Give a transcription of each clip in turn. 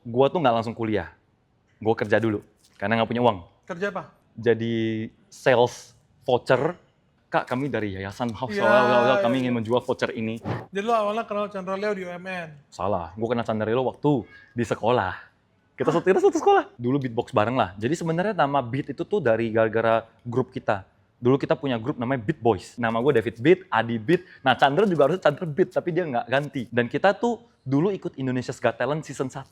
Gue tuh nggak langsung kuliah. Gue kerja dulu, karena nggak punya uang. Kerja apa? Jadi sales voucher. Kak, kami dari Yayasan House Iya, kami iya, ingin iya. menjual voucher ini. Jadi lo awalnya kenal Chandra Leo di UMN. Salah, gue kenal Chandra Leo waktu di sekolah. Kita satu sekolah. Dulu beatbox bareng lah. Jadi sebenarnya nama Beat itu tuh dari gara-gara grup kita. Dulu kita punya grup namanya Beat Boys. Nama gue David Beat, Adi Beat. Nah Chandra juga harusnya Chandra Beat, tapi dia nggak ganti. Dan kita tuh dulu ikut Indonesia's Got Talent season 1.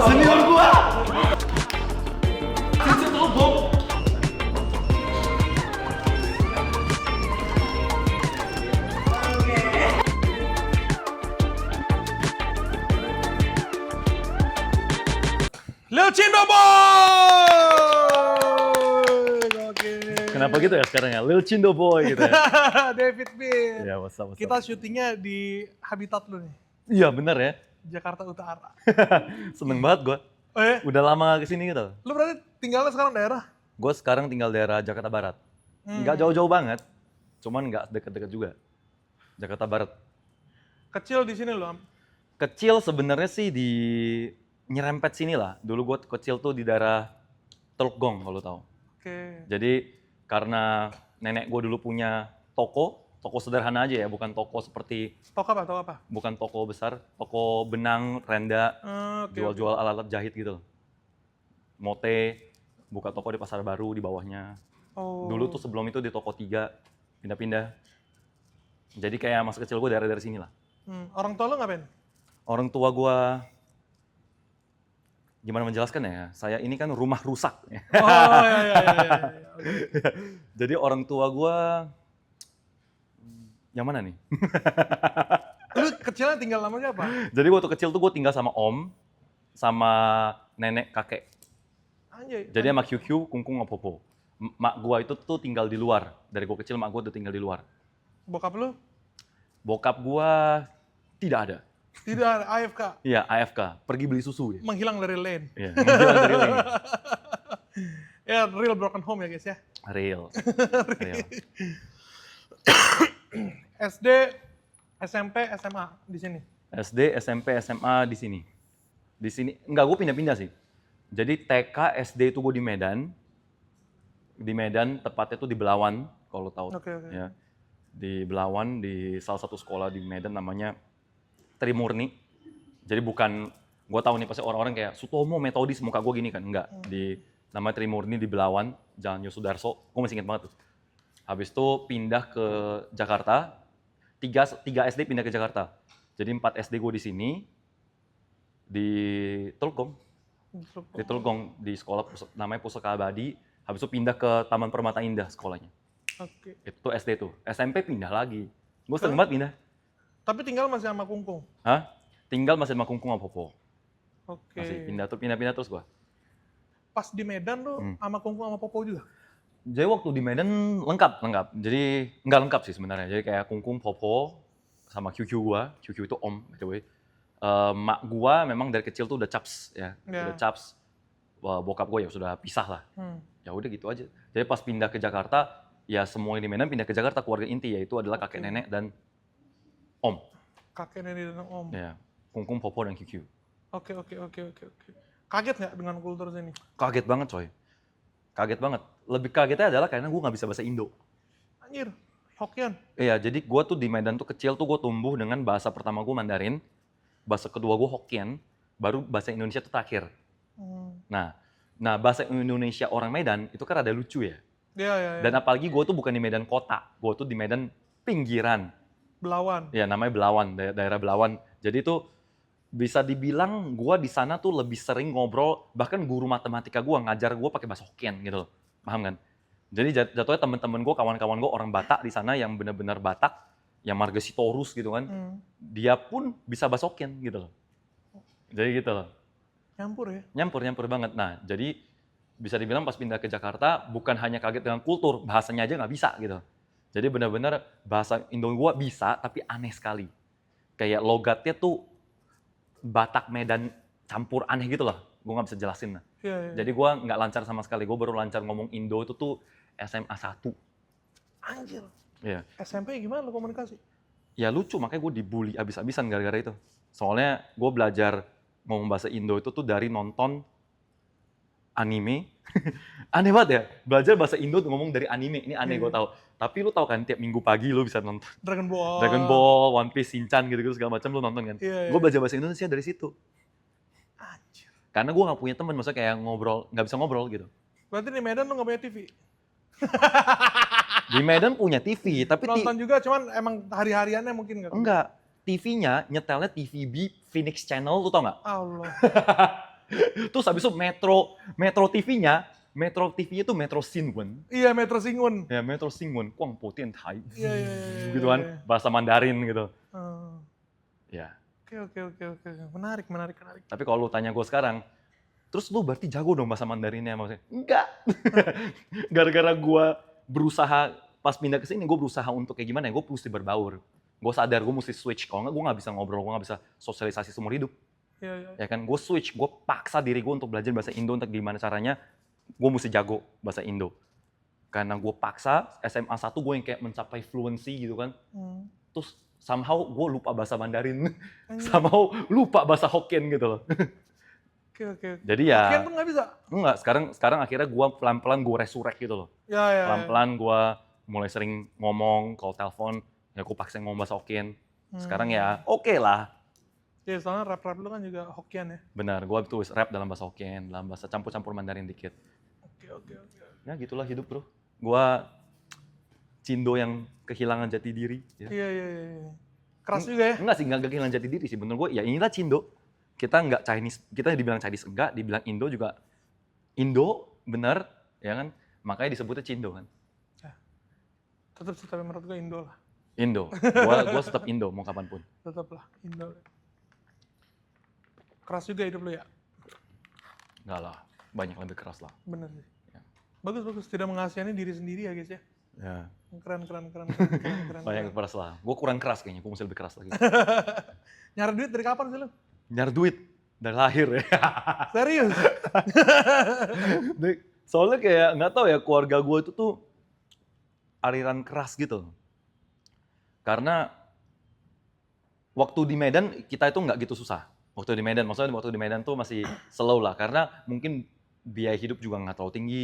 Senior gua! Cincin Obok! Leo Cindo Boy! Oke. Kenapa gitu ya sekarang ya? Lil Cindo Boy gitu ya? David Beat. Ya, what's up. Kita syutingnya di habitat lu nih, Iya bener ya. Jakarta Utara. Seneng banget gua. Oh ya? Udah lama kesini gitu. Lu berarti tinggalnya sekarang daerah? Gue sekarang tinggal daerah Jakarta Barat. Nggak jauh-jauh banget, cuman nggak deket-deket juga. Jakarta Barat. Kecil di sini lo. Kecil sebenarnya sih di nyerempet sini lah. Dulu gue kecil tuh di daerah Teluk Gong kalau tahu. Oke. Jadi karena nenek gue dulu punya toko sederhana aja ya, bukan toko seperti, Toko apa? Toko apa? bukan toko besar, toko benang, renda, Oke, jual-jual alat-alat jahit gitu. Mote, buka toko di Pasar Baru di bawahnya. Oh. Dulu tuh sebelum itu di toko 3, pindah-pindah. Jadi kayak masa kecil gue daerah sini lah. Orang tua lo ngapain? Orang tua gue, gimana menjelaskan ya, saya ini kan rumah rusak. Oh iya. Oke. Jadi orang tua gue, yang mana nih? Lu kecilnya tinggal lama apa? Jadi waktu kecil tuh gue tinggal sama om, sama nenek kakek. Anjay. Jadi sama Kyukyu, Kungkung, sama Popo. Mak gue itu tuh tinggal di luar. Dari gue kecil mak gue udah tinggal di luar. Bokap lu? Bokap gue tidak ada. Tidak ada, AFK. Iya, AFK. Pergi beli susu ya. Menghilang dari lane. Iya, menghilang dari lane. Ya, real broken home ya guys ya. Real. SD, SMP, SMA di sini. SD, SMP, SMA di sini. Di sini, enggak, gue pindah-pindah sih. Jadi TK, SD itu gue di Medan. Di Medan, tepatnya tuh di Belawan, kalau tahu. Oke. Ya. Di Belawan, di salah satu sekolah di Medan namanya Trimurni. Jadi bukan, gue tahu nih pasti orang-orang kayak Sutomo, metodis, muka gue gini kan. Enggak, di nama Trimurni di Belawan, Jalan Yosudarso. Gue masih ingat banget tuh. Habis itu pindah ke Jakarta, 3 SD pindah ke Jakarta. Jadi 4 SD gue di sini, di Teluk Gong. Di Teluk Gong, di sekolah namanya Pusaka Abadi. Habis itu pindah ke Taman Permata Indah sekolahnya. Oke. Itu SD tuh. SMP pindah lagi. Gue sering banget pindah. Tapi tinggal masih sama Kungkung. Hah? Tinggal masih sama Kungkung sama Popo. Oke. Masih pindah terus gue. Pas di Medan tuh sama Kungkung sama Popo juga. Jadi waktu di Medan lengkap. Jadi nggak lengkap sih sebenarnya. Jadi kayak Kungkung, Popo, sama Kyukyu gua. Kyukyu itu om, by the way. Mak gua memang dari kecil tuh udah caps ya. Udah caps. Bokap gua ya sudah pisah lah. Ya udah gitu aja. Jadi pas pindah ke Jakarta, ya semua yang di Medan pindah ke Jakarta, keluarga inti yaitu adalah kakek nenek dan om. Kakek nenek dan om. Ya, Kungkung, Popo, dan Kyukyu. Oke. Kaget nggak dengan kultur sini? Kaget banget coy. Kaget banget. Lebih kagetnya adalah karena gue nggak bisa bahasa Indo. Anjir, Hokkien. Iya, jadi gue tuh di Medan tuh kecil tuh gue tumbuh dengan bahasa pertama gue Mandarin, bahasa kedua gue Hokkien, baru bahasa Indonesia tuh terakhir. Nah bahasa Indonesia orang Medan itu kan rada lucu ya. Iya. Dan apalagi gue tuh bukan di Medan kota, gue tuh di Medan pinggiran. Belawan. Ya namanya Belawan, daerah Belawan. Jadi tuh bisa dibilang gue di sana tuh lebih sering ngobrol, bahkan guru matematika gue ngajar gue pakai bahasa Hokkien gitu loh, paham kan? Jadi jatuhnya temen-temen gue, kawan-kawan gue orang Batak di sana yang benar-benar Batak, yang marga Sitorus gitu kan, dia pun bisa bahasa Hokkien gitu loh. Jadi gitu loh. Nyampur ya? Nyampur banget. Nah jadi bisa dibilang pas pindah ke Jakarta bukan hanya kaget dengan kultur, bahasanya aja nggak bisa gitu. Jadi benar-benar bahasa Indo gue bisa, tapi aneh sekali. Kayak logatnya tuh Batak Medan campur aneh gitu loh. gue nggak bisa jelasin. Iya. Jadi gue nggak lancar sama sekali, gue baru lancar ngomong Indo itu tuh SMA 1. Anjir. Iya. SMP gimana lo komunikasi? Ya lucu, makanya gue dibully abis-abisan gara-gara itu. Soalnya gue belajar ngomong bahasa Indo itu tuh dari nonton anime. Aneh banget ya, belajar bahasa Indo tuh ngomong dari anime, ini aneh gue tahu. Tapi lu tahu kan tiap minggu pagi lu bisa nonton Dragon Ball. Dragon Ball, One Piece, Shinchan gitu-gitu segala macam lu nonton kan. Iya. Gue belajar bahasa Indonesia dari situ. Anjir. Karena gue nggak punya teman, maksudnya kayak ngobrol, nggak bisa ngobrol gitu. Berarti di Medan lo nggak punya TV? Di Medan punya TV, tapi Nonton juga, cuman emang hari-hariannya mungkin nggak? enggak. TV-nya nyetelnya TVB Phoenix Channel, lu tau nggak? Allah. Terus habis itu Metro TV-nya itu Metro Sinwon. Iya, Metro Singun. Ya, Metro Sinwon, Kuang Po Tian Tai. Iya. Gitu kan, bahasa Mandarin gitu. Hmm. Ya. Oke. Menarik. Tapi kalau lu tanya gue sekarang, terus lu berarti jago dong bahasa Mandarinnya? Maksudnya, enggak. Gara-gara gue berusaha, pas pindah ke sini, gue berusaha untuk kayak gimana ya, gue mesti berbaur. Gue sadar gue mesti switch, kalau enggak gue nggak bisa ngobrol, gue nggak bisa sosialisasi seumur hidup. Iya. Ya kan, gue switch, gue paksa diri gue untuk belajar bahasa Indo, untuk gimana caranya gue mesti jago bahasa Indo. Karena gue paksa, SMA 1 gue yang kayak mencapai fluency gitu kan. Terus somehow gue lupa bahasa Mandarin, somehow lupa bahasa Hokkien gitu loh. Oke. Jadi ya, Hokkien pun nggak bisa? enggak, sekarang akhirnya gue pelan-pelan gue resurrect gitu loh. Ya. Pelan-pelan gue mulai sering ngomong, kalau telepon, ya gue paksa ngomong bahasa Hokkien. Sekarang ya oke lah. Ya, soalnya rap-rap lu kan juga Hokkien ya? Benar, gue tulis rap dalam bahasa Hokkien, dalam bahasa campur-campur Mandarin dikit. Oke. Ya gitulah hidup bro. Gue Cindo yang kehilangan jati diri. Ya. Iya. Keras juga ya? Enggak sih, enggak kehilangan jati diri sih. Bener gue, ya inilah Cindo. Kita enggak Chinese, kita dibilang Chinese enggak, dibilang Indo juga. Indo, bener, ya kan? Makanya disebutnya Cindo kan. Tetap sih, tapi menurut gue Indo lah. Indo, gue tetap Indo mau kapanpun. Tetap lah, Indo. Keras juga hidup lu ya? Enggak lah, banyak lebih keras lah. Bener sih. Ya. Bagus. Tidak mengasihani diri sendiri ya guys ya? Ya. Keren. Banyak keras lah. Gue kurang keras kayaknya, gue mesti lebih keras lagi. Nyari duit dari kapan sih lu? Nyari duit dari lahir ya. Serius? Soalnya kayak nggak tahu ya, keluarga gue itu tuh aliran keras gitu. Karena waktu di Medan kita itu nggak gitu susah. Waktu di Medan tuh masih slow lah, karena mungkin biaya hidup juga nggak terlalu tinggi,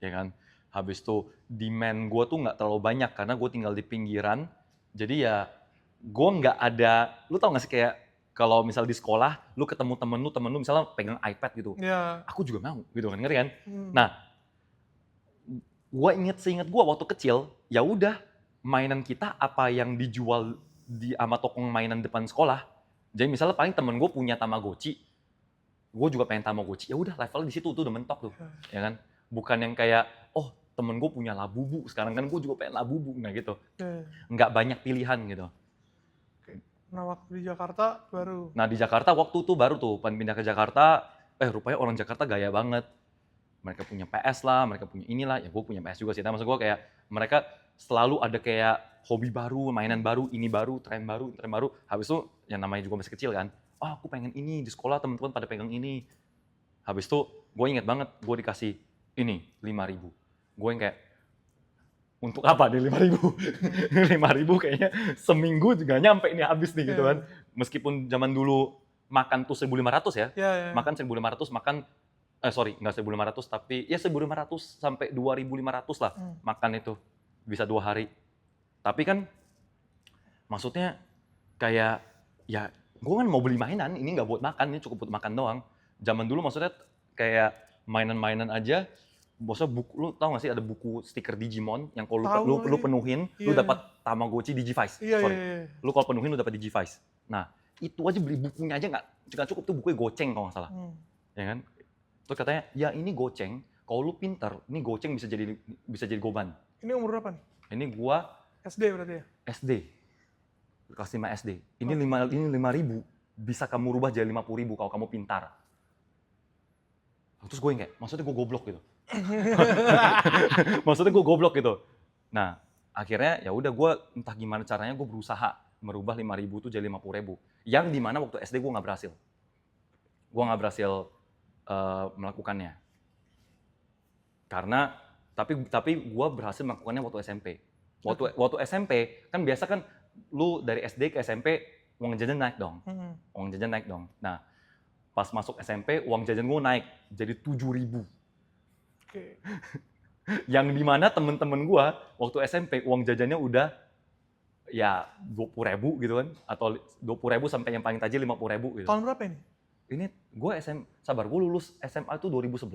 ya kan. Habis itu demand gue tuh nggak terlalu banyak karena gue tinggal di pinggiran. Jadi ya gue nggak ada, lu tau nggak sih kayak kalau misal di sekolah, lu ketemu temen lu misalnya pegang iPad gitu. Iya. Aku juga mau gitu kan, ngerti kan? Nah, seingat gue waktu kecil, ya udah mainan kita apa yang dijual di ama toko mainan depan sekolah. Jadi misalnya paling temen gue punya Tamagotchi, gue juga pengen Tamagotchi. Ya udah levelnya di situ tuh udah mentok tuh, ya kan? Bukan yang kayak temen gue punya Labubu, sekarang kan gue juga pengen Labubu, nggak gitu. Nggak banyak pilihan gitu. Nah waktu di Jakarta baru? Nah di Jakarta waktu itu baru tuh, pindah ke Jakarta, rupanya orang Jakarta gaya banget. Mereka punya PS lah, mereka punya inilah, ya gue punya PS juga sih. Tapi maksud gue kayak mereka selalu ada kayak hobi baru, mainan baru, ini baru, tren baru. Habis itu yang namanya juga masih kecil kan, aku pengen ini, di sekolah teman-teman pada pegang ini. Habis itu gue inget banget, gue dikasih ini 5.000. Gue yang kayak, untuk apa nih 5.000? 5.000 kayaknya seminggu juga nyampe ini habis nih gitu kan. Meskipun zaman dulu makan tuh 1.500 ya, makan 1.500, nggak 1.500 tapi ya 1.500 sampai 2.500 lah makan itu, bisa 2 hari. Tapi kan maksudnya kayak ya gue kan mau beli mainan, ini nggak buat makan, ini cukup buat makan doang. Zaman dulu maksudnya kayak mainan-mainan aja. Bosnya buku, lu tau gak sih ada buku stiker Digimon yang kalau lu penuhin, lu dapat Tamagotchi Digivice. Lu kalau penuhin lu dapat Digivice. Nah, itu aja beli bukunya aja nggak cukup, tuh bukunya goceng kalau nggak salah. Ya kan? Terus katanya, ya ini goceng, kalau lu pinter, ini goceng bisa jadi goban. Ini umur berapa nih? Ini gua SD berarti ya? SD. Kelas 5 SD. Ini 5.000 bisa kamu rubah jadi 50.000 kalau kamu pintar. Terus gue yang kayak, maksudnya gue goblok gitu. Maksudnya gue goblok gitu. Nah, akhirnya ya udah gue entah gimana caranya gue berusaha merubah 5.000 itu jadi 50.000. Yang dimana waktu SD gue nggak berhasil. Gue nggak berhasil melakukannya. Karena tapi gue berhasil melakukannya waktu SMP. Waktu SMP kan biasa kan lu dari SD ke SMP uang jajan naik dong. Uang jajan naik dong. Nah, pas masuk SMP uang jajan gue naik jadi 7.000. Oke. Yang dimana temen-temen gue waktu SMP uang jajannya udah ya 20.000 gitu kan, atau 20.000 sampai yang paling tajil 50.000 gitu. Tahun berapa ini? Ini gue gue lulus SMA itu 2011.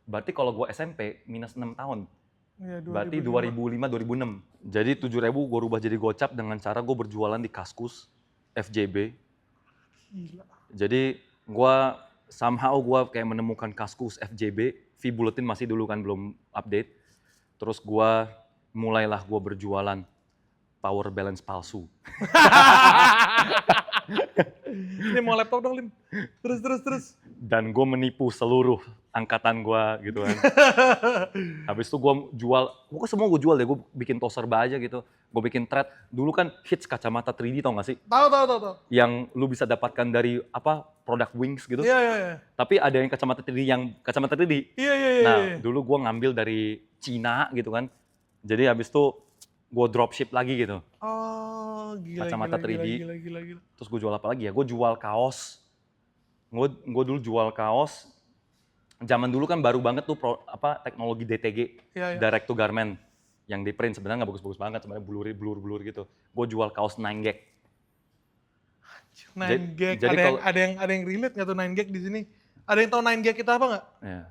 Berarti kalau gue SMP minus 6 tahun. Ya, Berarti 2005-2006. Jadi 7.000 gue rubah jadi gocap dengan cara gue berjualan di Kaskus, FJB. Gila. Jadi somehow gue kayak menemukan Kaskus, FJB, V-Bulletin masih dulu kan belum update. Terus mulailah gue berjualan power balance palsu. Ini mau laptop dong, Lim. Terus. Dan gue menipu seluruh angkatan gue gitu kan. Habis itu gue pokoknya semua gue jual deh. Gue bikin toaster aja gitu. Gue bikin thread. Dulu kan hits kacamata 3D tau gak sih? Tahu. Yang lu bisa dapatkan dari produk Wings gitu. Iya. Tapi ada yang kacamata 3D. Iya. Nah, dulu gue ngambil dari Cina gitu kan. Jadi habis itu gue dropship lagi gitu. Oh, gila. Kacamata 3D. Gila. Terus gue jual apa lagi ya? Gue jual kaos. Gue dulu jual kaos. Zaman dulu kan baru banget tuh teknologi DTG, Iya. direct to garment, yang di print sebenarnya nggak bagus-bagus banget, sebenarnya blur gitu. Gue jual kaos 9gag. 9gag. Jadi Ada yang relate nggak tuh 9gag di sini? Ada yang tahu 9gag kita apa nggak? Ya.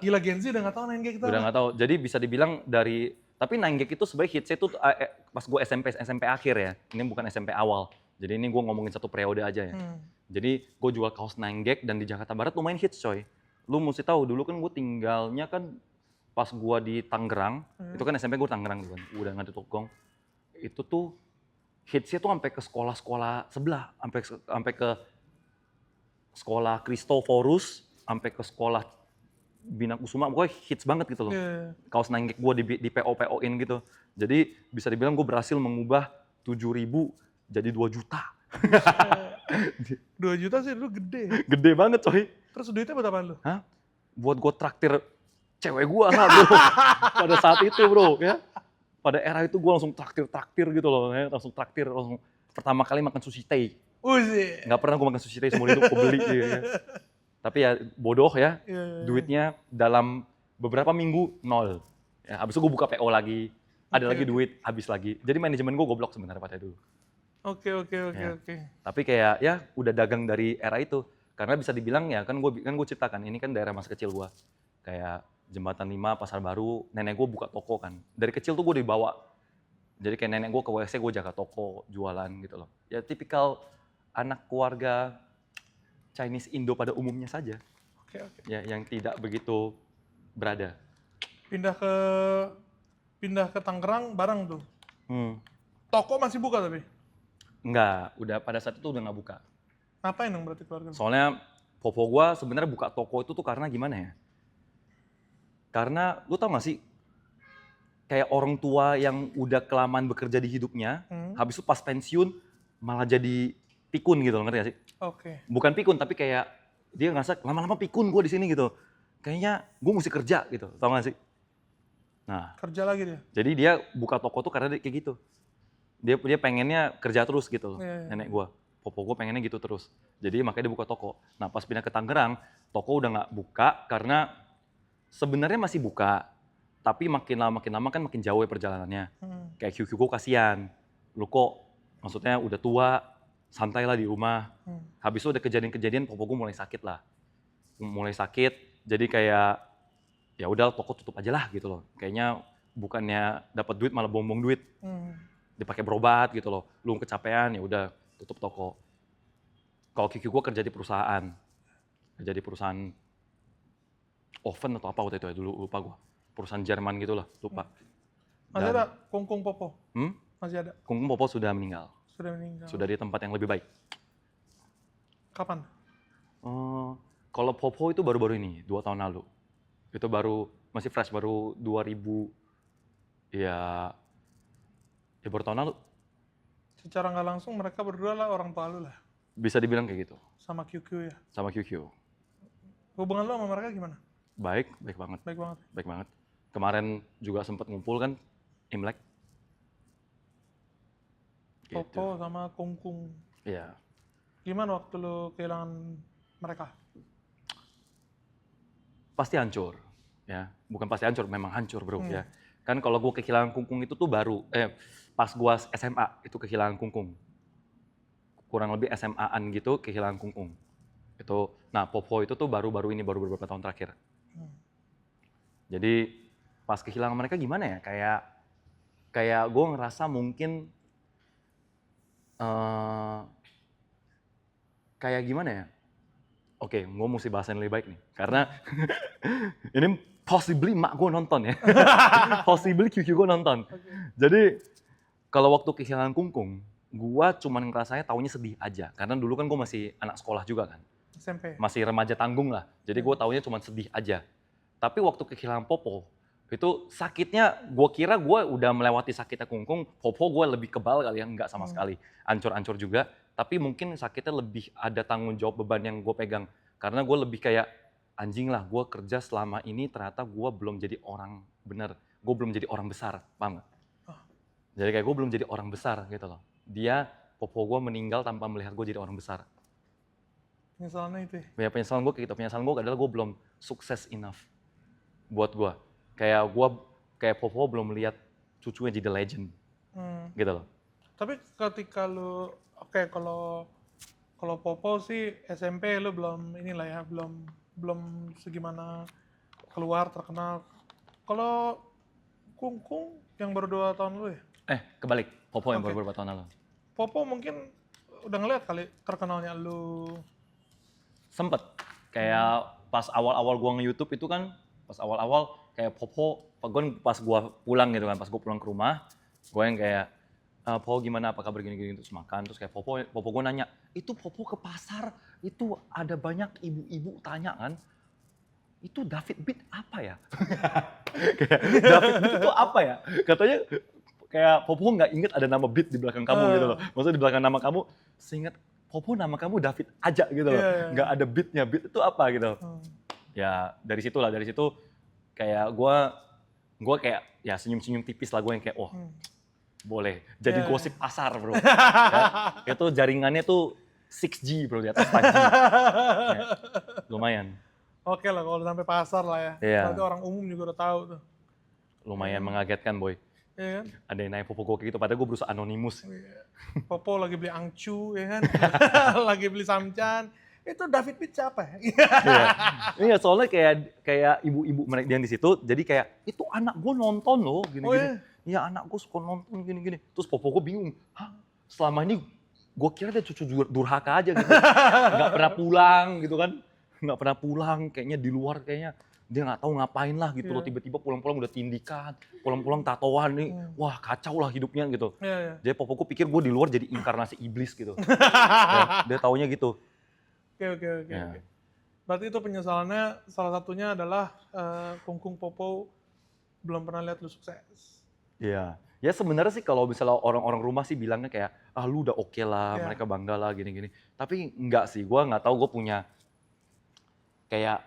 Gila, Gen Z udah nggak tahu 9gag kita Udah apa? nggak tahu. Jadi bisa dibilang tapi 9gag itu sebenarnya hitsnya tuh pas gue SMP akhir ya. Ini bukan SMP awal. Jadi ini gue ngomongin satu periode aja ya. Jadi gue jual kaos 9gag dan di Jakarta Barat lumayan hits coy. Lu mesti tahu dulu kan gue tinggalnya kan pas gue di Tangerang, itu kan SMP gue Tangerang tuh kan, udah nggak di Togong. Itu tuh hitsnya tuh sampai ke sekolah-sekolah sebelah, sampai ke sekolah Kristoforus, sampai ke sekolah Bina Kusuma, pokoknya hits banget gitu loh. Yeah. Kaos 9gag gue di PO-PO-in gitu. Jadi bisa dibilang gue berhasil mengubah 7.000 jadi 2 juta. 2 juta sih dulu gede. Gede banget coy. Terus duitnya buat apaan lu? Hah? Buat gue traktir cewek gue lah bro. Pada saat itu bro ya. Pada era itu gue langsung traktir gitu loh. Ya. Langsung pertama kali makan sushi tei. Nggak pernah gue makan sushi tei seumur hidup, gue beli. Ya. Tapi ya bodoh ya. Duitnya dalam beberapa minggu 0. Ya, habis itu gue buka PO lagi. Ada lagi duit, habis lagi. Jadi manajemen gue goblok sebenarnya pada dulu. Oke. Tapi kayak ya udah dagang dari era itu. Karena bisa dibilang ya kan gue ciptakan, ini kan daerah masa kecil gue. Kayak Jembatan 5, Pasar Baru, nenek gue buka toko kan. Dari kecil tuh gue dibawa. Jadi kayak nenek gue ke WC, gue jaga toko, jualan gitu loh. Ya tipikal anak keluarga Chinese Indo pada umumnya saja. Oke. Ya, yang tidak begitu berada. Pindah ke Tangerang bareng tuh. Toko masih buka tapi? Enggak, udah pada saat itu udah nggak buka. Ngapain dong berarti keluarga? Soalnya popo gue sebenarnya buka toko itu tuh karena gimana ya? Karena lu tau gak sih, kayak orang tua yang udah kelamaan bekerja di hidupnya, habis itu pas pensiun malah jadi pikun gitu, ngerti gak sih? Oke. Bukan pikun, tapi kayak dia ngerasa lama-lama pikun gue di sini gitu. Kayaknya gue mesti kerja gitu, tau gak sih? Nah, kerja lagi dia? Jadi dia buka toko tuh karena kayak gitu. Dia pengennya kerja terus gitu loh, nenek gue. Popo gue pengennya gitu terus. Jadi makanya dia buka toko. Nah pas pindah ke Tangerang, toko udah nggak buka karena sebenarnya masih buka. Tapi makin lama kan makin jauh ya perjalanannya. Kayak QQ gue kasihan. Lu kok maksudnya udah tua, santai lah di rumah. Habis itu ada kejadian-kejadian popo gue mulai sakit lah. Mulai sakit, jadi kayak ya udah toko tutup aja lah gitu loh. Kayaknya bukannya dapat duit malah buang-buang duit. Dipakai berobat gitu loh. Lu kecapean ya udah tutup toko. Kalau QQ gue kerja di perusahaan. Kerja di perusahaan oven atau apa waktu itu ya, dulu lupa gue. Perusahaan Jerman gitu lah, lupa. Masih ada Kungkung Popo? Masih ada? Kungkung Popo sudah meninggal. Sudah meninggal. Sudah di tempat yang lebih baik. Kapan? Kalau Popo itu baru-baru ini, 2 tahun lalu. Itu baru, masih fresh, baru 2000, ya baru tahun lalu. Secara nggak langsung mereka berdua lah orang tua lu lah. Bisa dibilang kayak gitu. Sama QQ ya? Sama QQ. Hubungan lo sama mereka gimana? Baik, baik banget, Baik banget. baik banget. Kemarin juga sempat ngumpul kan, Imlek. Gitu. Popo sama Kungkung. Iya. Gimana waktu lo kehilangan mereka? Pasti hancur, ya. Bukan pasti hancur, memang hancur bro, Hmm. ya. Kan kalau gue kehilangan Kungkung itu tuh pas gue SMA itu kehilangan Kungkung. Kurang lebih SMA-an gitu kehilangan Kungkung. Itu, nah Popo itu tuh baru beberapa tahun terakhir. Hmm. Jadi pas kehilangan mereka gimana ya? Kayak gue ngerasa mungkin kayak gimana ya? Oke, gue mesti bahas yang lebih baik nih, karena ini possibly mak gue nonton ya, possibly QQ gue nonton. Jadi kalau waktu kehilangan Kungkung, gue cuman ngerasanya taunya sedih aja, karena dulu kan gue masih anak sekolah juga kan, SMP. masih remaja tanggung lah. Jadi gue taunya cuman sedih aja. Tapi waktu kehilangan Popo, itu sakitnya, gue kira gue udah melewati sakitnya Kungkung, Popo gue lebih kebal kali ya, enggak sama sekali. Ancur-ancur juga, tapi mungkin sakitnya lebih ada tanggung jawab beban yang gue pegang. Karena gue lebih kayak, anjing lah, gue kerja selama ini ternyata gue belum jadi orang bener. Gue belum jadi orang besar, paham gak? Jadi kayak gue belum jadi orang besar gitu loh. Dia, Popo gue meninggal tanpa melihat gue jadi orang besar. Penyesalannya itu ya? Ya penyesalan gue kayak gitu, penyesalan gue adalah gue belum sukses enough buat gue. Kayak Popo belum melihat cucunya jadi legend, gitu loh. Tapi ketika lu, oke, kalau Popo sih SMP lu belum inilah ya, belum segimana keluar terkenal. Kalau Kungkung yang baru 2 tahun lu ya, Kebalik, Popo yang Oke. baru beberapa tahun lalu. Popo mungkin udah ngeliat kali terkenalnya lu. Sempet, kayak pas awal-awal gua nge-YouTube itu kan, pas awal-awal kayak Popo, pas gua pulang gitu kan, pas gua pulang ke rumah, gua yang kayak, Po gimana, apa kabar gini-gini, terus makan, terus kayak Popo gua nanya, itu Popo ke pasar, itu ada banyak ibu-ibu tanya kan, itu David Beat apa ya? Kayak, David Beat itu apa ya? Katanya kayak Popo nggak inget ada nama Beat di belakang kamu gitu loh. Maksudnya di belakang nama kamu, seingat Popo nama kamu David aja gitu loh. Iya. Nggak ada Beatnya, Beat itu apa gitu. Ya dari situ kayak gue kayak ya senyum-senyum tipis lah, gue yang kayak boleh jadi Iya. gosip pasar bro. Ya, itu jaringannya tuh 6G bro, di atas 5G. Ya, lumayan. Oke lah kalau sampai pasar lah ya. Iya. Berarti orang umum juga udah tahu tuh. Lumayan mengagetkan boy. Iya kan? Ada yang naik Popo gue kayak gitu, padahal gue berusaha anonimus. Popo lagi beli angcu ya kan. Lagi beli samcan. Itu David Beat siapa ya? Iya, soalnya kayak ibu-ibu mereka yang di situ, jadi kayak itu anak gue nonton loh, gini-gini. Iya, anak gue suka nonton gini-gini. Terus Popo gue bingung, hah? Selama ini gue kira dia cucu durhaka aja gitu, nggak pernah pulang gitu kan, nggak pernah pulang, kayaknya di luar kayaknya dia nggak tahu ngapain lah gitu loh, tiba-tiba pulang-pulang udah tindikan, pulang-pulang tatoan nih, wah kacau lah hidupnya gitu. Iya. Jadi Popo gue pikir gue di luar jadi inkarnasi iblis gitu. Ya, dia taunya gitu. Oke. Ya. Berarti itu penyesalannya salah satunya adalah Kungkung Popo belum pernah lihat lu sukses. Iya. Ya sebenarnya sih kalau misalnya orang-orang rumah sih bilangnya kayak, lu udah oke lah, Iya. mereka bangga lah gini-gini. Tapi enggak sih, gue nggak tahu, gue punya kayak,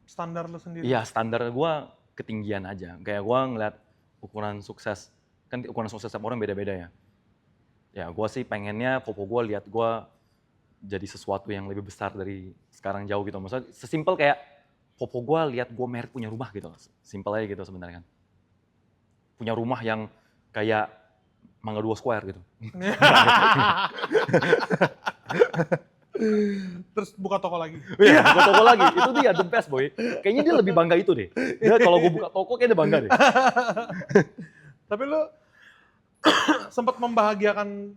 Standar lu sendiri. iya standar gue ketinggian aja. Kayak gue ngeliat ukuran sukses, kan ukuran sukses setiap orang beda-beda ya. Ya gue sih pengennya Popo gue lihat gue jadi sesuatu yang lebih besar dari sekarang jauh gitu. Maksudnya sesimpel kayak Popo gue lihat gue merit punya rumah gitu. Simpel aja gitu sebenarnya kan. Punya rumah yang kayak Mangga 2 Square gitu. Terus buka toko lagi. Iya, buka toko lagi. Itu dia the best boy. Kayaknya dia lebih bangga itu deh. Dia kalau gue buka toko kayaknya dia bangga deh. Tapi lu sempat membahagiakan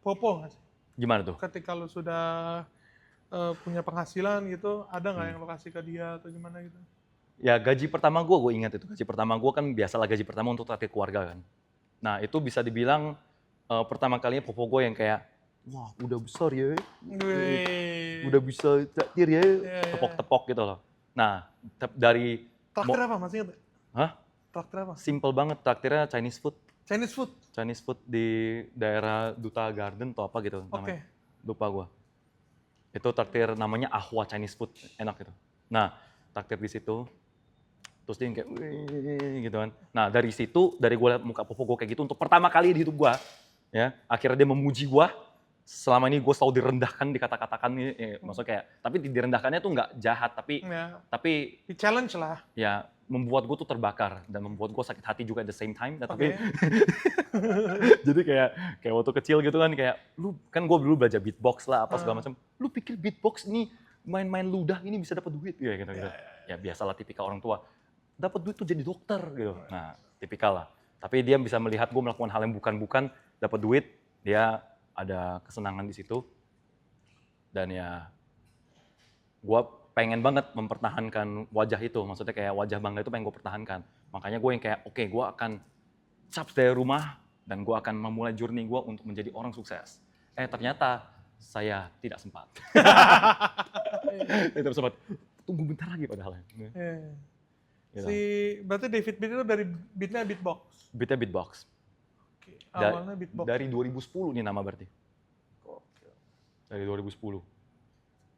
Popo nggak sih? Gimana tuh? Ketika lu sudah punya penghasilan gitu, ada nggak yang lu kasih ke dia atau gimana gitu? Ya gaji pertama gue ingat itu. Gaji pertama gue kan biasalah gaji pertama untuk traktir keluarga kan. Nah itu bisa dibilang pertama kalinya Popo gue yang kayak, wah udah besar ya. Udah bisa traktir ya. Tepok-tepok gitu loh. Nah dari... Traktir apa masih ingat? Hah? Traktir apa? Simple banget, traktirnya Chinese food. Chinese food? Chinese food di daerah Duta Garden atau apa gitu namanya. Lupa gue. Itu traktir namanya Ahwa Chinese Food, enak gitu. Nah, traktir di situ, terus dia yang kayak "Wih," gitu kan. Nah, dari situ, dari gue liat muka Popo gue kayak gitu, untuk pertama kali di hidup gue, ya, akhirnya dia memuji gue. Selama ini gue selalu direndahkan, dikata-katakan, maksudnya kayak, tapi direndahkannya tuh nggak jahat, Ya, tapi di challenge lah. ya membuat gue tuh terbakar dan membuat gue sakit hati juga at the same time. Nah, tapi Oke. jadi kayak waktu kecil gitu kan, kayak lu kan gue dulu belajar beatbox lah apa segala macam. Lu pikir beatbox ini main-main ludah ini bisa dapat duit ya gitu. Ya biasalah tipikal orang tua. Dapat duit tuh jadi dokter gitu. Nah, tipikal lah. Tapi dia bisa melihat gue melakukan hal yang bukan-bukan, dapat duit, dia ada kesenangan di situ. Dan ya gue pengen banget mempertahankan wajah itu. Maksudnya kayak wajah bangga itu pengen gue pertahankan. Makanya gue yang kayak, oke, gue akan caps dari rumah dan gue akan memulai journey gue untuk menjadi orang sukses. Ternyata saya tidak sempat. Tidak sempat. Tunggu bentar lagi padahal. Iya. Gitu. Berarti David Beat itu dari beatnya beatbox. Beatnya beatbox. Oke. Awalnya beatbox. Dari 2010 nih nama berarti. Oke. Dari 2010.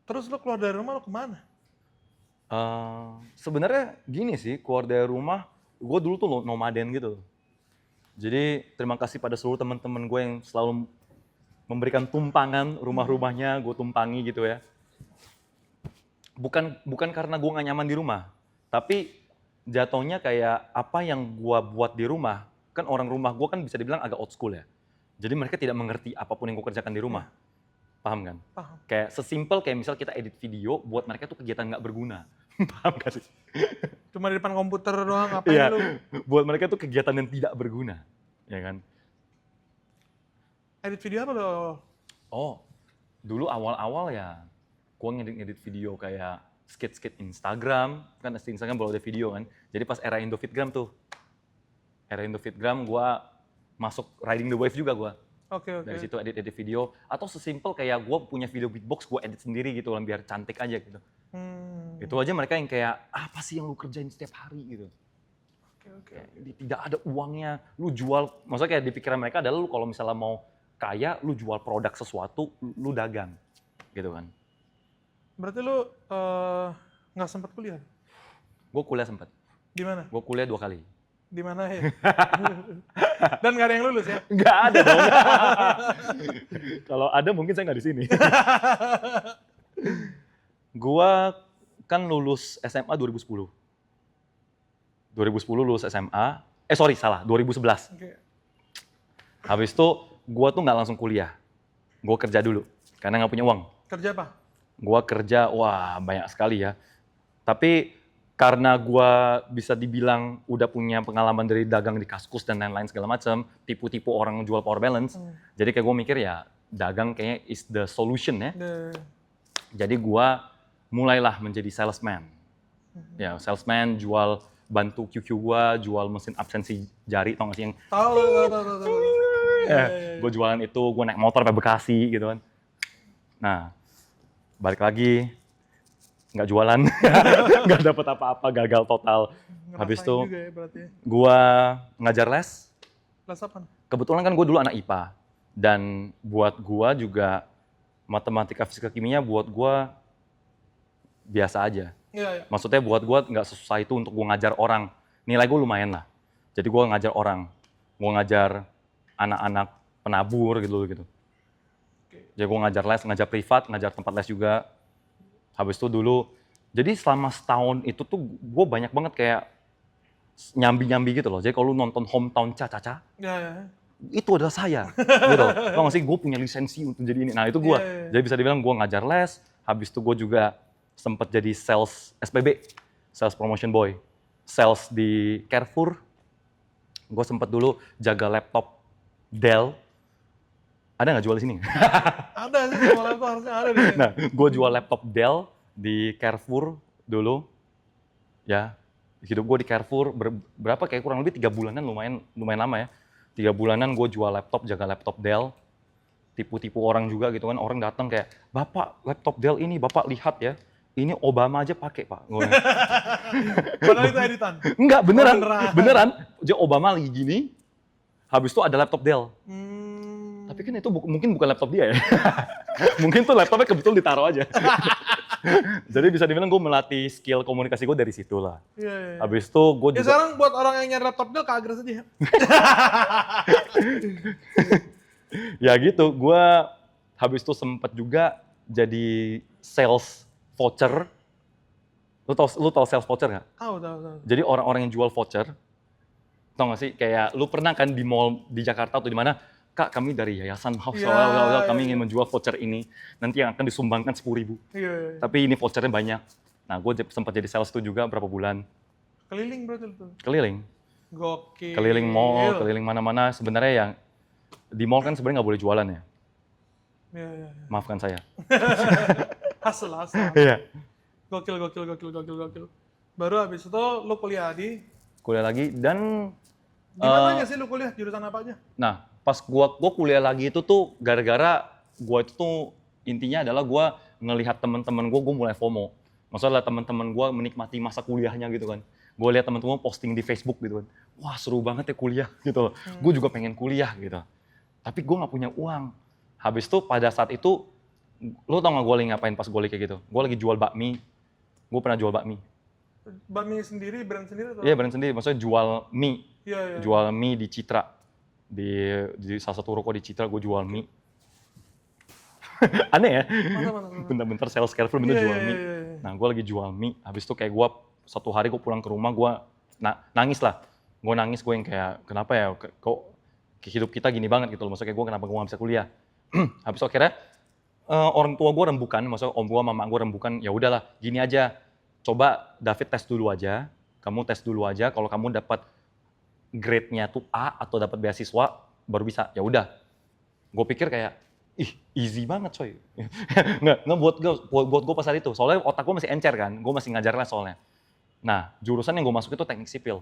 Terus lo keluar dari rumah lo kemana? Sebenarnya gini sih, keluar dari rumah, gue dulu tuh nomaden gitu. Jadi terima kasih pada seluruh teman-teman gue yang selalu memberikan tumpangan rumah-rumahnya, gue tumpangi gitu ya. Bukan karena gue gak nyaman di rumah, tapi jatuhnya kayak apa yang gue buat di rumah, kan orang rumah gue kan bisa dibilang agak old school ya. Jadi mereka tidak mengerti apapun yang gue kerjakan di rumah. Paham kan? Paham. Kayak sesimpel kayak misal kita edit video, buat mereka tuh kegiatan nggak berguna. Paham gak sih? Cuma di depan komputer doang, ngapain Iya, lu? buat mereka tuh kegiatan yang tidak berguna. Ya kan? Edit video apa lo? Oh, dulu awal-awal ya, gue ngedit video kayak skit-skit Instagram, kan Instagram belum ada video kan. Jadi pas era Indofitgram tuh, era Indofitgram gue masuk Riding the Wave juga gue. Oke. Dari situ edit video, atau sesimpel kayak gue punya video beatbox, gue edit sendiri gitu, biar cantik aja gitu. Itu aja mereka yang kayak, apa sih yang lu kerjain setiap hari gitu. Oke. Tidak ada uangnya, lu jual, maksudnya kayak di pikiran mereka adalah lu kalau misalnya mau kaya, lu jual produk sesuatu, lu dagang, gitu kan. Berarti lu nggak sempat kuliah? Gue kuliah sempet. Di mana? Gue kuliah 2 kali. Di mana ya? Dan nggak ada yang lulus ya? Nggak ada dong. Kalau ada mungkin saya nggak di sini. Gua kan lulus SMA 2010. 2010 lulus SMA. Salah, 2011. Oke. Habis itu gua tuh nggak langsung kuliah. Gua kerja dulu karena nggak punya uang. Kerja apa? Gua kerja, wah banyak sekali ya. Tapi karena gua bisa dibilang udah punya pengalaman dari dagang di Kaskus dan lain-lain segala macam, tipu-tipu orang jual power balance. Jadi kayak gue mikir ya dagang kayaknya is the solution ya. Jadi gua mulailah menjadi salesman. Ya, salesman jual bantu QQ gua, jual mesin absensi jari, tau gak sih yang Tahu. gue jualan itu, gue naik motor sampai Bekasi gitu kan. Nah, balik lagi, nggak jualan, nggak dapet apa-apa, gagal total. Habis itu, ya, gue ngajar les. Les apa? Kebetulan kan gue dulu anak IPA. Dan buat gue juga, matematika, fisika, kimia buat gue biasa aja. Iya. Maksudnya buat gue nggak sesusah itu untuk gue ngajar orang. Nilai gue lumayan lah. Jadi gue ngajar orang. Gue ngajar anak-anak penabur gitu. Jadi gue ngajar les, ngajar privat, ngajar tempat les juga. Habis itu dulu, jadi selama setahun itu tuh gue banyak banget kayak nyambi-nyambi gitu loh. Jadi kalau lu nonton Hometown Cha-Cha-Cha, itu adalah saya. Gitu. Tau gak sih, gue punya lisensi untuk jadi ini. Nah itu gue. Jadi bisa dibilang gue ngajar les, habis itu gue juga sempat jadi sales SPB, sales promotion boy. Sales di Carrefour, gue sempat dulu jaga laptop Dell. Ada nggak jual di sini? Ada sih, jual laptop harusnya ada di sini. Nah, gue jual laptop Dell di Carrefour dulu. Ya, hidup gue di Carrefour berapa kayak kurang lebih 3 bulanan, lumayan lama ya. 3 bulanan gue jual laptop, jaga laptop Dell. Tipu-tipu orang juga gitu kan, orang datang kayak, "Bapak, laptop Dell ini Bapak lihat ya. Ini Obama aja pakai, Pak." Padahal itu editan. Enggak, beneran. Jadi Obama lagi gini, habis itu ada laptop Dell. Tapi kan itu mungkin bukan laptop dia ya. Mungkin tuh laptopnya kebetulan ditaruh aja. Jadi bisa dibilang gue melatih skill komunikasi gue dari situ lah. Iya. Habis itu gue Ya juga... sekarang buat orang yang nyari laptop Dell, Kak Agres aja ya. Ya gitu, gue habis itu sempat juga jadi sales voucher. Lu tau sales voucher nggak? Tahu. Jadi orang-orang yang jual voucher, tau gak sih? Kayak lu pernah kan di mall di Jakarta atau di mana, Kak kami dari Yayasan House, kami ingin menjual voucher ini, nanti yang akan disumbangkan 10.000. Iya. Tapi ini vouchernya banyak. Nah gue sempat jadi sales itu juga berapa bulan. Keliling berarti tuh. Keliling. Gokil. Keliling mall, keliling mana-mana. Sebenarnya yang di mall kan sebenarnya nggak boleh jualan ya. Iya. Maafkan saya. Hasil. Iya. Gokil. Baru habis itu lu kuliah di... Kuliah lagi dan... Gimana sih lu kuliah? Jurusan apa aja? Nah, pas gua kuliah lagi itu tuh gara-gara gua itu tuh intinya adalah gua ngelihat teman-teman gua mulai FOMO. Maksudnya teman-teman gua menikmati masa kuliahnya gitu kan. Gua lihat teman-teman posting di Facebook gitu kan. Wah, seru banget ya kuliah gitu loh. Gua juga pengen kuliah gitu. Tapi gua nggak punya uang. Habis itu pada saat itu, lu tau gak gua lagi ngapain pas gua lagi kayak gitu? Gua lagi jual bakmi. Gua pernah jual bakmi. Bakmi sendiri, brand sendiri atau? Iya, brand sendiri. Maksudnya jual mie. Iya. Jual mie di Citra. Di salah satu ruko di Citra gue jual mie. Aneh ya? Mana? Bentar-bentar sales careful bener jual mie. Iya. Nah gue lagi jual mie, habis itu kayak gue satu hari gue pulang ke rumah gue nangis lah. Gue nangis, gue yang kayak kenapa ya kok hidup kita gini banget gitu loh. Maksudnya kayak gue kenapa gue gak bisa kuliah. Habis itu akhirnya orang tua gue rembukan, maksudnya om gue, mama gue rembukan, ya udahlah gini aja. Coba David tes dulu aja, kamu tes dulu aja, kalau kamu dapat grade-nya tuh A atau dapat beasiswa baru bisa. Ya udah. Gue pikir kayak easy banget coy. nggak buat gue pas saat itu. Soalnya otak gue masih encer kan. Gue masih ngajar les soalnya. Nah, jurusan yang gue masuk itu teknik sipil.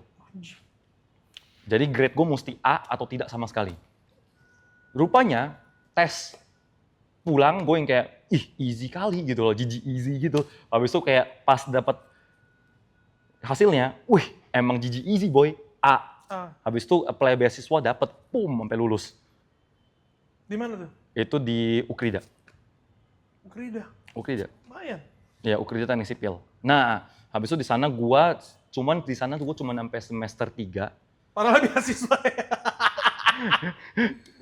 Jadi grade gue mesti A atau tidak sama sekali. Rupanya tes pulang gue yang kayak easy kali gitu loh, jijik easy gitu. Habis itu kayak pas dapat hasilnya, emang jijik easy boy, A. Habis itu apply beasiswa dapet, sampai lulus. Di mana tuh? Itu di Ukrida. Ukrida. Lumayan. Ya, Ukrida Teknik Sipil. Nah, habis itu di sana gua cuman sampai semester 3. Padahal beasiswa ya.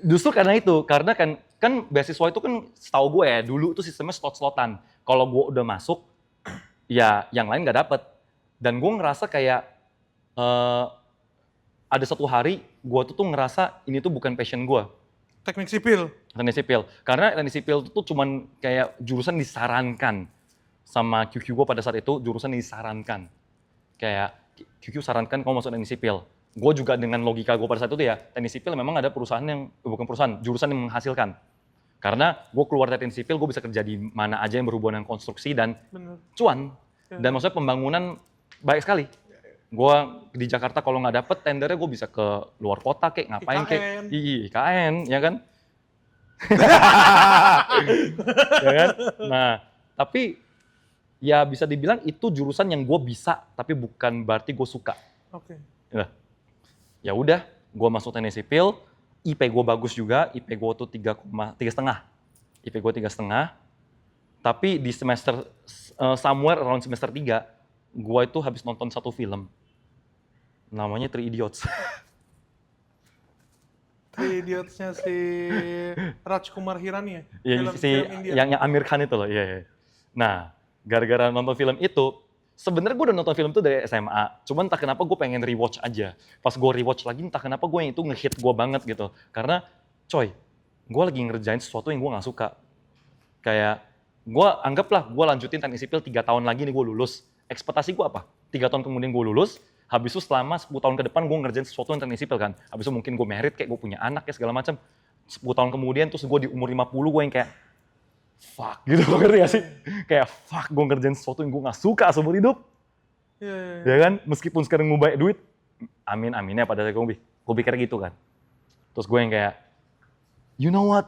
Justru karena itu, karena kan beasiswa itu kan setahu gue ya, dulu itu sistemnya slot-slotan. Kalau gue udah masuk, ya yang lain nggak dapet. Dan gue ngerasa kayak ada satu hari gue tuh ngerasa ini tuh bukan passion gue. Teknik sipil. Karena teknik sipil itu tuh cuman kayak jurusan disarankan sama QQ gue pada saat itu, jurusan disarankan. Kayak QQ sarankan kamu masuk teknik sipil. Gue juga dengan logika gue pada saat itu ya, teknik sipil memang ada perusahaan yang, bukan perusahaan, jurusan yang menghasilkan. Karena gue keluar dari teknik sipil, gue bisa kerja di mana aja yang berhubungan dengan konstruksi dan cuan. Dan maksudnya pembangunan baik sekali. Gue di Jakarta kalau nggak dapet tendernya, gue bisa ke luar kota kayak ngapain kayak IKN, ya kan? Ya kan? Nah, tapi ya bisa dibilang itu jurusan yang gue bisa, tapi bukan berarti gue suka. Ya udah, gue masuk teknik sipil, IP gue bagus juga, IP gue tuh 3,5. IP gue 3,5. Tapi di semester somewhere around semester 3, gue itu habis nonton satu film. Namanya Three Idiots. Three Idiots-nya si Rajkumar Hirani ya? Yang Amir Khan itu loh, iya. Nah, gara-gara nonton film itu, sebenarnya gue udah nonton film itu dari SMA, cuman entah kenapa gue pengen rewatch aja. Pas gue rewatch lagi, entah kenapa gue yang itu ngehit gue banget gitu. Karena, coy, gue lagi ngerjain sesuatu yang gue gak suka. Kayak, gue anggaplah gue lanjutin teknik sipil 3 tahun lagi nih gue lulus. Ekspektasi gue apa? 3 tahun kemudian gue lulus, habis itu selama 10 tahun ke depan gue ngerjain sesuatu yang teknik sipil kan. Habis itu mungkin gue married, kayak gue punya anak ya segala macam. 10 tahun kemudian, terus gue di umur 50 gue yang kayak, fuck gitu, ngerti gak sih? Kayak fuck, gue ngerjain sesuatu yang gue gak suka seumur hidup. Ya kan? Meskipun sekarang gue banyak duit, amin-aminnya pada saat gue pikir gitu kan. Terus gue yang kayak, you know what?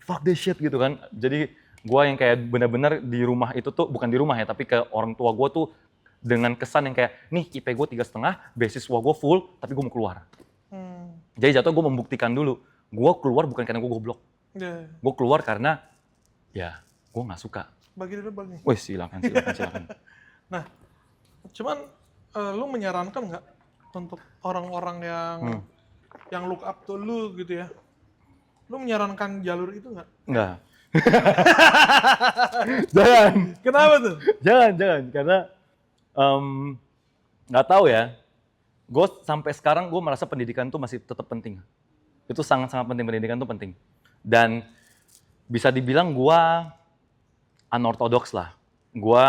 Fuck this shit gitu kan. Jadi gue yang kayak benar-benar di rumah itu tuh, bukan di rumah ya, tapi ke orang tua gue tuh dengan kesan yang kayak, nih IP gue 3,5, beasiswa gue full, tapi gue mau keluar. Jadi jatuh gue membuktikan dulu, gue keluar bukan karena gue goblok. Ya. Gue keluar karena ya gue nggak suka. Bagi dulu bagi. Wih silakan. Nah, cuman lu menyarankan nggak untuk orang-orang yang look up to lu gitu ya? Lu menyarankan jalur itu nggak? Nggak. Jangan. Kenapa tuh? Jangan. Karena nggak tahu ya. Gue sampai sekarang gue merasa pendidikan tuh masih tetap penting. Itu sangat-sangat penting, pendidikan tuh penting. Dan bisa dibilang gue unorthodox lah. Gue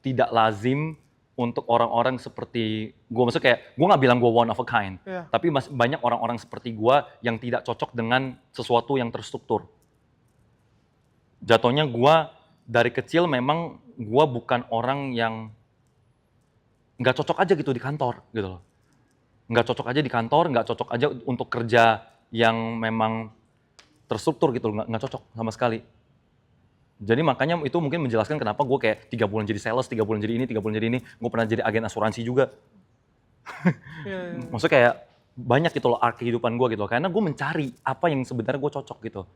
tidak lazim untuk orang-orang seperti gue. Maksudnya kayak, gue nggak bilang gue one of a kind. Iya. Tapi banyak orang-orang seperti gue yang tidak cocok dengan sesuatu yang terstruktur. Jatuhnya gue dari kecil memang gue bukan orang yang nggak cocok aja gitu di kantor gitu loh. Nggak cocok aja di kantor, nggak cocok aja untuk kerja yang memang terstruktur gitu loh, nggak cocok sama sekali. Jadi makanya itu mungkin menjelaskan kenapa gue kayak 3 bulan jadi sales, 3 bulan jadi ini, 3 bulan jadi ini. Gue pernah jadi agen asuransi juga. Iya. Maksudnya kayak banyak gitu loh arc kehidupan gue gitu loh. Karena gue mencari apa yang sebenarnya gue cocok gitu.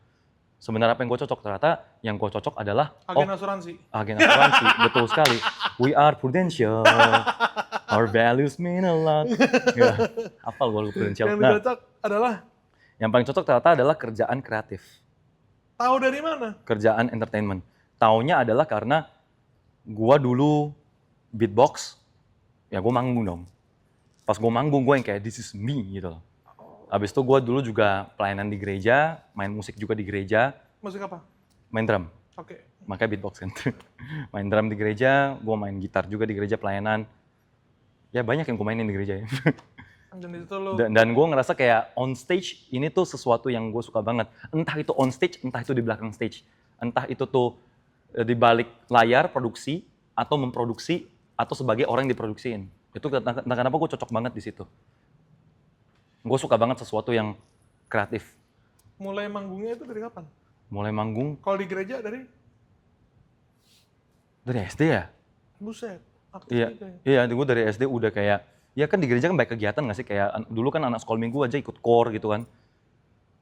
Sebenarnya apa yang gue cocok, ternyata yang gue cocok adalah Agen asuransi. agen asuransi. Betul sekali. We are prudential. Our values mean a lot. Ya, hafal gue prudential. Yang Nah, cocok adalah yang paling cocok ternyata adalah kerjaan kreatif. tahu dari mana? Kerjaan entertainment. Taunya adalah karena gua dulu beatbox, ya gua manggung dong. Pas gua manggung, gua yang kayak this is me gitu loh. Habis itu gua dulu juga pelayanan di gereja, main musik juga di gereja, Musik apa? main drum. Oke. Makanya beatbox kan. Main drum di gereja, gua main gitar juga di gereja pelayanan. Ya banyak yang gua mainin di gereja ya. Dan itu lu Dan gue ngerasa kayak on stage ini tuh sesuatu yang gue suka banget. Entah itu on stage, entah itu di belakang stage. Entah itu tuh di balik layar produksi, atau memproduksi, atau sebagai orang yang diproduksiin. Itu entah kenapa gue cocok banget di situ. Gue suka banget sesuatu yang kreatif. mulai manggungnya itu dari kapan? Mulai manggung Kalau di gereja dari dari SD ya? buset. Aktif Iya, juga ya. iya, gue dari SD udah kayak, ya kan di gereja kan banyak kegiatan nggak sih? Kayak dulu kan anak sekolah minggu aja ikut core gitu kan.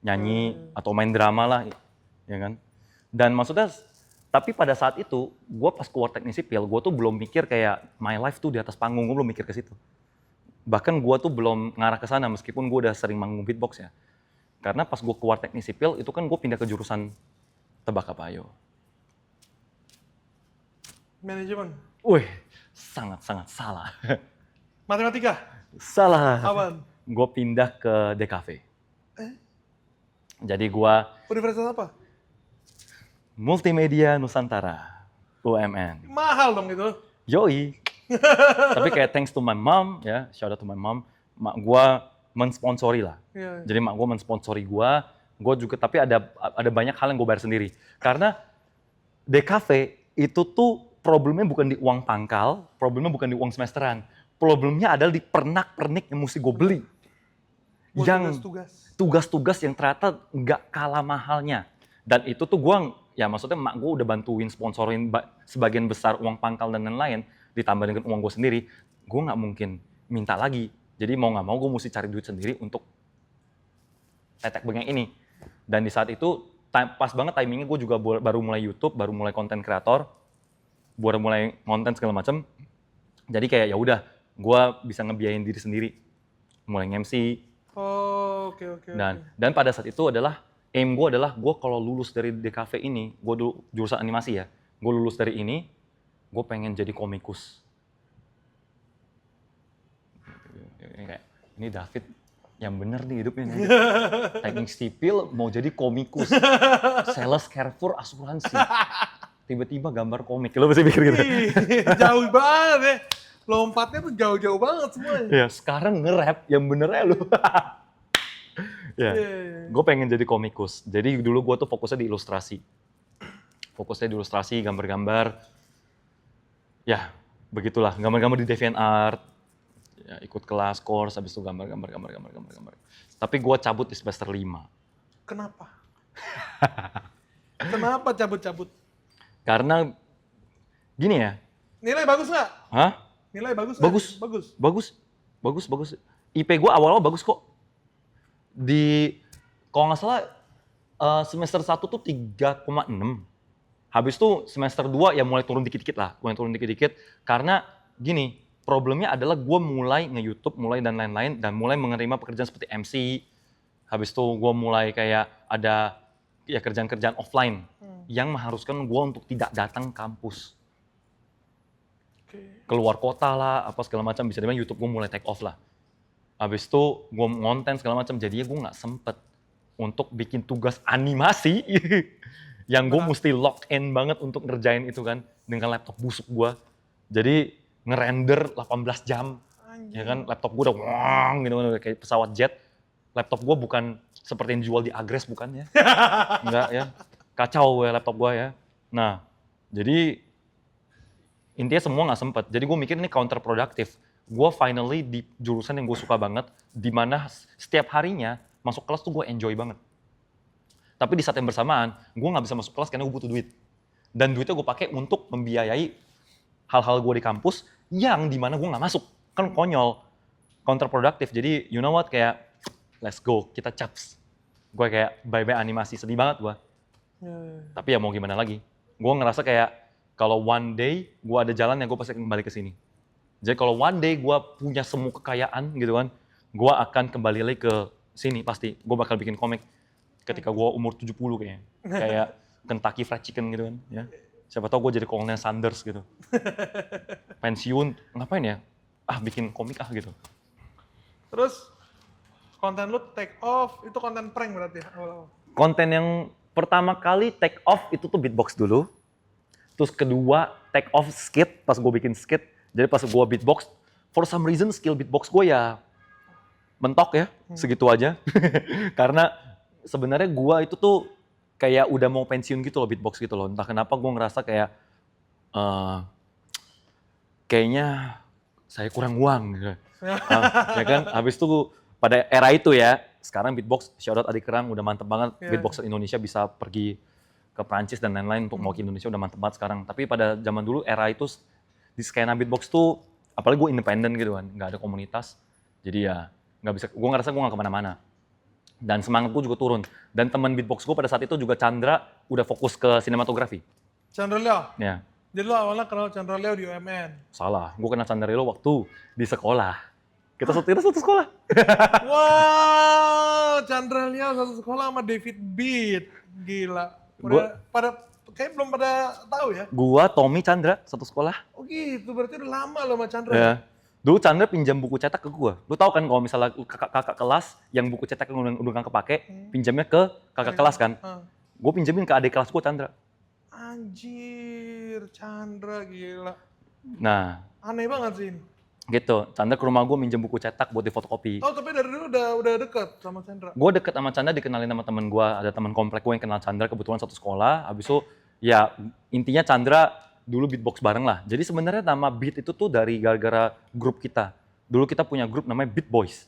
Nyanyi atau main drama lah, ya kan. Dan maksudnya, tapi pada saat itu, gue pas keluar teknik sipil, gue tuh belum mikir kayak my life tuh di atas panggung, gue belum mikir ke situ. Bahkan gue tuh belum ngarah ke sana meskipun gue udah sering manggung beatbox ya. Karena pas gue keluar teknik sipil, itu kan gue pindah ke jurusan tebak apa ayo. Manajemen. Wih, sangat-sangat salah. Matematika. Salah. Apaan? Gue pindah ke DKV. Jadi gue Universitas apa? Multimedia Nusantara, UMN. Mahal dong itu. Yoi. Tapi kayak thanks to my mom, ya, shout out to my mom, mak gue mensponsori lah. Iya. Jadi mak gue mensponsori gue juga, tapi ada banyak hal yang gue bayar sendiri. Karena DKV itu tuh problemnya bukan di uang pangkal, problemnya bukan di uang semesteran. Problemnya adalah di pernak-pernik yang mesti gue beli. Buat Yang tugas-tugas yang ternyata nggak kalah mahalnya. Dan itu tuh gue, ya maksudnya mak gue udah bantuin sponsorin sebagian besar uang pangkal dan lain-lain, ditambah dengan uang gue sendiri, gue nggak mungkin minta lagi. Jadi mau nggak mau gue mesti cari duit sendiri untuk tetek bengeng ini. Dan di saat itu pas banget timingnya gue juga baru mulai YouTube, baru mulai konten kreator, baru mulai konten segala macam. Jadi kayak ya udah, gue bisa ngebiayain diri sendiri, mulai MC. Oh, oke. Dan pada saat itu adalah aim gue adalah gue kalau lulus dari DKV ini, gue dulu jurusan animasi ya, gue lulus dari ini, gue pengen jadi komikus. Ini David yang bener nih hidupnya nih. Teknik sipil mau jadi komikus, sales Carrefour asuransi. Tiba-tiba gambar komik, lo bisa pikir gitu. Jauh banget ya. Lompatnya tuh jauh-jauh banget semuanya. Ya sekarang nge-rap yang benernya lu. Ya, gue pengen jadi komikus. Jadi dulu gue tuh fokusnya di ilustrasi. Gambar-gambar. Ya, begitulah. Gambar-gambar di DeviantArt. Ya, ikut kelas, course, habis itu gambar. Tapi gue cabut di semester 5. Kenapa? Kenapa cabut-cabut? Karena, gini ya. Nilai bagus nggak? Hah? Nilai bagus nggak? Bagus. IP gue awal-awal bagus kok. Kalau nggak salah, Semester 1 tuh 3,6. Habis itu semester 2 ya mulai turun dikit-dikit lah. Mulai turun dikit-dikit. Karena gini, problemnya adalah gue mulai nge-YouTube, mulai dan lain-lain. Dan mulai menerima pekerjaan seperti MC. Habis itu gue mulai kayak ada ya kerjaan-kerjaan offline. Yang mengharuskan gue untuk tidak datang kampus. Keluar kota lah, apa segala macam. Bisa dibilang YouTube gue mulai take off lah. Habis itu gue ngonten segala macam. Jadinya gue nggak sempet untuk bikin tugas animasi. Yang gue mesti lock in banget untuk ngerjain itu kan. Dengan laptop busuk gue. Jadi ngerender 18 jam. Ya kan, laptop gue udah wang gitu kan, udah kayak pesawat jet. Laptop gue bukan seperti yang dijual di Agres, bukan ya. Enggak ya. Kacau ya laptop gue ya. Nah, jadi intinya semua nggak sempet. Jadi gue mikir ini counterproductive. Gue finally di jurusan yang gue suka banget, di mana setiap harinya masuk kelas tuh gue enjoy banget. Tapi di saat yang bersamaan, gue nggak bisa masuk kelas karena gue butuh duit. Dan duitnya gue pakai untuk membiayai hal-hal gue di kampus yang di mana gue nggak masuk. Kan konyol, counterproductive. Jadi you know what, kayak let's go, kita caps. Gue kayak bye-bye animasi, sedih banget gue. Tapi ya mau gimana lagi. Gue ngerasa kayak kalau one day gue ada jalan yang gue pasti kembali ke sini. Jadi kalau one day gue punya semua kekayaan gitu kan, gue akan kembali lagi ke sini pasti. Gue bakal bikin komik ketika gue umur 70 kayaknya. Kayak Kentucky Fried Chicken gitu kan. Ya. Siapa tahu gue jadi Colonel Sanders gitu. Pensiun, ngapain ya? Bikin komik gitu. Terus konten lu take off, itu konten prank berarti ya? Konten yang pertama kali take off itu tuh beatbox dulu. Terus kedua take off skit, pas gue bikin skit. Jadi pas gue beatbox, for some reason skill beatbox gue ya mentok ya, segitu aja. Karena sebenarnya gue itu tuh kayak udah mau pensiun gitu loh beatbox gitu loh. Entah kenapa gue ngerasa kayak kayaknya saya kurang uang gitu. Ya kan, habis itu pada era itu ya, sekarang beatbox, shout out Adik Kerang, udah mantep banget. Beatboxer Indonesia bisa pergi ke Prancis dan lain-lain untuk mewakili Indonesia, udah mantep banget sekarang. Tapi pada zaman dulu, era itu, di skena beatbox tuh, apalagi gue independen gitu kan, nggak ada komunitas. Jadi ya, nggak bisa, gue ngerasa gue nggak kemana-mana. Dan semangat gue juga turun. Dan teman beatbox gue pada saat itu juga Chandra, udah fokus ke sinematografi. Chandra Leo? Ya. Jadi lu awalnya kenal Chandra Leo di UMN? Salah, gue kenal Chandra Leo waktu di sekolah. Kita satu sekolah. Wow, Chandra Leo satu sekolah sama David Beat. Gila. Pada kayak belum pada tahu ya? Gua, Tommy, Chandra, satu sekolah. Oh gitu, berarti udah lama lo sama Chandra. Ya. Dulu Chandra pinjam buku cetak ke gua. Lu tahu kan kalau misalnya kakak kelas yang buku cetak yang udah nggak kepake, pinjamnya ke kakak kelas kan. Gue pinjemin ke adik kelas gua, Chandra. Anjir, Chandra gila. Nah. Aneh banget sih ini. Gitu, Chandra ke rumah gue minjem buku cetak buat difotokopi. Oh, tapi dari dulu udah deket sama Chandra? Gue deket sama Chandra, dikenalin sama temen gue. Ada teman komplek gue yang kenal Chandra, kebetulan satu sekolah. Habis itu, ya intinya Chandra dulu beatbox bareng lah. Jadi sebenarnya nama Beat itu tuh dari gara-gara grup kita. Dulu kita punya grup namanya Beat Boys.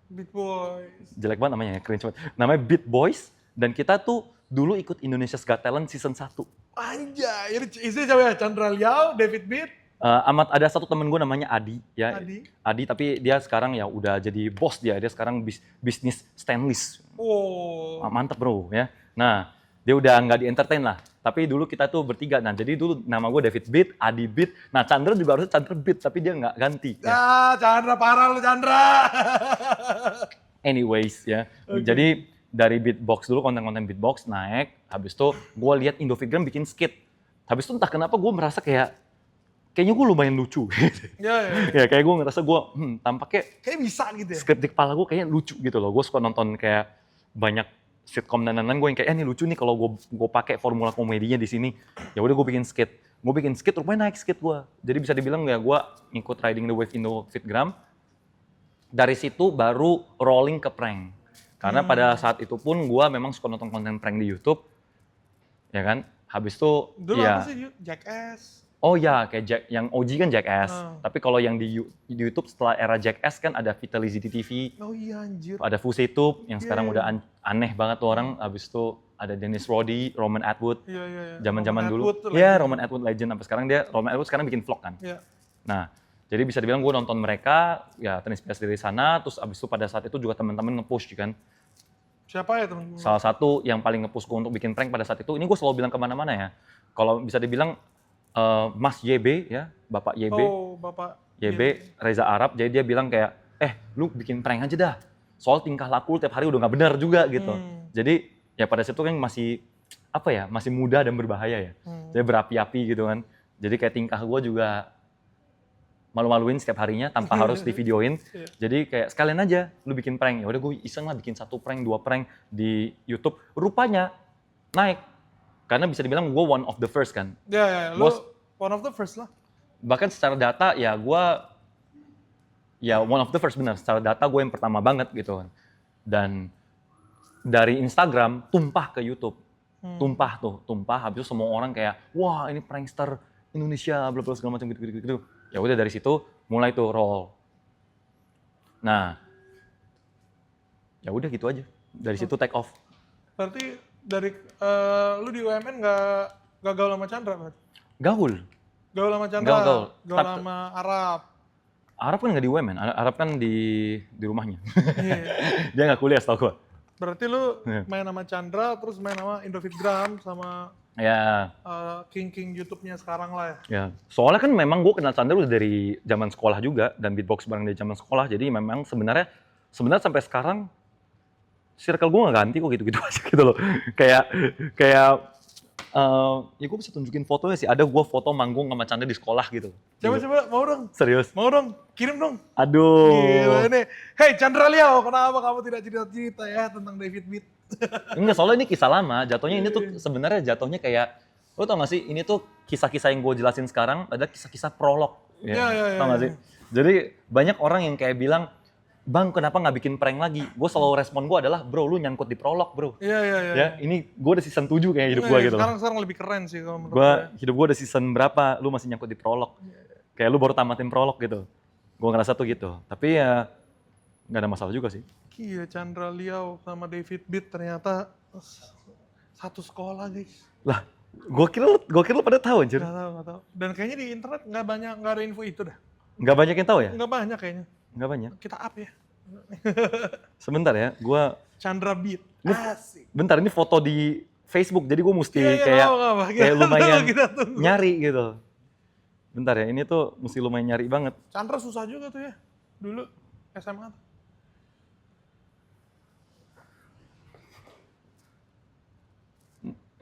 Beat Boys. Jelek banget namanya, keren banget. Namanya Beat Boys, dan kita tuh dulu ikut Indonesia's Got Talent season 1. Anjay, ini isinya siapa ya? Chandra Liao, David Beat. Ada satu temen gue namanya Adi ya. Adi tapi dia sekarang ya udah jadi bos dia sekarang bisnis stainless. Mantep bro ya. Nah dia udah nggak di entertain lah, tapi dulu kita tuh bertiga. Nah jadi dulu nama gue David Beat, Adi Beat. Nah Chandra juga harusnya Chandra Beat, tapi dia nggak ganti ya. Chandra parah lu Chandra. Anyways ya, jadi dari beatbox dulu, konten-konten beatbox naik. Habis itu gue lihat Indofitgram bikin skit. Habis itu entah kenapa gue merasa kayaknya gue lumayan lucu. Ya kayak gue ngerasa gue tampaknya kayak bisa gitu ya. Skrip di kepala gue kayaknya lucu gitu loh. Gue suka nonton kayak banyak sitcom dan lain-lain, gue yang kayak ini lucu nih kalau gue pakai formula komedinya di sini. Ya udah gue bikin skit. Rupanya naik skit gue. Jadi bisa dibilang ya gue ngikut riding the wave Indo Fitgram. Dari situ baru rolling ke prank. Karena pada saat itu pun gue memang suka nonton konten prank di YouTube. Ya kan? Habis itu dulu ya. apa sih? Jackass. Oh ya, kayak yang OG kan Jackass. Tapi kalau yang di YouTube setelah era Jackass kan ada Vitalizity TV. Oh iya anjir. Ada Fusetube yang sekarang udah aneh banget tuh orang. Habis itu ada Dennis Roddy, Roman Atwood. Iya. Zaman-zaman dulu. Iya, Roman Atwood legend. Sampai sekarang Roman Atwood sekarang bikin vlog kan. Iya. Nah, jadi bisa dibilang gue nonton mereka, ya terinspirasi dari sana. Terus abis itu pada saat itu juga teman-teman nge-push kan. Siapa ya temen? Salah satu yang paling nge-push gue untuk bikin prank pada saat itu, ini gue selalu bilang kemana-mana ya. Kalau bisa dibilang Mas YB ya, Bapak YB, Oh, Bapak. YB Reza Arab, jadi dia bilang kayak, lu bikin prank aja dah. Soal tingkah laku tiap hari udah nggak benar juga gitu. Jadi ya pada situ kan masih masih muda dan berbahaya ya. Jadi berapi-api gitu kan. Jadi kayak tingkah gue juga malu-maluin setiap harinya tanpa harus divideoin. Jadi kayak sekalian aja lu bikin prank. Ya udah gue iseng lah bikin 1 prank, 2 prank di YouTube. Rupanya naik. Karena bisa dibilang gue one of the first kan. Ya, lu one of the first lah. Bahkan secara data ya gue one of the first benar. Secara data gue yang pertama banget gitu kan. Dan dari Instagram tumpah ke YouTube. Tumpah. Habis itu semua orang kayak, wah ini prankster Indonesia, bla bla segala macam gitu. Ya udah dari situ mulai tuh roll. Nah, ya udah gitu aja. Dari situ take off. Berarti dari lu di UMN nggak gaul sama Chandra berarti? Gaul Gaul sama Chandra, Gaul. gaul sama Arab. Arab kan nggak di UMN, Arab kan di rumahnya. Iya. Dia nggak kuliah setahu gua. Berarti lu main sama Chandra, terus main sama Indofitgram, sama Ya, king YouTube-nya sekarang lah ya. ya. Soalnya kan memang gue kenal Chandra udah dari zaman sekolah juga dan beatbox bareng dari zaman sekolah. Jadi memang sebenarnya sampai sekarang circle gue nggak ganti kok gitu-gitu aja gitu loh. kayak ya gue bisa tunjukin fotonya sih. Ada gue foto manggung sama Chandra di sekolah gitu. Coba mau dong. Serius? Mau dong, kirim dong. Aduh. Gila ini. Hey Chandra Liao, kenapa kamu tidak cerita-cerita ya tentang David Beat? Enggak, soalnya ini kisah lama. Jatuhnya ini tuh sebenarnya jatuhnya kayak, lo tau gak sih, ini tuh kisah-kisah yang gue jelasin sekarang ada kisah-kisah prolog. Ya. Tau gak sih? Jadi banyak orang yang kayak bilang, Bang kenapa gak bikin prank lagi? Gue selalu respon gue adalah, bro lu nyangkut di prolog bro. Iya. Ya, ini gue udah season 7 kayak hidup gue gitu. Sekarang lebih keren sih kalau menurut gue. Hidup gue udah season berapa, lu masih nyangkut di prolog. Kayak lu baru tamatin prolog gitu. Gue ngerasa tuh gitu. Tapi ya gak ada masalah juga sih. Iya, Chandra Liao sama David Beat ternyata satu sekolah guys. Lah, gue kira lu pada tahu anjir. Nggak tahu. Dan kayaknya di internet nggak ada info itu dah. Nggak banyak yang tahu ya? Nggak banyak kayaknya. Nggak banyak. Kita up ya. Sebentar ya, gue Chandra Beat. Asik. bentar ini foto di Facebook, jadi gue mesti Iya, kayak nggak apa-apa. kayak lumayan Kita tunggu. nyari gitu. Bentar ya, ini tuh mesti lumayan nyari banget. Chandra susah juga tuh ya. Dulu SMA.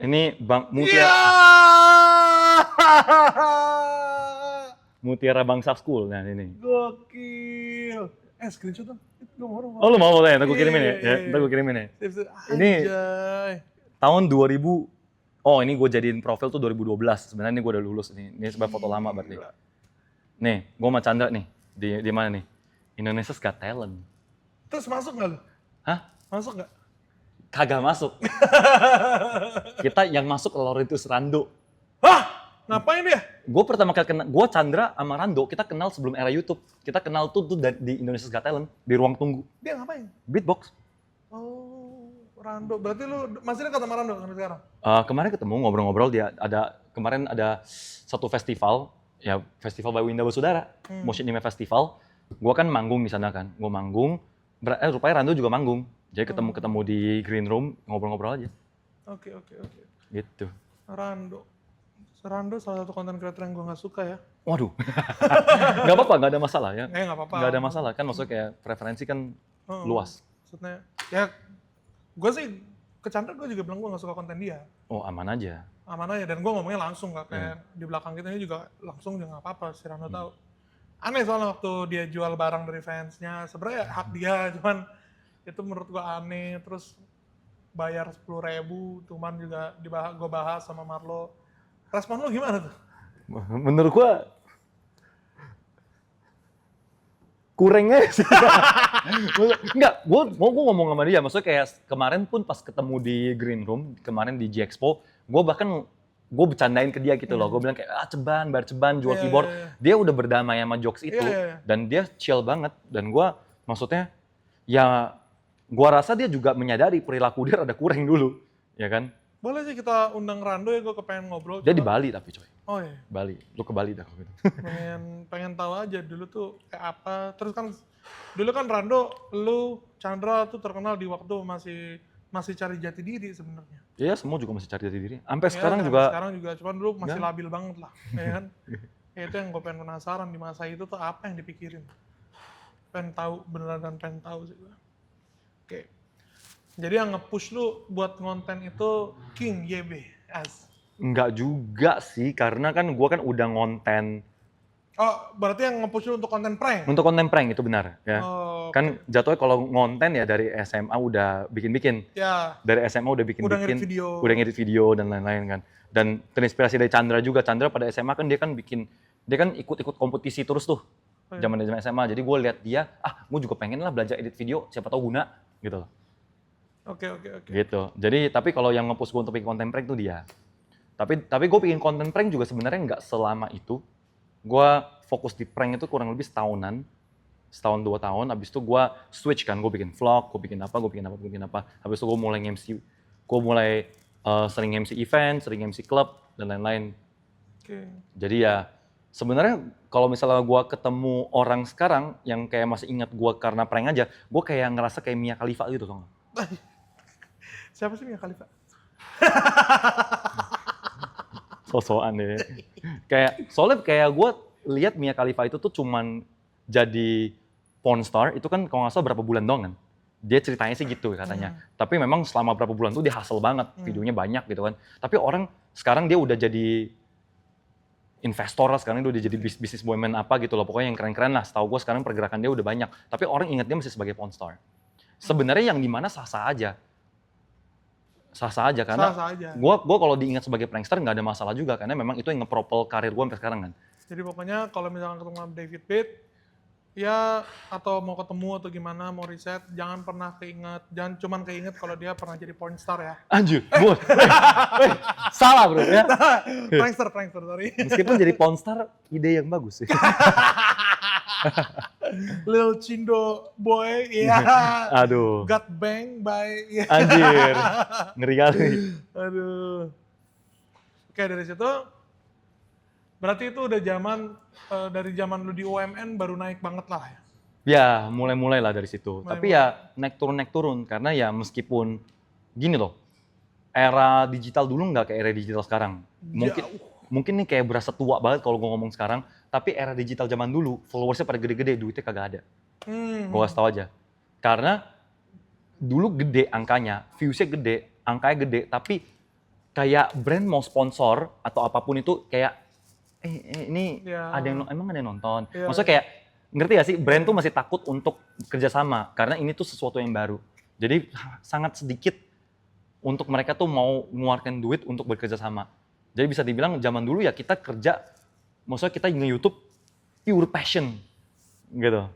Ini Bang Iya. Mutiara Bangsa School, nah ini. Gokil. Screenshot dong. Gue mau. Oh lu mau ya, ntar gue kirimin ya. Iya. Ntar gue kirimin ya. Ini Tahun 2000, oh ini gue jadiin profil tuh 2012. Sebenarnya ini gue udah lulus nih. Ini sebuah foto lama berarti. Nih, gue sama Chandra nih. Di mana nih? Indonesia's Got Talent. Terus masuk nggak lu? Hah? Masuk nggak? Kagak masuk. Kita yang masuk Laurentius Rando. Hah? Ngapain dia? Gue pertama kali kenal, gue Chandra sama Rando, kita kenal sebelum era YouTube. Kita kenal tuh di Indonesia's Got Talent, di ruang tunggu. Dia ngapain? Beatbox. Oh, Rando. Berarti lu masih dekat sama Rando sampai sekarang? Kemarin ketemu ngobrol-ngobrol, kemarin ada satu festival, ya festival by Winda Basudara, Motion Anime Festival. Gue kan manggung di sana kan, gue manggung. Rupanya Rando juga manggung. Jadi ketemu di green room, ngobrol-ngobrol aja. Oke. Gitu. Rando salah satu konten creator yang gue nggak suka ya. Waduh. Gak apa-apa, gak ada masalah ya. Nggak apa-apa. Gak ada masalah, kan maksudnya kayak preferensi kan luas. Maksudnya, ya gue sih ke Chandra gue juga bilang gue nggak suka konten dia. Oh aman aja. Aman aja, dan gue ngomongnya langsung, nggak kayak di belakang kita ini juga langsung juga nggak apa-apa, si Rando tahu. Aneh soalnya waktu dia jual barang dari fansnya, sebenarnya hak dia, cuman itu menurut gue aneh. Terus bayar 10.000, cuman juga gue bahas sama Marlo. Respon lo gimana tuh? Menurut gua kurangnya sih. Enggak, gua ngomong sama dia, maksudnya kayak kemarin pun pas ketemu di Green Room, kemarin di G-Expo, gue bercandain ke dia gitu loh. Gue bilang kayak bayar ceban jual keyboard. Dia udah berdamai sama jokes itu dan dia chill banget, dan gua maksudnya ya gua rasa dia juga menyadari perilaku dia rada kurang dulu, ya kan? Boleh sih kita undang Rando ya, gue kepengen ngobrol. Dia di Bali tapi coy. Oh iya. Bali, lu ke Bali dah gitu. pengen tahu aja dulu tuh kayak apa. Terus kan dulu kan Rando, lu, Chandra tuh terkenal di waktu masih masih cari jati diri sebenarnya. Iya, semua juga masih cari jati diri. Sampai Ya, sekarang sampai juga. sekarang juga, cuman dulu masih Ya. labil banget lah, ya kan? Ya, itu yang gue pengen penasaran di masa itu tuh apa yang dipikirin. Pengen tahu, beneran pengen tahu sih gue. Oke. Jadi yang nge-push lu buat konten itu King YB. Enggak juga sih, karena kan gua kan udah ngonten Oh, berarti yang nge-push lu untuk konten prank? untuk konten prank, itu benar ya. Oh, Kan jatuhnya kalau ngonten ya dari SMA udah bikin-bikin. ya, Dari SMA udah bikin-bikin. Udah ngedit video. Udah ngedit video dan lain-lain kan. Dan terinspirasi dari Chandra juga. Chandra pada SMA kan dia kan ikut-ikut kompetisi terus tuh. Oh, iya. Zaman dari SMA. Jadi gue lihat dia, gue juga pengen lah belajar edit video, siapa tahu guna gitu loh. Oke. Gitu. Jadi tapi kalau yang nge-push gue untuk bikin konten prank tuh dia. Tapi gue bikin konten prank juga sebenarnya nggak selama itu. Gue fokus di prank itu kurang lebih setahunan. Setahun 2 tahun, habis itu gue switch kan, gue bikin vlog, gue bikin apa. Habis itu gue mulai MC, gue mulai sering MC event, sering MC klub, dan lain-lain. Oke. Jadi ya, sebenarnya kalau misalnya gue ketemu orang sekarang yang kayak masih ingat gue karena prank aja, gue kayak ngerasa kayak Mia Khalifa gitu tau gak? Siapa sih Mia Khalifa? So-soan deh. Soalnya kayak gue lihat Mia Khalifa itu tuh cuman jadi porn star, itu kan kalau nggak salah berapa bulan doang kan. Dia ceritanya sih gitu katanya. Tapi memang selama berapa bulan tuh dia hustle banget, videonya banyak gitu kan. Tapi orang sekarang dia udah jadi investor lah, sekarang dia udah jadi bisnis woman apa gitu loh. Pokoknya yang keren-keren lah. Setahu gue sekarang pergerakan dia udah banyak. Tapi orang ingat dia masih sebagai porn star. Sebenarnya yang dimana sah-sah aja. Sah-sah aja karena Sah-sah aja. gue kalau diingat sebagai prankster nggak ada masalah juga karena memang itu yang nge-propel karir gue sampai sekarang kan. Jadi pokoknya kalau misalkan ketemu sama David Pitt, ya atau mau ketemu atau gimana, mau riset, jangan cuman keinget kalau dia pernah jadi porn star ya. Anjir, bos. Salah bro ya. prankster, sorry. Meskipun jadi porn star, ide yang bagus sih. Lil Cindo Boy, ya. Aduh. Got bang by, ya. Anjir, ngeri kali. Aduh. Oke, dari situ, berarti itu udah dari zaman lu di UMN baru naik banget lah ya? Ya, mulai-mulai lah dari situ. Mulai-mulai. Tapi ya naik turun, karena ya meskipun gini loh, era digital dulu nggak kayak era digital sekarang. Mungkin nih kayak berasa tua banget kalau gue ngomong sekarang, tapi era digital zaman dulu, followersnya pada gede-gede, duitnya kagak ada. Gue kasih tau aja. Karena dulu gede angkanya, viewsnya gede, angkanya gede, tapi kayak brand mau sponsor atau apapun itu kayak, ini Ya. emang ada yang nonton. Ya. Maksudnya kayak, ngerti gak sih, brand tuh masih takut untuk kerjasama, karena ini tuh sesuatu yang baru. Jadi sangat sedikit untuk mereka tuh mau mengeluarkan duit untuk bekerja sama. Jadi bisa dibilang zaman dulu ya kita kerja, maksudnya kita nge-YouTube pure passion, gitu.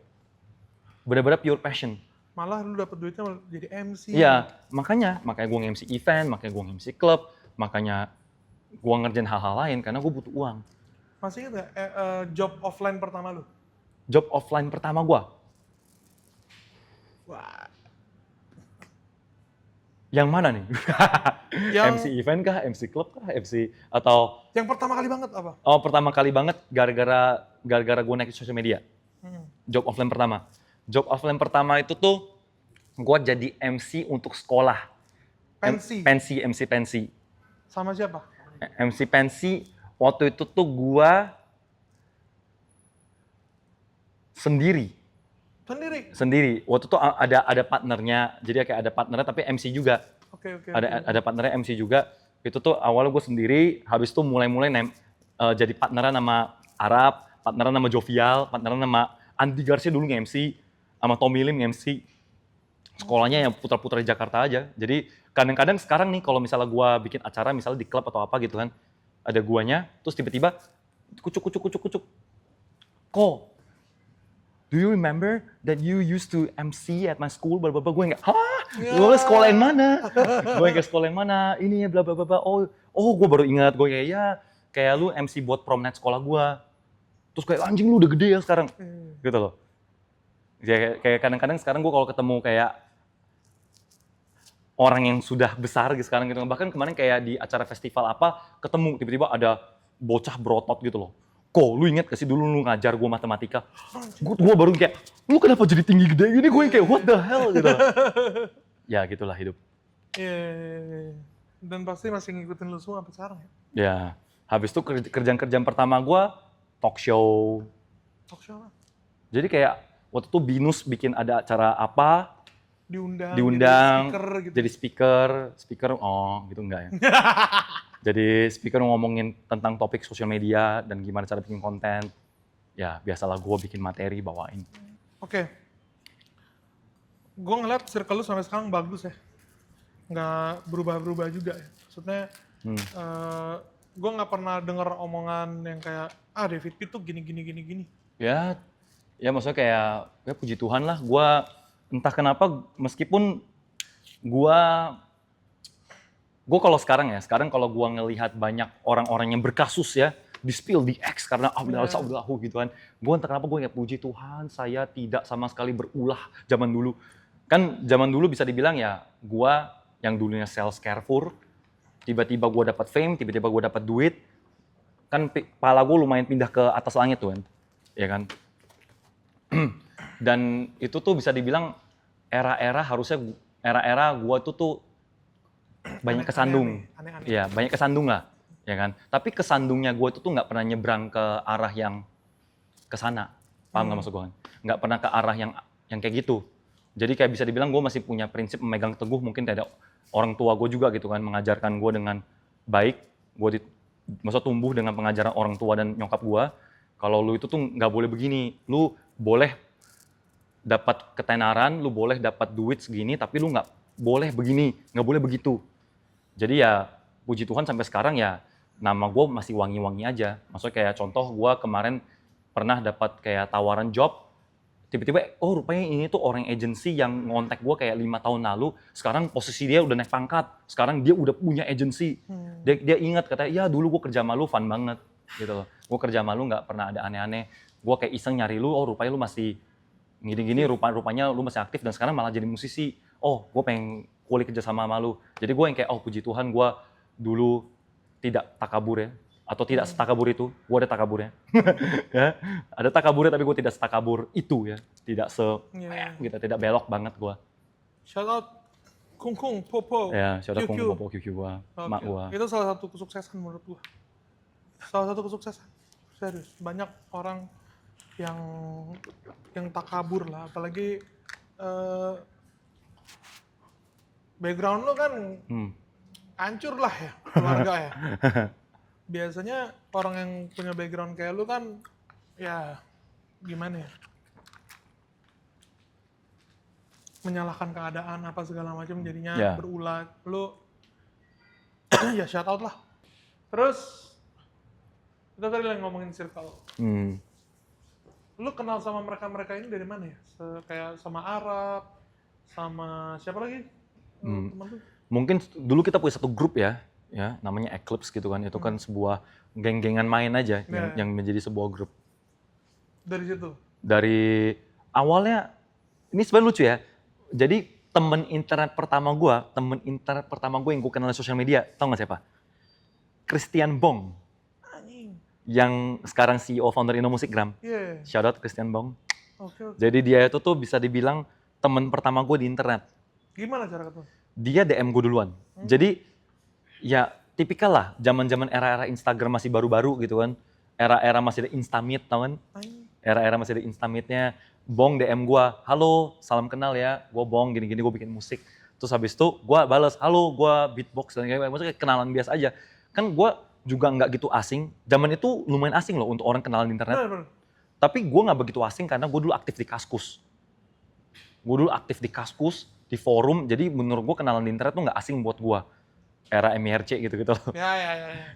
Benar-benar pure passion. Malah lu dapet duitnya jadi MC. Iya, makanya gue nge-MC event, makanya gue nge-MC klub, makanya gue ngerjain hal-hal lain karena gue butuh uang. Masih ingat gak job offline pertama lu? Job offline pertama gue, Wah. yang mana nih? Yang- MC event kah, MC klub kah, MC atau Yang pertama kali banget apa? pertama kali banget gara-gara gue naik sosial media. Job offline pertama. Job offline pertama itu tuh gue jadi MC untuk sekolah. Pensi. MC pensi. Sama siapa? MC pensi waktu itu tuh gue sendiri. Waktu itu ada partnernya, jadi kayak ada partnernya tapi MC juga. Oke. Ada partnernya MC juga. Itu tuh awalnya gue sendiri, habis itu mulai jadi partneran sama Arab, partneran sama Jovial, partneran sama Andi Garcia dulu nge-MC, sama Tommy Lim nge-MC. Sekolahnya yang putar-putar di Jakarta aja. Jadi kadang-kadang sekarang nih kalau misalnya gue bikin acara misalnya di klub atau apa gitu kan, ada guanya, terus tiba-tiba kucuk. Do you remember that you used to MC at my school? Blablabla. Gue nggak, hah? Gue sekolah yang mana? Gue ke sekolah yang mana? Ini ya blablabla. Oh, gue baru ingat. Gue kayak lu MC buat prom night sekolah gue. Terus kayak anjing lu udah gede ya sekarang, gitu loh. Kayak kadang-kadang sekarang gue kalau ketemu kayak orang yang sudah besar gitu sekarang gitu. Bahkan kemarin kayak di acara festival apa ketemu tiba-tiba ada bocah berotot gitu loh. Lu inget gak sih dulu lu ngajar gue matematika? Gue baru kayak, lu kenapa jadi tinggi gede gini? Gue yang kayak, what the hell gitu. Ya gitulah hidup. Iya. Dan pasti masih ngikutin lu semua sampai sekarang ya? Ya, habis itu kerjaan pertama gue talk show. Talk show lah. Jadi kayak waktu itu Binus bikin ada acara apa, Diundang, jadi speaker, oh gitu enggak ya. Jadi speaker ngomongin tentang topik sosial media dan gimana cara bikin konten. Ya biasalah gue bikin materi bawain. Oke. Gue ngeliat circle lu sampai sekarang bagus ya. Nggak berubah-berubah juga ya. Maksudnya, gue nggak pernah denger omongan yang kayak, David Pitt tuh gini. Ya, ya maksudnya kayak ya puji Tuhan lah. Gue entah kenapa meskipun gue kalau sekarang kalau gue ngelihat banyak orang-orang yang berkasus ya, di-spill di X karena Abdullahu gitu kan. Gue entah kenapa gue kayak puji Tuhan saya tidak sama sekali berulah zaman dulu. Kan zaman dulu bisa dibilang ya gue yang dulunya sales Carrefour, tiba-tiba gue dapat fame, tiba-tiba gue dapat duit, kan kepala gue lumayan pindah ke atas langit tuh kan, ya kan. Dan itu tuh bisa dibilang era-era gue tuh banyak kesandung. Aneh-aneh. Iya, banyak kesandung lah, ya kan. Tapi kesandungnya gue tuh nggak pernah nyebrang ke arah yang ke sana. Paham nggak maksud gue kan? Nggak pernah ke arah yang kayak gitu. Jadi kayak bisa dibilang gue masih punya prinsip memegang teguh, mungkin tidak orang tua gue juga gitu kan, mengajarkan gue dengan baik. Gue maksudnya tumbuh dengan pengajaran orang tua dan nyokap gue. Kalau lu itu tuh nggak boleh begini, lu boleh dapat ketenaran, lu boleh dapat duit segini, tapi lu nggak boleh begini, nggak boleh begitu. Jadi ya puji Tuhan sampai sekarang ya nama gue masih wangi-wangi aja. Maksudnya kayak contoh gue kemarin pernah dapat kayak tawaran job, tiba-tiba oh rupanya ini tuh orang agensi yang ngontak gue kayak 5 tahun lalu, sekarang posisi dia udah naik pangkat, sekarang dia udah punya agensi. Dia ingat katanya, ya dulu gue kerja sama lu fun banget gitu loh. Gue kerja sama lu nggak pernah ada aneh-aneh. Gue kayak iseng nyari lu, oh rupanya lu masih gini-gini, rupanya lu masih aktif dan sekarang malah jadi musisi. Oh, gue pengen kulik kerja sama lu. Jadi gue yang kayak, oh puji Tuhan gue dulu tidak takabur ya. Atau tidak setakabur itu, gue ada takaburnya. Ya, ada takaburnya tapi gue tidak setakabur itu ya. Tidak gitu, tidak belok banget gue. Shout out Kung Popo. Ya, shout out QQ. Kung Popo QQ gue, mak gue. Itu salah satu kesuksesan menurut gue. Salah satu kesuksesan. Serius, banyak orang yang takabur lah, apalagi background lo kan hancur lah ya, keluarga ya. Biasanya orang yang punya background kayak lu kan, ya gimana ya, menyalahkan keadaan apa segala macam jadinya berulat. Lu ya shout out lah. Terus kita tadi lagi ngomongin circle. Lu kenal sama mereka ini dari mana ya? Kayak sama Arab, sama siapa lagi? Teman lu? Mungkin dulu kita punya satu grup ya, namanya Eclipse gitu kan. Itu kan sebuah geng-gengan main aja yang menjadi sebuah grup. Dari situ? Dari awalnya, ini sebenarnya lucu ya. Jadi temen internet pertama gue yang gue kenal di sosial media, tau gak siapa? Christian Bong. Yang sekarang CEO founder Indo Musikgram. Shout out Christian Bong. Okay. Jadi dia itu tuh bisa dibilang teman pertama gue di internet. Gimana cara ketemu? Dia DM gue duluan. Jadi ya tipikal lah, zaman-zaman era-era Instagram masih baru-baru gitu kan. Era-era masih ada Instamit, tau kan? Era-era masih ada Instamitnya. Bong DM gue, halo, salam kenal ya. Gue Bong, gini-gini gue bikin musik. Terus habis itu gue balas, halo, gue beatbox dan kayak maksudnya kenalan biasa aja. Kan gue juga nggak gitu asing. Zaman itu lumayan asing loh untuk orang kenalan di internet. Bener. Tapi gue nggak begitu asing karena gue dulu aktif di Kaskus. Di forum. Jadi menurut gue kenalan di internet tuh nggak asing buat gue. Era MIRC gitu-gitu loh. Ya.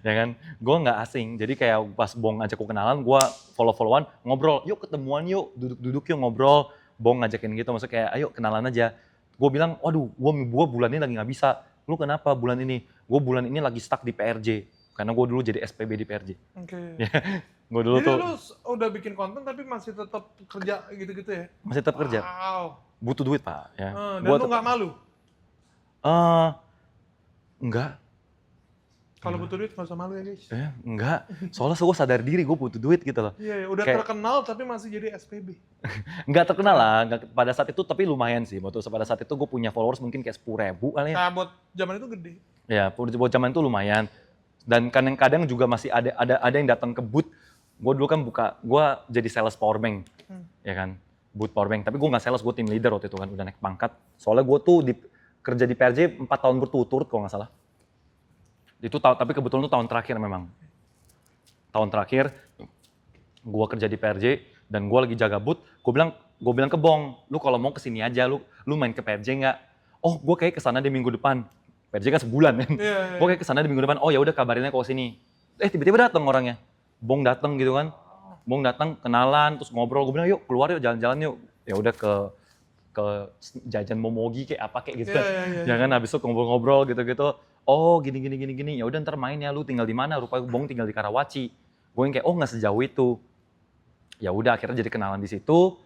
Ya kan? Gue nggak asing. Jadi kayak pas Bong ngajak gue kenalan, gue follow-followan, ngobrol. Yuk ketemuan yuk, duduk yuk ngobrol. Bong ngajakin gitu, maksudnya kayak ayo kenalan aja. Gue bilang, waduh, gue bulan ini lagi nggak bisa. Lu kenapa bulan ini? Gue bulan ini lagi stuck di PRJ. Karena gue dulu jadi SPB di PRJ. Oke. Gue dulu Jadi tuh. lu udah bikin konten tapi masih tetap kerja gitu-gitu ya? Masih tetap kerja. Wow. Butuh duit Pak. Ya. Dan lu nggak malu? Enggak. Kalau butuh duit nggak usah malu ya guys. Enggak, soalnya gue sadar diri gue butuh duit gitu loh. Iya, udah Kayak- terkenal tapi masih jadi SPB. Enggak terkenal lah, pada saat itu tapi lumayan sih. Waktu pada saat itu gue punya followers mungkin kayak 10.000 kali ya. Nah, buat zaman itu gede. Ya, buat zaman itu lumayan. Dan kadang-kadang juga masih ada yang datang ke booth. Gue dulu kan gue jadi sales powerbank, ya kan, booth powerbank. Tapi gue nggak sales, gue team leader waktu itu kan, udah naik pangkat. Soalnya gue tuh kerja di PRJ 4 tahun berturut-turut kalau nggak salah. Tapi kebetulan itu tahun terakhir memang. Tahun terakhir, gue kerja di PRJ dan gue lagi jaga booth. Gue bilang ke Bong, lu kalau mau kesini aja, lu main ke PRJ nggak? Oh, gue kayak kesana di minggu depan. PRJ kan sebulan kan. Gue kayak kesana di minggu depan. Oh ya udah kabarinnya kalau sini. Tiba-tiba datang orangnya. Bong datang gitu kan. Bong datang kenalan terus ngobrol. Gue bilang yuk keluar yuk jalan-jalan yuk. Ya udah ke jajan Momogi kayak apa kayak gitu kan. Ya kan habis itu ngobrol-ngobrol gitu-gitu. Oh gini. Ya udah ntar main ya, lu tinggal di mana? Rupanya Bong tinggal di Karawaci. Gue yang kayak oh nggak sejauh itu. Ya udah akhirnya jadi kenalan di situ.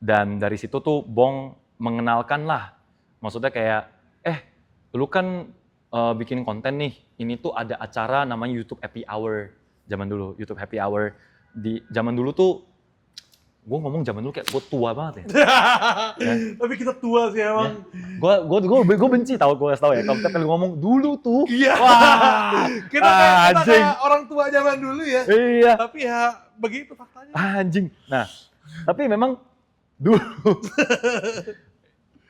Dan dari situ tuh Bong mengenalkan lah. Maksudnya kayak lu kan bikin konten nih. Ini tuh ada acara namanya YouTube Happy Hour. Zaman dulu YouTube Happy Hour. Di zaman dulu tuh gue ngomong zaman dulu kayak gue tua banget ya. Tapi kita tua sih emang. Gue benci tau gue tau ya. Kalau kita ngomong dulu tuh. Iya. Wah. kita kayak orang tua zaman dulu ya. Iya. Tapi ya begitu faktanya. Anjing. Nah, tapi memang dulu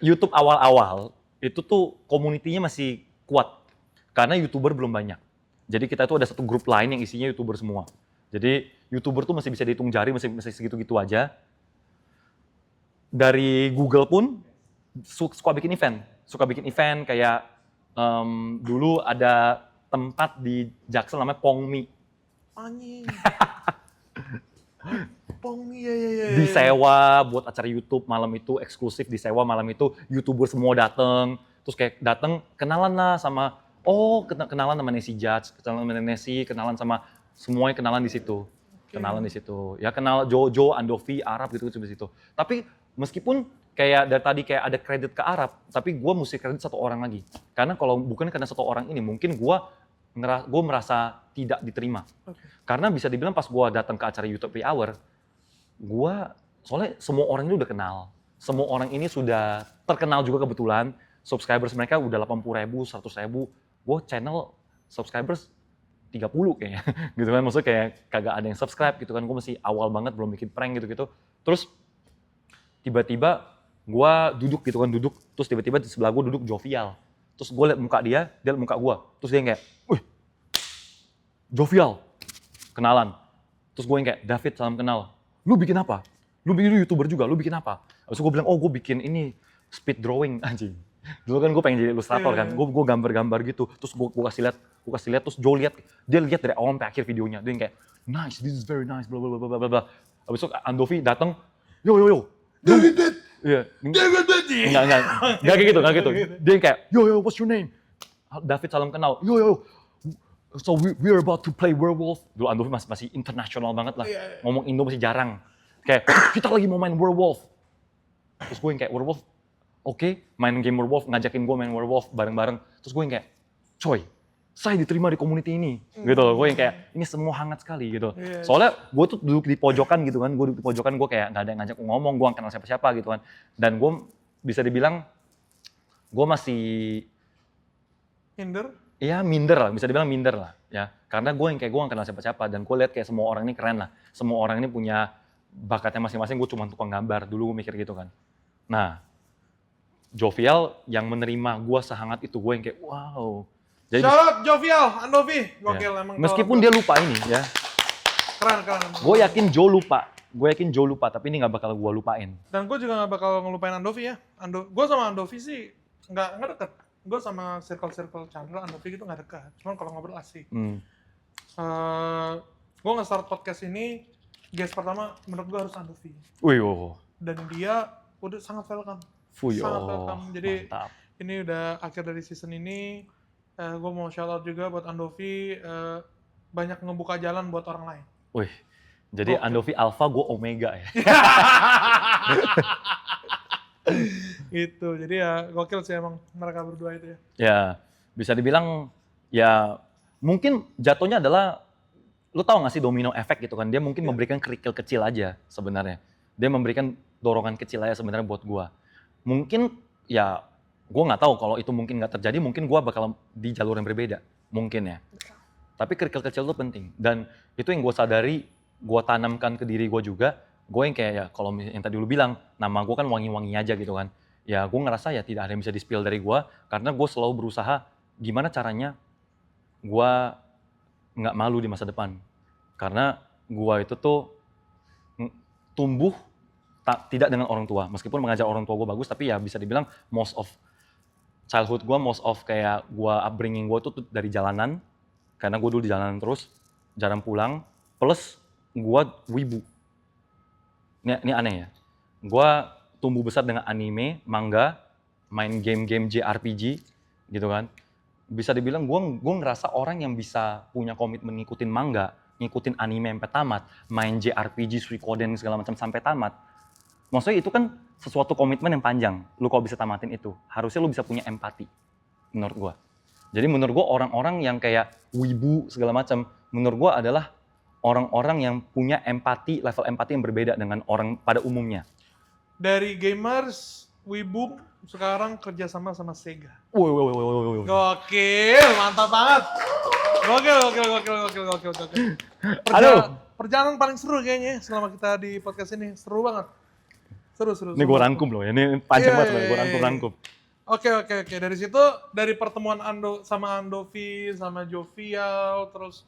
YouTube awal-awal itu tuh komunitinya masih kuat. Karena YouTuber belum banyak. Jadi kita tuh ada satu grup lain yang isinya YouTuber semua. Jadi YouTuber tuh masih bisa dihitung jari, masih segitu-gitu aja. Dari Google pun suka bikin event kayak dulu ada tempat di Jaksel namanya Pongmi. Anjing. Pongmi ya. Disewa buat acara YouTube malam itu eksklusif, disewa malam itu YouTuber semua datang. Terus kayak datang kenalan lah sama kenalan sama Nessie Judge, kenalan sama Nessie, kenalan sama semuanya kenalan di situ. Kenalan di situ. Ya kenal Jojo, Andovi, Arab gitu di situ. Tapi meskipun kayak dari tadi kayak ada kredit ke Arab, tapi gue mesti kredit satu orang lagi. Karena kalau bukan karena satu orang ini, mungkin gue merasa tidak diterima. Karena bisa dibilang pas gue datang ke acara YouTube Happy Hour, soalnya semua orang ini udah kenal. Semua orang ini sudah terkenal juga kebetulan. Subscribers mereka udah 80.000, 100.000. Gue channel subscribers 30 kayaknya. Gitu kan, maksudnya kayak kagak ada yang subscribe gitu kan. Gue masih awal banget, belum bikin prank gitu-gitu. Terus tiba-tiba gue duduk gitu kan, terus tiba-tiba di sebelah gue duduk Jovial. Terus gue liat muka dia liat muka gue. Terus dia yang kayak, wih, Jovial, kenalan. Terus gue yang kayak, David, salam kenal. Lu bikin apa? Lu YouTuber juga, lu bikin apa? Terus gue bilang, gue bikin ini, speed drawing, anjing. Dulu kan gue pengen jadi ilustrator kan, gue gambar-gambar gitu. Terus gue kasih lihat, terus Joe dia lihat dari awal sampai akhir videonya. Dia yang kayak, nice, this is very nice, bla bla bla bla bla. Habis itu Andovi datang, yo. David. Iya. Enggak kayak gitu. Dia yang kayak, yo, what's your name? David, salam kenal. Yo. So we're about to play Werewolf. Dulu Andovi masih internasional banget lah. Ngomong Indo masih jarang. Kayak, kita lagi mau main Werewolf. Terus gue yang kayak, Werewolf? Oke, main game Werewolf, ngajakin gue main Werewolf bareng-bareng. Terus gue yang kayak, coy, saya diterima di community ini. Gitu loh, gue yang kayak, ini semua hangat sekali gitu. Soalnya gue tuh duduk di pojokan gitu kan, gue kayak gak ada yang ngajak ngomong, gue gak kenal siapa-siapa gitu kan. Dan gue bisa dibilang, gue masih... minder lah, bisa dibilang minder lah. Ya. Karena gue yang kayak gue gak kenal siapa-siapa, dan gue lihat kayak semua orang ini keren lah. Semua orang ini punya bakatnya masing-masing, gue cuma tukang gambar, dulu gue mikir gitu kan. Nah, Jovial yang menerima gue sehangat itu, gue yang kayak wow. Jadi, shout out Jovial, Andovi, gokil emang. Meskipun dia lupa ini ya. Keren. Gue yakin Joe lupa, tapi ini gak bakal gue lupain. Dan gue juga gak bakal ngelupain Andovi ya. Gue sama Andovi sih gak deket. Gue sama circle Chandra, Andovi gitu gak dekat. Cuman kalau ngobrol asik. Gue nge-start podcast ini, guest pertama menurut gue harus Andovi. Dan dia udah sangat welcome. Sangat welcome. Jadi mantap. Ini udah akhir dari season ini. Gue mau shout out juga buat Andovi. Banyak ngebuka jalan buat orang lain. Wih, jadi Andovi Alpha, gue Omega ya. Gitu, jadi ya gokil sih emang mereka berdua itu ya. Ya, bisa dibilang ya mungkin jatuhnya adalah, lu tahu nggak sih domino effect gitu kan, dia mungkin memberikan kerikil kecil aja sebenarnya. Dia memberikan dorongan kecil aja sebenarnya buat gua. Mungkin ya gua nggak tahu kalau itu mungkin nggak terjadi, mungkin gua bakal di jalur yang berbeda, mungkin ya. Tapi kerikil kecil itu penting, dan itu yang gue sadari, gue tanamkan ke diri gue juga. Gue yang kayak ya, kalau yang tadi lu bilang, nama gue kan wangi-wangi aja gitu kan. Ya gue ngerasa ya tidak ada yang bisa di-spill dari gue, karena gue selalu berusaha gimana caranya gue nggak malu di masa depan. Karena gue itu tuh tumbuh tidak dengan orang tua, meskipun mengajar orang tua gue bagus, tapi ya bisa dibilang most of childhood gue, most of kayak gue upbringing gue tuh dari jalanan. Karena gue dulu di jalanan terus, jarang pulang, plus gue wibu. Ini aneh ya. Gue tumbuh besar dengan anime, manga, main game-game JRPG, gitu kan. Bisa dibilang gue ngerasa orang yang bisa punya komitmen ngikutin manga, ngikutin anime sampai tamat, main JRPG, Suikoden segala macam sampai tamat. Maksudnya itu kan sesuatu komitmen yang panjang. Lu kalau bisa tamatin itu, harusnya lu bisa punya empati, menurut gue. Jadi menurut gue orang-orang yang kayak wibu segala macam, menurut gue adalah orang-orang yang punya empati, level empati yang berbeda dengan orang pada umumnya. Dari gamers, wibu, sekarang kerjasama sama Sega. Woi. Gokil, mantap banget. Gokil. Perjalanan paling seru kayaknya selama kita di podcast ini. Seru banget. Seru. Ini gue rangkum loh, ini panjang banget loh, gue rangkum. Oke. Dari situ, dari pertemuan Ando sama Andovi, sama Jovial, terus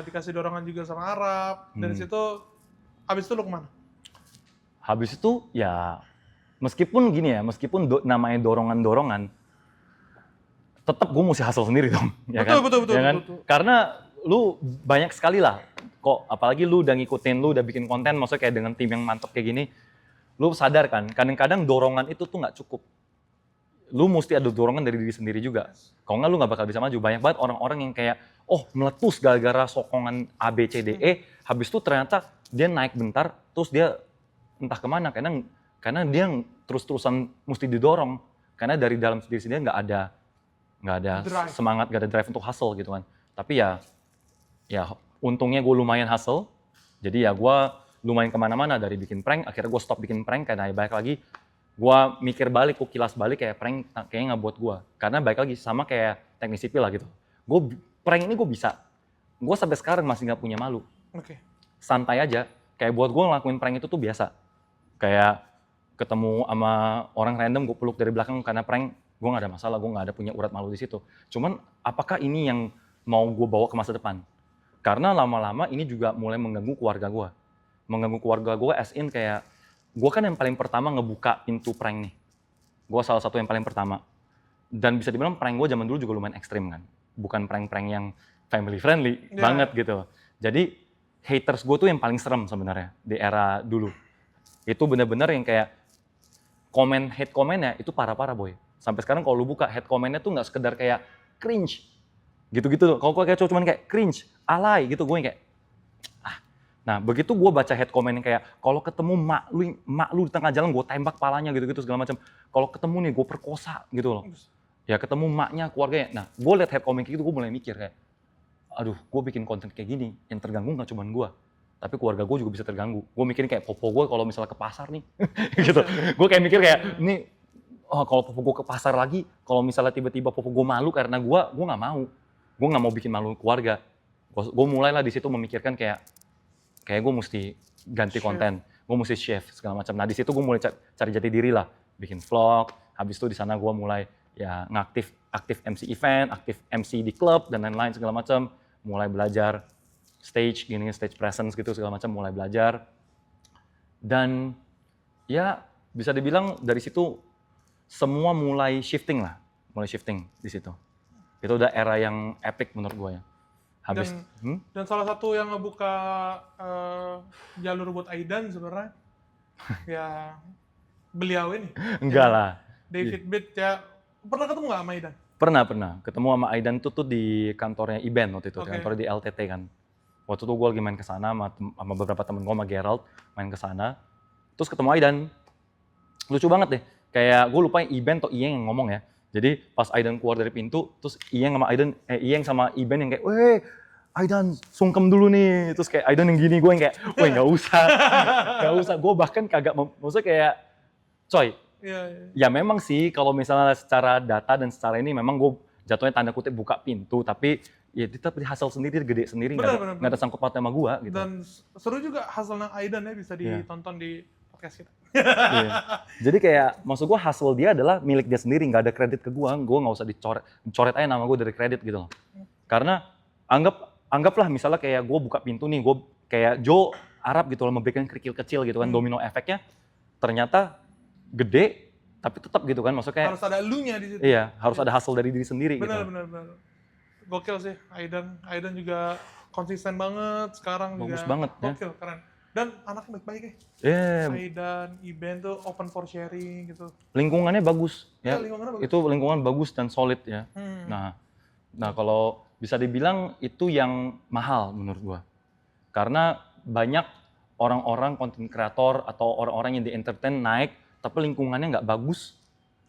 dikasih dorongan juga sama Arab. Dari situ, habis itu lu kemana? Habis itu ya, meskipun gini ya, meskipun namanya dorongan-dorongan, tetap gue mesti hustle sendiri dong. Betul. Karena lu banyak sekali lah, kok apalagi lu udah ngikutin, lu udah bikin konten, maksudnya kayak dengan tim yang mantap kayak gini, lu sadar kan, kadang-kadang dorongan itu tuh nggak cukup. Lu mesti ada dorongan dari diri sendiri juga. Kalau nggak lu nggak bakal bisa maju. Banyak banget orang-orang yang kayak, meletus gara-gara sokongan A, B, C, D, E, habis itu ternyata dia naik bentar, terus dia entah kemana, karena dia terus-terusan mesti didorong. Karena dari dalam diri sendiri nggak ada drive. Semangat, nggak ada drive untuk hustle gitu kan. Tapi ya untungnya gue lumayan hustle, jadi ya gue lumayan kemana-mana, dari bikin prank, akhirnya gue stop bikin prank, karena balik lagi, gue mikir balik, gue kilas balik kayak prank kayaknya nggak buat gue. Karena balik lagi sama kayak teknik sipil lah gitu. Prank ini gue bisa. Gue sampai sekarang masih nggak punya malu. Santai aja. Kayak buat gue ngelakuin prank itu tuh biasa. Kayak ketemu sama orang random, gue peluk dari belakang karena prank, gue nggak ada masalah, gue nggak ada punya urat malu di situ. Cuman apakah ini yang mau gue bawa ke masa depan? Karena lama-lama ini juga mulai mengganggu keluarga gue. Mengganggu keluarga gue as in kayak, gue kan yang paling pertama ngebuka pintu prank nih. Gue salah satu yang paling pertama. Dan bisa dibilang prank gue zaman dulu juga lumayan ekstrim kan. Bukan prank-prank yang family friendly banget gitu. Jadi haters gue tuh yang paling serem sebenarnya di era dulu. Itu bener-bener yang kayak hate komennya itu parah-parah boy. Sampai sekarang kalau lu buka hate komennya tuh nggak sekedar kayak cringe. Gitu-gitu. Kalau gue kayak cuman kayak cringe, alay gitu, gue yang kayak Nah, begitu gue baca head comment yang kayak, kalau ketemu mak lu di tengah jalan, gue tembak palanya gitu-gitu segala macam. Kalau ketemu nih, gue perkosa gitu loh. Ya ketemu maknya, keluarganya. Nah, gue liat head comment kayak gitu, gue mulai mikir kayak, aduh, gue bikin konten kayak gini, yang terganggu nggak cuma gue, tapi keluarga gue juga bisa terganggu. Gue mikirin kayak popo gue kalau misalnya ke pasar nih, gitu. Gue kayak mikir kayak, ini, kalau popo gue ke pasar lagi, kalau misalnya tiba-tiba popo gue malu karena gue nggak mau. Gue nggak mau bikin malu keluarga. Gue mulailah di situ memikirkan kayak gue mesti ganti konten, gue mesti chef segala macam. Nah di situ gue mulai cari jati diri lah, bikin vlog. Habis itu di sana gue mulai ya aktif MC event, aktif MC di klub dan lain-lain segala macam. Mulai belajar stage presence gitu segala macam, mulai belajar. Dan ya bisa dibilang dari situ semua mulai shifting di situ. Itu udah era yang epic menurut gue ya. Dan salah satu yang ngebuka jalur buat Aidan sebenarnya ya beliau ini. Enggak lah. David Bit ya. Pernah ketemu nggak sama Aidan? Pernah. Ketemu sama Aidan tuh di kantornya Iben waktu itu, kantornya di LTT kan. Waktu itu gue lagi main ke sana sama beberapa temen gue, sama Gerald, main ke sana. Terus ketemu Aidan. Lucu banget deh. Kayak gue lupa Iben atau Iyeng yang ngomong ya. Jadi pas Aidan keluar dari pintu, terus Iyeng sama Iben yang kayak, weh Aidan sungkem dulu nih. Terus kayak Aidan yang gini, gue yang kayak, weh nggak usah. Nggak usah, gue bahkan kagak, maksudnya kayak, coy, Iya. ya memang sih kalau misalnya secara data dan secara ini memang gue jatuhnya tanda kutip buka pintu, tapi ya tetap hasil sendiri, gede sendiri, Benar. nggak ada sangkut pautnya sama gue gitu. Dan seru juga hasilnya Aidan ya, bisa Iya. ditonton di podcast kita. Iya. Jadi kayak maksud gue hasil dia adalah milik dia sendiri, nggak ada kredit ke gue nggak usah dicoret aja nama gue dari kredit gitu loh. Karena anggaplah misalnya kayak gue buka pintu nih, gue kayak Joe Arab gitu loh, memberikan kerikil kecil gitu kan, domino efeknya ternyata gede, tapi tetap gitu kan, maksudnya kayak Harus ada elunya di situ. iya, harus ada hasil dari diri sendiri gitu. Benar. Gokil sih Aidan juga konsisten banget sekarang Bagus juga. banget, ya. Gokil, keren. Dan anaknya baik-baik ya. Iya, Aidan, Iben tuh open for sharing gitu. lingkungannya bagus ya. Iya, lingkungannya bagus. Itu lingkungan bagus dan solid ya. Nah kalau bisa dibilang itu yang mahal menurut gua. Karena banyak orang-orang konten kreator atau orang-orang yang di entertain naik, tapi lingkungannya nggak bagus.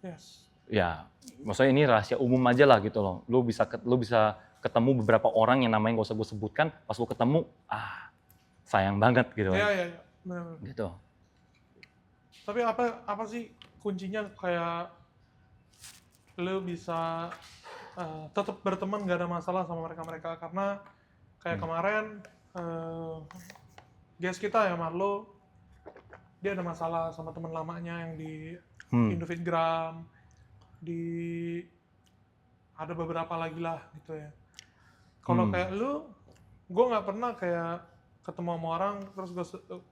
Yes. Ya, maksudnya ini rahasia umum aja lah gitu loh. Lu bisa ketemu beberapa orang yang namanya nggak usah gue sebutkan, pas lu ketemu, sayang banget gitu kan. Iya. Benar. Gitu. Tapi apa sih kuncinya kayak lu bisa tetap berteman gak ada masalah sama mereka karena kayak kemarin guest kita ya Marlo, dia ada masalah sama teman lamanya yang di Indofitgram, ada beberapa lagi lah gitu ya. Kalau kayak lu, gue nggak pernah kayak ketemu sama orang terus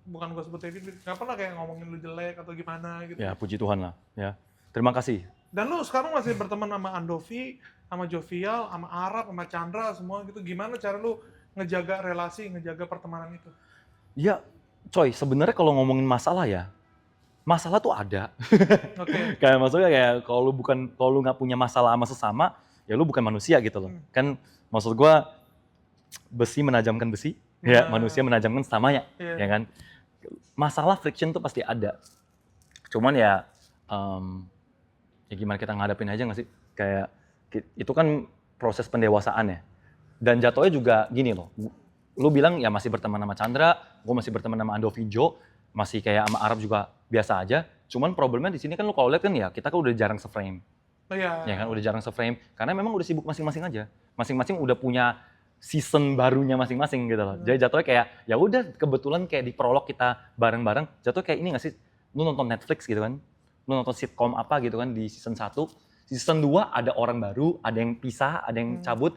bukan gue sebut itu, nggak pernah kayak ngomongin lu jelek atau gimana gitu. Ya puji Tuhan lah ya. Terima kasih. Dan lu sekarang masih berteman sama Andovi, sama Jovial, sama Arab, sama Chandra semua gitu. Gimana cara lu ngejaga relasi, ngejaga pertemanan itu? Ya, coy, sebenarnya kalau ngomongin masalah ya, masalah tuh ada. Oke. Kayak maksudnya kayak kalau lu nggak punya masalah sama sesama, ya lu bukan manusia gitu loh. Kan maksud gua besi menajamkan besi, ya manusia menajamkan sesamanya, ya kan. Masalah friction tuh pasti ada. Cuman ya gimana kita ngadapin aja nggak sih? Kayak itu kan proses pendewasaan ya. Dan jatuhnya juga gini loh. Lu bilang ya masih berteman sama Chandra, gue masih berteman sama Andovi Jo, masih kayak sama Arab juga biasa aja. Cuman problemnya di sini kan lu kalau lihat kan ya kita kan udah jarang se-frame. Iya. Ya kan udah jarang se-frame karena memang udah sibuk masing-masing aja. Masing-masing udah punya season barunya masing-masing gitu loh. Jadi jatuhnya kayak ya udah kebetulan kayak di prolog kita bareng-bareng, jatuh kayak ini nggak sih? Lu nonton Netflix gitu kan? Lu nonton sitcom apa gitu kan di season 1, season 2 ada orang baru, ada yang pisah, ada yang cabut.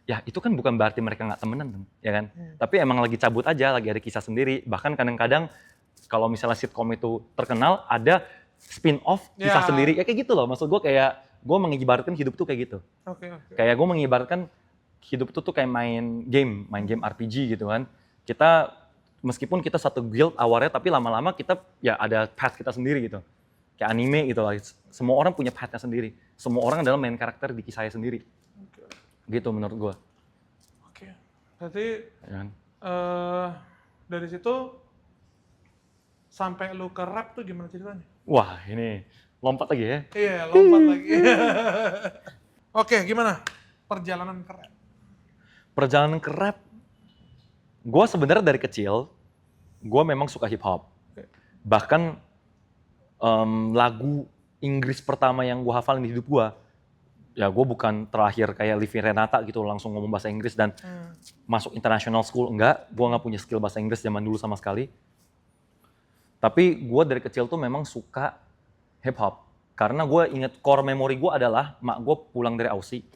Ya itu kan bukan berarti mereka nggak temenan, ya kan? Tapi emang lagi cabut aja, lagi ada kisah sendiri. Bahkan kadang-kadang kalau misalnya sitcom itu terkenal, ada spin-off kisah sendiri. Ya kayak gitu loh, maksud gue kayak, gue mengibaratkan hidup tuh kayak gitu. Oke. Kayak gue mengibaratkan hidup tuh kayak main game RPG gitu kan. Kita, meskipun kita satu guild awalnya, tapi lama-lama kita ya ada path kita sendiri gitu. Kayak anime gitu lah, semua orang punya path-nya sendiri. Semua orang adalah main karakter di kisahnya sendiri. Gitu menurut gue. Oke. Berarti Ya kan? dari situ sampai lu ke rap tuh gimana ceritanya? Wah ini lompat lagi ya. Iya, lompat lagi. Oke, gimana perjalanan ke rap? Perjalanan ke rap, gue sebenarnya dari kecil, gue memang suka hip hop. Bahkan lagu Inggris pertama yang gue hafalin di hidup gue, ya gue bukan terakhir kayak Livi Renata gitu langsung ngomong bahasa Inggris dan masuk international school, enggak. Gue nggak punya skill bahasa Inggris zaman dulu sama sekali. Tapi gue dari kecil tuh memang suka hip hop. Karena gue inget core memory gue adalah mak gue pulang dari Aussie.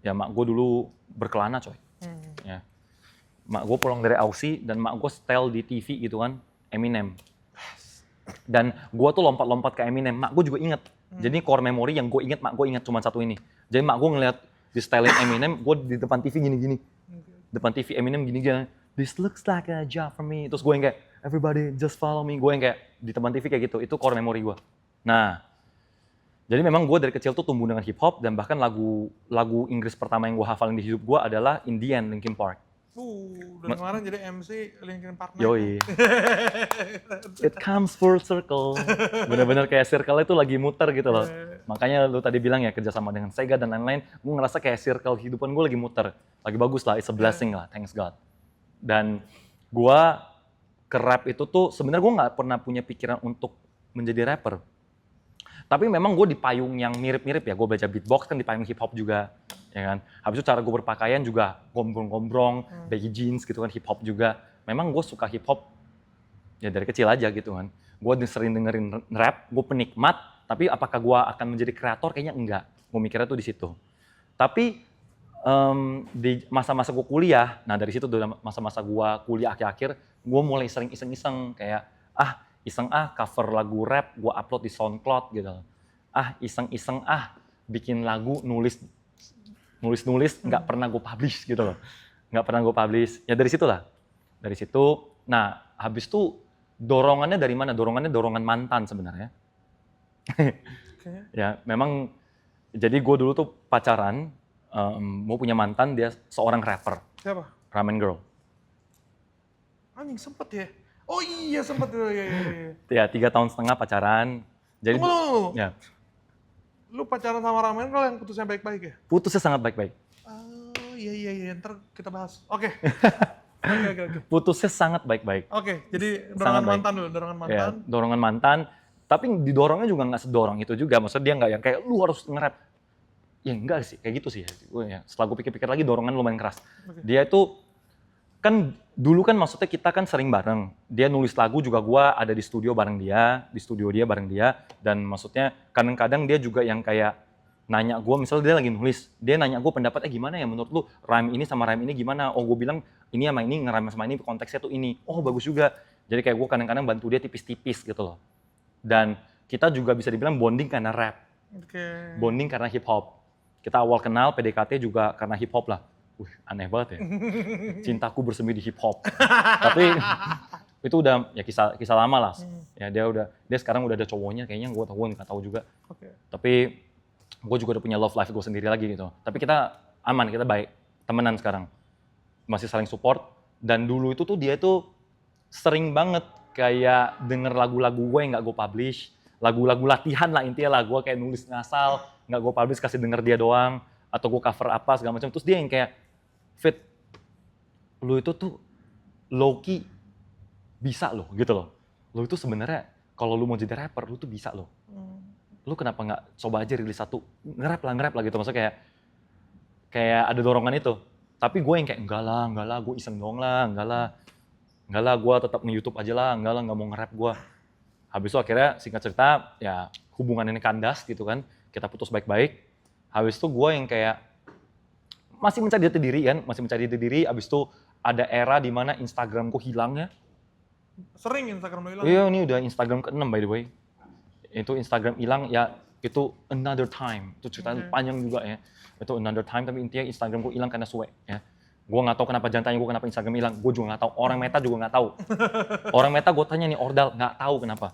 Ya mak gue dulu berkelana coy. Ya. Mak gue pulang dari Aussie dan mak gue setel di TV gitu kan, Eminem. Dan gue tuh lompat-lompat ke Eminem, mak gue juga inget. Jadi core memory yang gue inget, mak gue inget cuma satu ini. Jadi mak gue ngeliat di styling Eminem, gue di depan TV gini-gini. Depan TV Eminem gini-gini. This looks like a job for me. Terus gue yang kayak, everybody just follow me. Gue yang kayak di depan TV kayak gitu. Itu core memory gue. Nah, jadi memang gue dari kecil tuh tumbuh dengan hip hop dan bahkan lagu Inggris pertama yang gue hafalin di hidup gue adalah In The End, Linkin Park. Dan kemarin jadi MC Linkin Park. Yoi. It comes full circle. Bener-bener kayak circle itu lagi muter gitu loh. Makanya lu tadi bilang ya kerjasama dengan Sega dan lain-lain, gue ngerasa kayak circle kehidupan gue lagi muter. Lagi bagus lah, it's a blessing lah, thanks God. Dan gue ke rap itu tuh sebenarnya gue nggak pernah punya pikiran untuk menjadi rapper. Tapi memang gue di payung yang mirip-mirip ya, gue belajar beatbox kan di payung hip hop juga, ya kan. Habis itu cara gue berpakaian juga gombrong-gombrong, baggy jeans gitu kan, hip hop juga. Memang gue suka hip hop ya dari kecil aja gitu kan. Gue sering dengerin rap, gue penikmat, tapi apakah gue akan menjadi kreator? Kayaknya enggak. Gue mikirnya tuh di situ. Tapi di masa-masa gue kuliah, nah dari situ tuh masa-masa gue kuliah akhir-akhir, gue mulai sering iseng-iseng kayak iseng cover lagu rap gue upload di SoundCloud gitu. Iseng-iseng bikin lagu nulis nggak pernah gue publish gitu loh. Nggak pernah gue publish. Ya dari situ lah. Dari situ, nah habis itu dorongannya dari mana? Dorongannya dorongan mantan sebenarnya. Ya memang jadi gue dulu tuh pacaran, mau punya mantan, dia seorang rapper. Siapa? Ramen Girl. Anjing sempet ya? Oh iya sempet ya. Ya 3 tahun setengah pacaran. Jadi Tunggu. ya Lu pacaran sama Ramen kalau yang putusnya baik-baik ya? putusnya sangat baik-baik. Oh iya, ntar kita bahas. Oke. Oke. Putusnya sangat baik-baik. Oke, jadi dorongan Sangat baik. mantan dulu, dorongan mantan. Ya, dorongan mantan. Tapi didorongnya juga nggak sedorong itu juga. Maksudnya dia nggak yang kayak lu harus nge-rap. Ya enggak sih, kayak gitu sih. Setelah gue pikir-pikir lagi dorongan lumayan keras. Oke. Dia itu kan dulu kan maksudnya kita kan sering bareng. Dia nulis lagu juga gue ada di studio bareng dia, di studio dia bareng dia. Dan maksudnya kadang-kadang dia juga yang kayak nanya gue, misalnya dia lagi nulis, dia nanya gue pendapatnya gimana ya menurut lu, rhyme ini sama rhyme ini gimana? Oh gue bilang ini sama ini, nge-rhyme sama ini, konteksnya tuh ini. Oh bagus juga. Jadi kayak gue kadang-kadang bantu dia tipis-tipis gitu loh. Dan kita juga bisa dibilang bonding karena rap. Oke. Bonding karena hip hop. Kita awal kenal PDKT juga karena hip hop lah. Aneh banget ya. Cintaku bersemi di hip hop. Tapi itu udah ya kisah lama lah. Ya dia sekarang udah ada cowoknya kayaknya, gue nggak tahu juga. Oke. Tapi gue juga udah punya love life gue sendiri lagi gitu. Tapi kita aman, kita baik, temenan sekarang. Masih saling support. Dan dulu itu tuh dia tuh sering banget kayak denger lagu-lagu gue yang nggak gue publish. Lagu-lagu latihan lah intinya lah, gue kayak nulis ngasal, nggak gue publish, kasih denger dia doang. Atau gue cover apa segala macam. Terus dia yang kayak, Fit, lu itu tuh low-key bisa loh gitu loh. Lu itu sebenarnya kalau lu mau jadi rapper, lu tuh bisa loh. Lu kenapa nggak coba aja rilis satu, nge-rap lah gitu. Maksudnya kayak ada dorongan itu. Tapi gue yang kayak enggak lah, gue iseng doang lah, enggak lah, gue tetap nge-YouTube aja lah, enggak mau nge-rap gue. Habis itu akhirnya singkat cerita, ya hubungan ini kandas gitu kan, kita putus baik-baik. Habis itu gue yang kayak masih mencari jati diri, habis itu ada era di mana Instagramku hilang ya. Sering Instagram lo hilang? Iya, ini udah Instagram ke-6 by the way. Itu Instagram hilang ya, itu another time. Itu cerita panjang juga ya. Itu another time, tapi intinya Instagramku hilang karena suwe ya. Gue nggak tahu kenapa, jangan tanya gue kenapa Instagram hilang. Gue juga nggak tahu. Orang Meta juga nggak tahu. Orang Meta gue tanya nih Ordal, nggak tahu kenapa.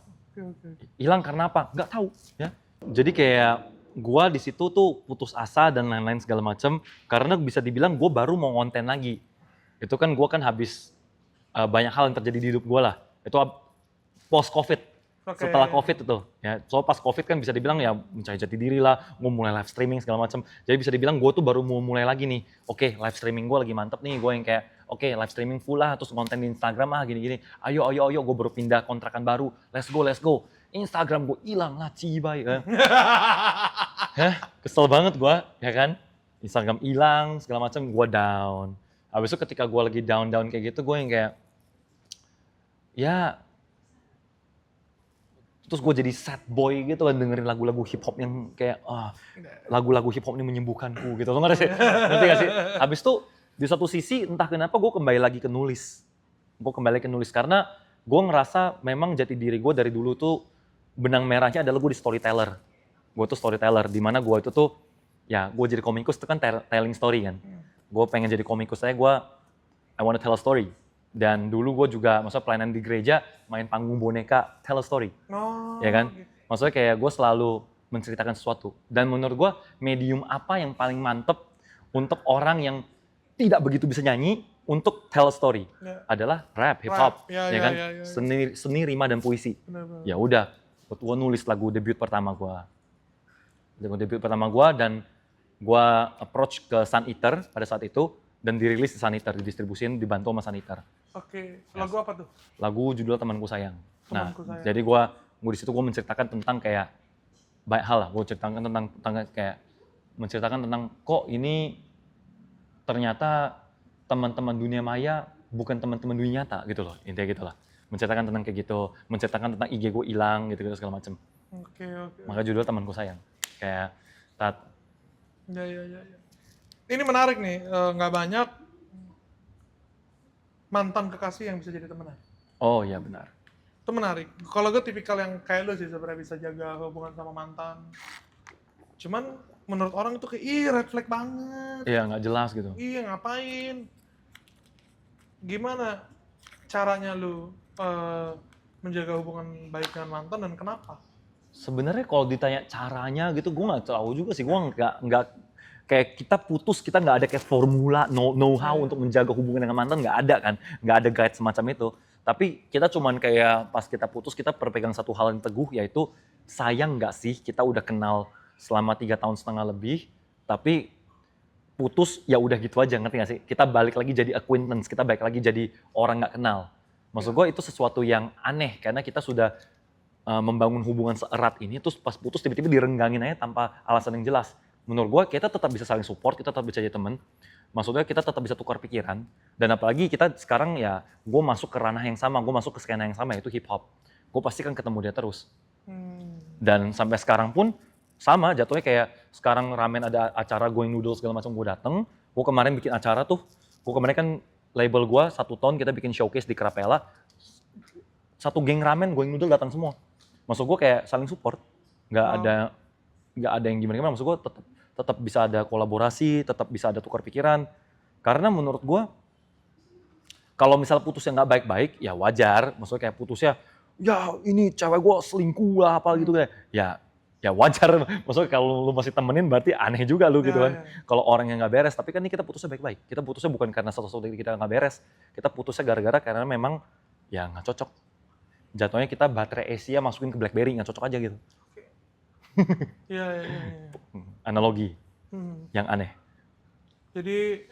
Hilang karena apa? Nggak tahu ya. Jadi kayak gue di situ tuh putus asa dan lain-lain segala macam. Karena bisa dibilang gue baru mau konten lagi. Itu kan gue kan habis banyak hal yang terjadi di hidup gue lah. Itu post COVID. Setelah COVID itu, ya, so pas COVID kan bisa dibilang ya mencari jati diri lah, gue mulai live streaming segala macam. Jadi bisa dibilang gue tuh baru mau mulai lagi nih. Oke, live streaming gue lagi mantep nih, gue yang kayak oke, live streaming full lah, terus konten di Instagram gini-gini. Ayo, gue baru pindah kontrakan baru, let's go. Instagram gue hilang lah, cibai. Kesel banget gue, ya kan? Instagram hilang, segala macam, gue down. Habis itu ketika gue lagi down kayak gitu, gue yang kayak ya. Terus gue jadi sad boy gitu kan, dengerin lagu-lagu hip hop yang kayak lagu-lagu hip hop ini menyembuhkanku gitu. Lo ngerti gak sih? Habis itu di satu sisi entah kenapa gue kembali lagi ke nulis. Karena gue ngerasa memang jati diri gue dari dulu tuh benang merahnya adalah gue di storyteller. Gue tuh storyteller, di mana gue itu tuh ya gue jadi komikus itu kan telling story kan. Gue pengen jadi komikus I wanna tell a story. Dan dulu gue juga, maksudnya pelayanan di gereja, main panggung boneka, tell a story. Ya kan? Maksudnya kayak gue selalu menceritakan sesuatu. Dan menurut gue, medium apa yang paling mantep untuk orang yang tidak begitu bisa nyanyi, untuk tell a story. Adalah rap, hip hop. Ya kan? Seni rima dan puisi. Ya udah, gue nulis lagu debut pertama gue. Jago debut pertama gue, dan gue approach ke Sun Eater pada saat itu, dan dirilis di Sun Eater, didistribusin, dibantu sama Sun Eater. Oke, lagu apa tuh? Lagu judulnya Temanku Sayang. Temanku Sayang. Jadi gue di situ gue menceritakan tentang kayak banyak hal lah. Gue ceritakan tentang kayak menceritakan tentang kok ini ternyata teman-teman dunia maya bukan teman-teman dunia nyata gitu loh, intinya gitu lah. Menceritakan tentang kayak gitu, menceritakan tentang IG gue hilang gitu-gitu segala macem. Oke. Maka judul Temanku Sayang. Kayak Ya. Ini menarik nih, nggak banyak mantan kekasih yang bisa jadi temenan. oh iya benar. Itu menarik. Kalau gue tipikal yang kayak lu sih sebenarnya bisa jaga hubungan sama mantan. Cuman menurut orang itu kayak, red flag banget. Iya nggak jelas gitu. Iya, ngapain? Gimana caranya lu menjaga hubungan baik dengan mantan dan kenapa? Sebenarnya kalau ditanya caranya gitu, gue nggak tahu juga sih. Gue nggak kayak kita putus, kita nggak ada kayak formula know how untuk menjaga hubungan dengan mantan, nggak ada kan, nggak ada guide semacam itu. Tapi kita cuman kayak pas kita putus kita berpegang satu hal yang teguh, yaitu sayang nggak sih kita udah kenal selama 3,5 tahun lebih, tapi putus ya udah gitu aja, ngerti nggak sih? Kita balik lagi jadi acquaintance, kita balik lagi jadi orang nggak kenal. Maksud gue itu sesuatu yang aneh karena kita sudah membangun hubungan seerat ini, terus pas putus tiba-tiba direnggangin aja tanpa alasan yang jelas. Menurut gue kita tetap bisa saling support, kita tetap bisa jadi teman. Maksudnya kita tetap bisa tukar pikiran. Dan apalagi kita sekarang ya, gue masuk ke ranah yang sama, gue masuk ke skena yang sama, yaitu hip hop. Gue pasti kan ketemu dia terus. Dan sampai sekarang pun sama, jatuhnya kayak sekarang ramen ada acara Going Noodle segala macam, gue dateng. Gue kemarin bikin acara tuh, gue kemarin kan label gue 1 tahun kita bikin showcase di Krapela. Satu geng ramen Going Noodle datang semua. Maksud gue kayak saling support, nggak ada yang gimana-gimana. Maksud gue tetap bisa ada kolaborasi, tetap bisa ada tukar pikiran. Karena menurut gue, kalau misal putusnya nggak baik-baik, ya wajar. Maksudnya kayak putusnya, ya ini cewek gue selingkuh lah apa gitu kayak, ya wajar. Maksudnya kalau lu masih temenin berarti aneh juga lu gitu kan. Kalau orang yang nggak beres, tapi kan ini kita putusnya baik-baik. Kita putusnya bukan karena sesuatu yang kita nggak beres. Kita putusnya gara-gara karena memang ya nggak cocok. Jatuhnya kita baterai Asia masukin ke BlackBerry, nggak cocok aja gitu. Iya. Analogi yang aneh. Jadi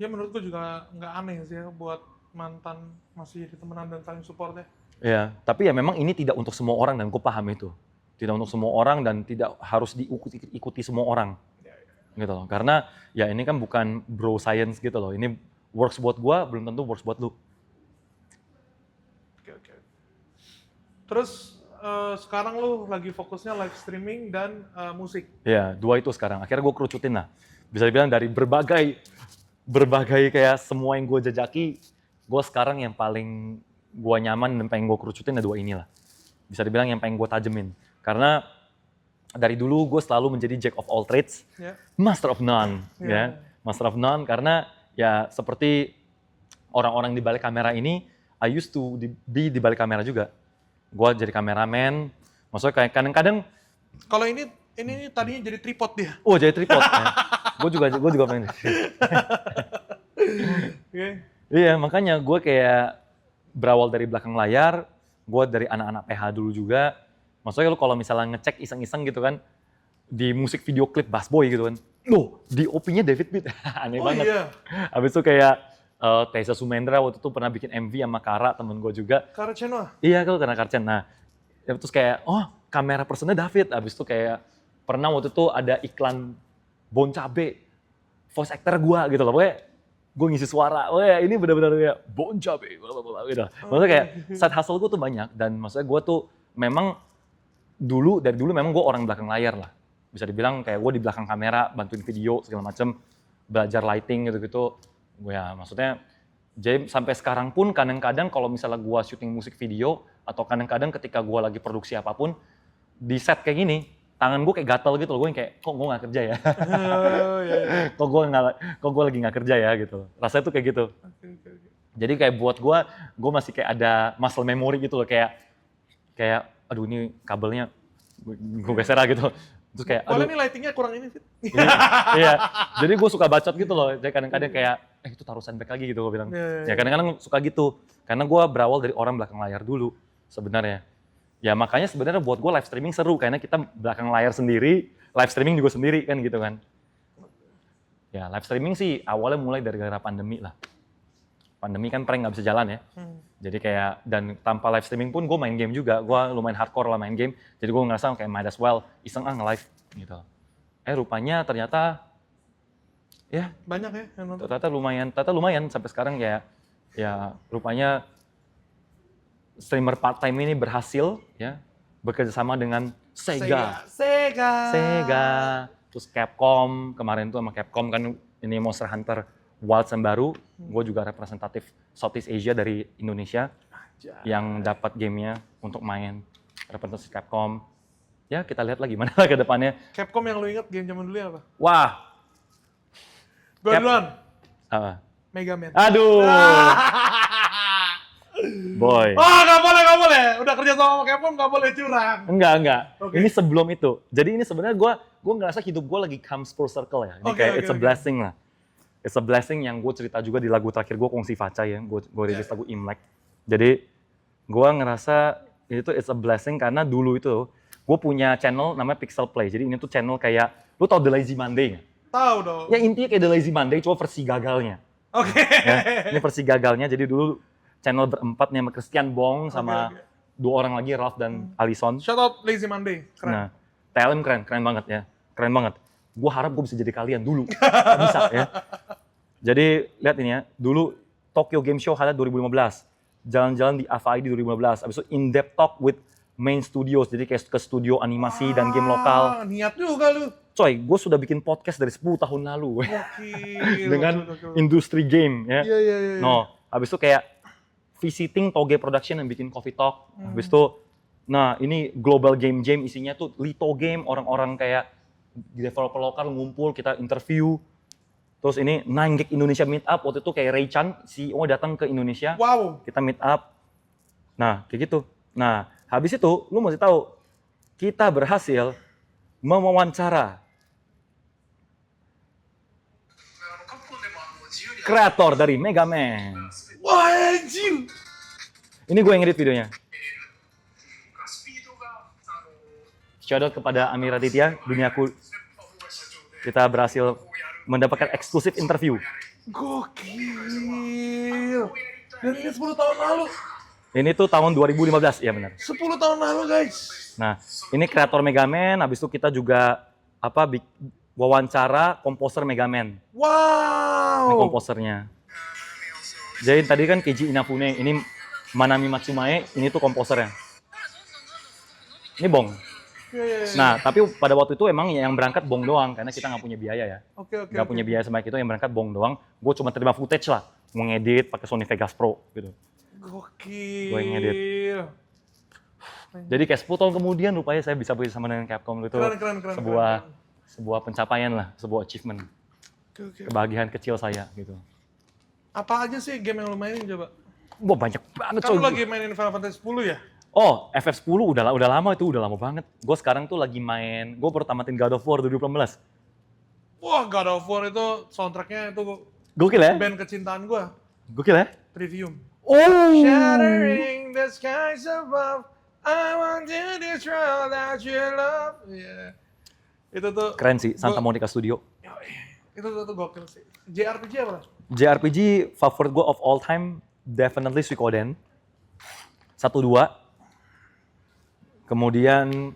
ya menurutku juga nggak aneh sih ya buat mantan masih jadi temenan dan saling support ya. Ya, tapi ya memang ini tidak untuk semua orang dan gue paham itu. Tidak untuk semua orang dan tidak harus diikuti semua orang. Gitu loh. Karena ya ini kan bukan bro science gitu loh. Ini works buat gue, belum tentu works buat lu. Oke. Terus sekarang lu lagi fokusnya live streaming dan musik. Ya, 2 itu sekarang. Akhirnya gue kerucutin lah. Bisa dibilang dari berbagai kayak semua yang gue jajaki, gue sekarang yang paling gue nyaman dan pengen gue kerucutin ada 2 inilah. Bisa dibilang yang pengen gue tajemin. Karena dari dulu gue selalu menjadi jack of all trades, master of none. Ya. Master of none karena ya seperti orang-orang di balik kamera ini, I used to be di balik kamera juga. Gue jadi kameramen, maksudnya kayak kadang-kadang. Kalau ini tadinya jadi tripod dia. Oh jadi tripod. Ya. Gue juga pengen. Iya makanya gue kayak berawal dari belakang layar, gue dari anak-anak PH dulu juga. Maksudnya lu kalau misalnya ngecek iseng-iseng gitu kan, di musik video klip Bass Boy gitu kan, di OP-nya David Beat, aneh banget. Iya. Habis itu kayak Teza Sumendra waktu itu pernah bikin MV sama Kara, temen gue juga. Kara Chenwa? Iya, kalau karena Karcen. Nah, terus kayak, kamera personnya David. Habis itu kayak, pernah waktu itu ada iklan Bon Cabe, voice actor gue gitu loh. Pokoknya gue ngisi suara, ini benar-benar kayak Bon Cabe, gitu. Maksudnya kayak, side hustle gue tuh banyak. Dan maksudnya gue tuh memang dari dulu memang gue orang belakang layar lah. Bisa dibilang kayak gue di belakang kamera, bantuin video, segala macem. Belajar lighting gitu-gitu. Gue ya maksudnya jadi sampai sekarang pun kadang-kadang kalau misalnya gue syuting musik video atau kadang-kadang ketika gue lagi produksi apapun di set kayak gini tangan gue kayak gatel gitu loh, gue yang kayak kok gue nggak kerja ya. kok gue lagi nggak kerja ya gitu, rasanya tuh kayak gitu. Jadi kayak buat gue masih kayak ada muscle memory gitu loh, kayak aduh ini kabelnya gue geser gitu. Terus kayak, aduh. Ini lightingnya kurang ini, Fit. Iya, jadi gue suka bacot gitu loh. Jadi kadang-kadang kayak, itu taruh sandbag lagi gitu gue bilang. Ya kadang-kadang suka gitu. Karena gue berawal dari orang belakang layar dulu sebenarnya. Ya makanya sebenarnya buat gue live streaming seru karena kita belakang layar sendiri, live streaming juga sendiri kan gitu kan. Ya live streaming sih awalnya mulai dari gara pandemi lah. Pandemi kan prank nggak bisa jalan ya. Jadi kayak, dan tanpa live streaming pun gue main game juga. Gue lumayan hardcore lah main game. Jadi gue ngerasa kayak might as well iseng nge-live gitu. Rupanya ternyata ya Banyak ya yang nonton. ternyata lumayan sampai sekarang ya rupanya streamer part time ini berhasil ya bekerja sama dengan Sega, terus Capcom kemarin tuh sama Capcom kan ini Monster Hunter Wilds yang baru, gue juga representatif Southeast Asia dari Indonesia yang dapat gamenya untuk main representatif Capcom. Ya kita lihat lah gimana ke depannya. Capcom yang lu inget game zaman dulu apa? Wah, Gua duluan. Mega Man. Aduh, boy. Oh, nggak boleh. Udah kerja sama Capcom nggak boleh curang. Enggak. Okay. Ini sebelum itu. Jadi ini sebenarnya gue ngerasa hidup gue lagi comes full circle ya. Ini it's a blessing lah. It's a blessing yang gue cerita juga di lagu terakhir gue, Kongsi Faca ya. Gue rilis lagu Imlek. Jadi gue ngerasa itu it's a blessing karena dulu itu gue punya channel namanya Pixel Play. Jadi ini tuh channel kayak, lu tau The Lazy Monday nggak? Tahu dong. Ya intinya kayak The Lazy Monday, cuma versi gagalnya. Oke. Ya, ini versi gagalnya. Jadi dulu channel berempat nih sama Christian Bong sama dua orang lagi, Ralph dan Alison. Shout out Lazy Monday, keren. Nah, TLM keren banget ya, keren banget. Gue harap gue bisa jadi kalian dulu, gak bisa ya. Jadi lihat ini ya, dulu Tokyo Game Show highlight 2015, jalan-jalan di AVI di 2015, abis itu in-depth talk with main studios, jadi kayak ke studio animasi dan game lokal. Niat juga lu. Coy, gue sudah bikin podcast dari 10 tahun lalu dengan Gokil. industri game ya. Iya. No, habis itu kayak visiting Toge Production yang bikin Coffee Talk. Habis itu, nah ini global game jam isinya tuh Lito Game, orang-orang kayak developer lokal ngumpul, kita interview. Terus ini 9gag Indonesia Meet Up, waktu itu kayak Ray Chan, CEO datang ke Indonesia. Wow. Kita meet up. Nah, kayak gitu. Nah, habis itu lu mesti tahu, kita berhasil mewawancara kreator dari Mega Man. Wah, anjir. Ini gue yang edit videonya. Shout out kepada Amir Aditya, Duniaku. Kita berhasil mendapatkan eksklusif interview. Gokil. Dan ini 10 tahun lalu. Ini tuh tahun 2015, ya benar. 10 tahun lalu, guys. Nah, ini kreator Mega Man, habis itu kita juga wawancara komposer Mega Man. Ini Wow. komposernya. Jadi tadi kan Keiji Inafune, ini Manami Matsumae, ini tuh komposernya. Ini Bong. Iya. Nah, tapi pada waktu itu emang yang berangkat Bong doang, karena kita nggak punya biaya ya. Oke. Nggak punya biaya sebanyak itu, yang berangkat Bong doang. Gue cuma terima footage lah, mau ngedit pakai Sony Vegas Pro gitu. Gokil. Gue yang ngedit. Jadi kayak 10 tahun kemudian rupanya saya bisa bekerja sama dengan Capcom itu Keren. sebuah pencapaian lah, sebuah achievement. Oke. Kebahagiaan kecil saya gitu. Apa aja sih game yang lu mainin coba? Wah banyak banget Kan lu coy. lagi mainin Final Fantasy 10 ya? Oh, FF10 udah lama itu, udah lama banget. Gue sekarang tuh lagi main, gue baru tamatin God of War 2018. Wah, God of War itu soundtracknya itu Gokil ya? band kecintaan gua. Gokil ya? Trivium. Oh! Shattering the skies above, I want to destroy that you love. Yeah. Itu tuh Keren sih, Santa Monica Studio. itu tuh gokil sih. JRPG apa? JRPG favorit gue of all time, definitely Suikoden. 1-2. Kemudian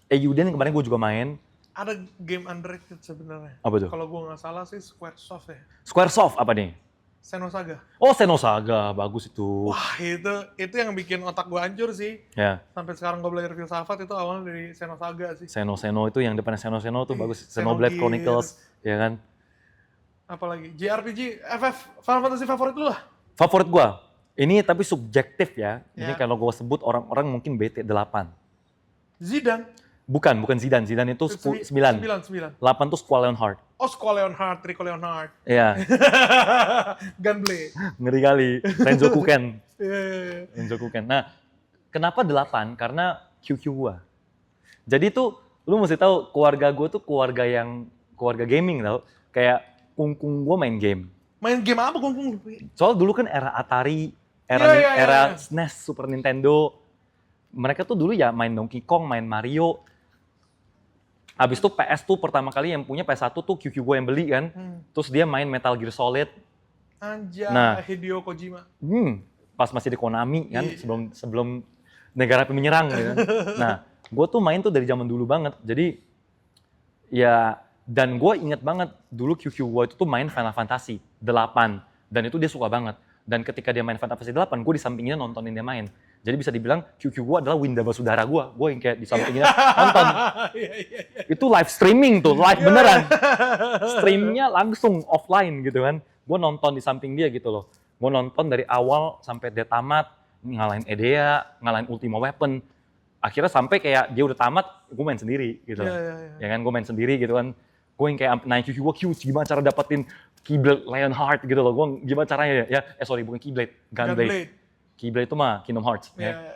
Eiyuden kemarin gue juga main. Ada game underrated sebenarnya. Apa tuh? Kalau gua nggak salah sih Squaresoft ya. Squaresoft apa nih? Xenosaga. Oh, Xenosaga, bagus itu. Wah, itu yang bikin otak gua hancur sih. Ya, Sampai sekarang gua belajar filsafat itu awalnya dari Xenosaga sih. Seno itu yang depannya Seno tuh bagus. Xenogears. Xenoblade Chronicles, ya kan? Apalagi JRPG, FF, Final Fantasy favorit lu lah. Favorit gue, ini tapi subjektif ya. Ini Ya. kalau gue sebut orang-orang mungkin BT8. Zidane. Bukan Zidane. Zidane itu 9. 9. 8 tuh Squall Leonhard. Oh, Squall Leonhard, Trico Leonhard. Iya, Gunblade. ngeri kali. Renzo Kuken. Iya. Renzo Kuken. Nah, kenapa 8? Karena QQ gue. Jadi tuh, lu mesti tahu keluarga gue tuh keluarga gaming tau. Kayak kungkung gue main game. Main game apa kungkung? Soal dulu kan era Atari, Iya. era SNES, Super Nintendo. mereka tuh dulu ya main Donkey Kong, main Mario. Abis itu PS tuh pertama kali yang punya PS1 tuh QQ gue yang beli kan. Terus dia main Metal Gear Solid. Anjay, Nah. Hideo Kojima. Pas masih di Konami kan, sebelum negara api menyerang gitu kan. Nah, gue tuh main tuh dari zaman dulu banget. Jadi ya, dan gue inget banget dulu QQ gue itu tuh main Final Fantasy 8. Dan itu dia suka banget. Dan ketika dia main Final Fantasy 8, gue di sampingnya nontonin dia main. Jadi bisa dibilang QQ gue adalah Winda Basudara gue. Gue yang kayak di sampingnya nonton. Itu live streaming tuh, live beneran. Streamnya langsung offline gitu kan. Gue nonton di samping dia gitu loh. Gue nonton dari awal sampai dia tamat, ngalahin Edea, ngalahin Ultima Weapon. Akhirnya sampai kayak dia udah tamat, gue main sendiri gitu. Ya kan, gue main sendiri gitu kan. Gue yang kayak naik QQ gue, gimana cara dapetin Keyblade Lionheart gitu loh. Gue gimana caranya ya? Sorry, bukan Keyblade, Gunblade. Keyblade itu mah Kingdom Hearts. Ya.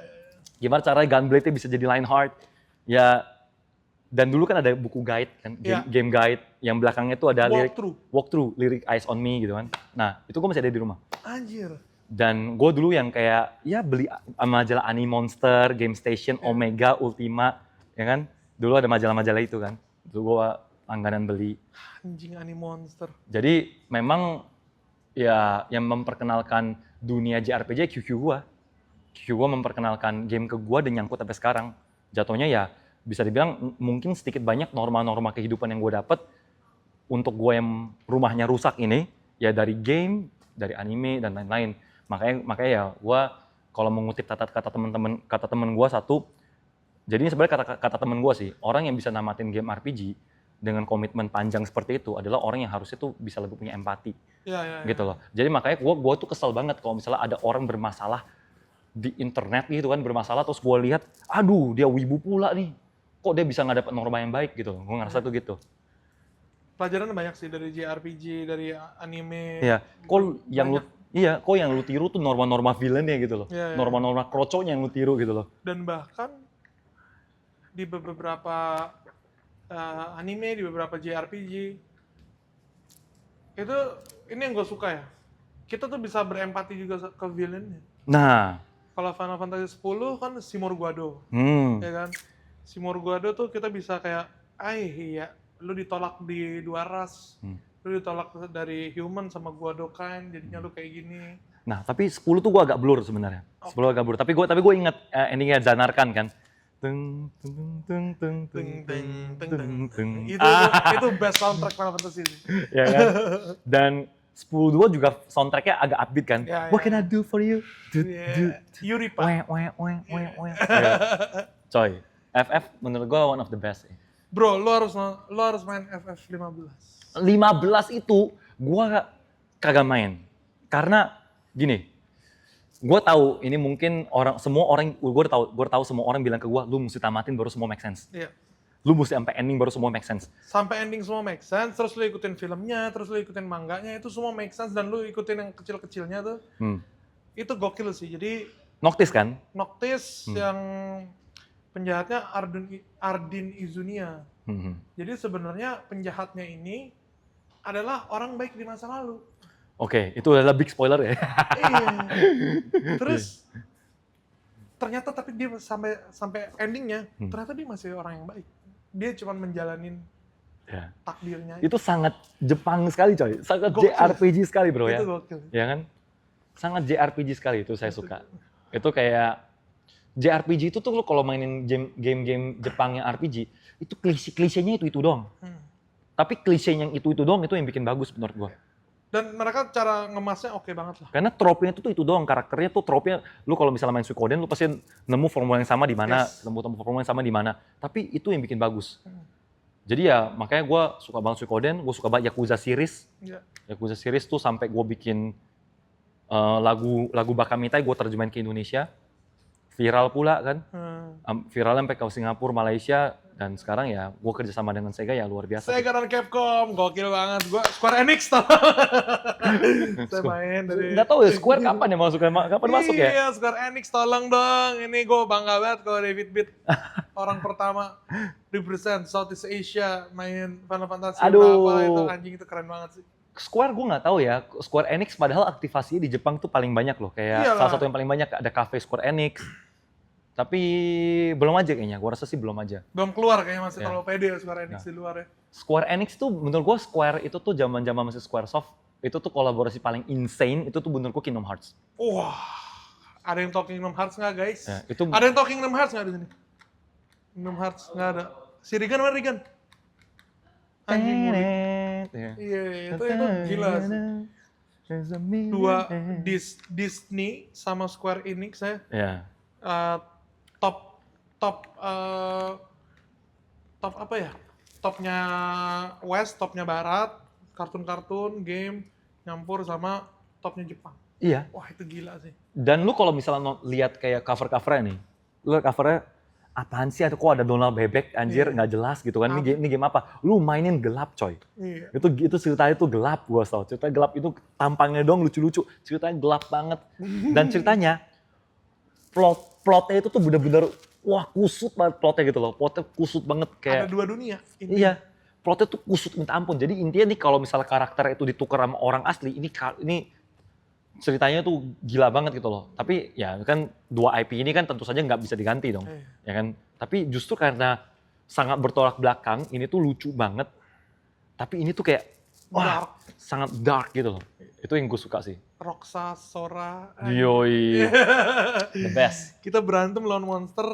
Gimana caranya Gunblade-nya bisa jadi Lionheart? Ya, dan dulu kan ada buku guide kan, game guide yang belakangnya tuh ada walkthrough, lirik Eyes on Me gitu kan. Nah, itu gue masih ada di rumah. Anjir. Dan gue dulu yang kayak ya beli majalah Animonster, Game Station, Omega, Ultima, ya kan. Dulu ada majalah-majalah itu kan. Itu gue langganan beli. Anjing Animonster. Jadi memang ya yang memperkenalkan dunia JRPG QQ gue. QQ gue memperkenalkan game ke gue dan nyangkut sampai sekarang. Jatuhnya ya bisa dibilang mungkin sedikit banyak norma-norma kehidupan yang gue dapet untuk gue yang rumahnya rusak ini ya dari game, dari anime dan lain-lain. Makanya ya gue kalau mengutip kata temen gue satu, jadi ini sebenarnya kata temen gue sih, orang yang bisa namatin game RPG dengan komitmen panjang seperti itu adalah orang yang harusnya tuh bisa lebih punya empati. Gitu loh. Jadi makanya gue tuh kesel banget kalau misalnya ada orang bermasalah di internet gitu kan, bermasalah terus gue lihat, aduh dia wibu pula nih, kok dia bisa nggak dapat norma yang baik gitu. Gue ngerasa tuh gitu. Pelajaran banyak sih dari JRPG, dari anime. Iya, kok yang lu tiru tuh norma-norma villain-nya gitu loh. Norma-norma kroconya yang lu tiru gitu loh. Dan bahkan di beberapa anime, di beberapa JRPG itu ini yang gue suka ya. Kita tuh bisa berempati juga ke villain-nya. Nah, kalau Final Fantasy 10 kan si Morgado. Ya kan? Si Morgado tuh kita bisa kayak, iya, lu ditolak di dua ras. Lu ditolak dari human sama gua Dokkan, jadinya lu kayak gini. Nah, tapi 10 tuh gua agak blur sebenarnya. 10 agak blur. Tapi gua ingat endingnya Zanarkand kan. Itu best soundtrack Final Fantasy. Ya kan? Dan 10-2 juga soundtracknya agak upbeat kan. What can I do for you? Yuri Pak. Coy, FF menurut gua one of the best. Bro, lu harus main FF 15. 15 itu gua kagak main. Karena gini, gua tahu ini mungkin gua tahu semua orang bilang ke gua, lu mesti tamatin baru semua make sense. Iya. Lu mesti sampai ending baru semua make sense. Sampai ending semua make sense, terus lu ikutin filmnya, terus lu ikutin manganya, itu semua make sense dan lu ikutin yang kecil-kecilnya tuh. Itu gokil sih. Jadi Noctis kan? Noctis yang penjahatnya Ardyn Izunia. Jadi sebenarnya penjahatnya ini adalah orang baik di masa lalu. Oke, itu adalah big spoiler ya. Iya. Terus ternyata tapi dia sampai endingnya ternyata dia masih orang yang baik. Dia cuma menjalanin takdirnya. Itu sangat Jepang sekali coy, sangat gokil. JRPG sekali bro ya. Itu gokil. Ya kan? Sangat JRPG sekali itu saya suka. Itu kayak JRPG itu tuh lo kalau mainin game-game Jepang yang RPG, itu klise-klisenya itu doang. Tapi klise yang itu doang itu yang bikin bagus menurut gua. Dan mereka cara ngemasnya oke banget lah. Karena trope-nya itu doang, karakternya tuh trope-nya, lu kalau misalnya main Suikoden, lu pasti nemu formula yang sama di mana, nemu formula yang sama di mana. Tapi itu yang bikin bagus. Jadi ya makanya gue suka banget Suikoden, gue suka banget Yakuza series. Yakuza series tuh sampai gue bikin lagu Bakamitai gue terjemahin ke Indonesia. Viral pula kan. Viral sampai ke Singapura, Malaysia. Dan sekarang ya gue kerjasama dengan Sega ya luar biasa. Sega dan Capcom, gokil banget. Gue Square Enix tau. Saya main dari... Nggak tahu ya Square kapan ya masuk ya? Iya Square Enix tolong dong. Ini gue bangga banget kalau David Beat orang pertama represent Southeast Asia main Final Fantasy. Berapa itu anjing itu keren banget sih. Square gue nggak tahu ya. Square Enix padahal aktivasinya di Jepang tuh paling banyak loh. Kayak salah satu yang paling banyak ada cafe Square Enix. Tapi belum aja kayaknya, gue rasa sih belum aja. Belum keluar kayaknya, masih Ya. terlalu pede ya Square Enix di luar ya. Square Enix tuh menurut gue Square itu tuh zaman-zaman masih Squaresoft, itu tuh kolaborasi paling insane, itu tuh menurut gue Kingdom Hearts. Wah, ada yang talking Kingdom Hearts nggak guys? Ya, itu Ada yang talking Kingdom Hearts nggak di sini? Kingdom Hearts nggak ada. Si Rigan mana Rigan? Anjing muli. Ya. Iya, itu gila sih. Dua Disney sama Square Enix ya. Ya. Top apa ya? Topnya West, topnya Barat, kartun-kartun, game nyampur sama topnya Jepang. Iya. Wah itu gila sih. Dan lu kalau misalnya lihat kayak cover-covernya nih, lu lihat covernya apaan sih? Kok ada Donald Bebek anjir nggak jelas gitu kan? Ini game apa? Lu mainin gelap coy. Iya. Itu ceritanya tuh gelap gua tau. Ceritanya gelap itu tampangnya dong lucu-lucu. Ceritanya gelap banget. Dan ceritanya plotnya itu tuh bener-bener wah kusut banget plotnya gitu loh. Plotnya kusut banget kayak. Ada dua dunia. Iya. Plotnya tuh kusut minta ampun. Jadi intinya nih kalau misalnya karakter itu ditukar sama orang asli, ini ceritanya tuh gila banget gitu loh. Tapi ya kan dua IP ini kan tentu saja nggak bisa diganti dong. Ya kan. Tapi justru karena sangat bertolak belakang, ini tuh lucu banget. Tapi ini tuh kayak wah, sangat dark gitu loh. Itu yang gue suka sih. Roxa, Sora. Yoi. The best. Kita berantem lawan monster,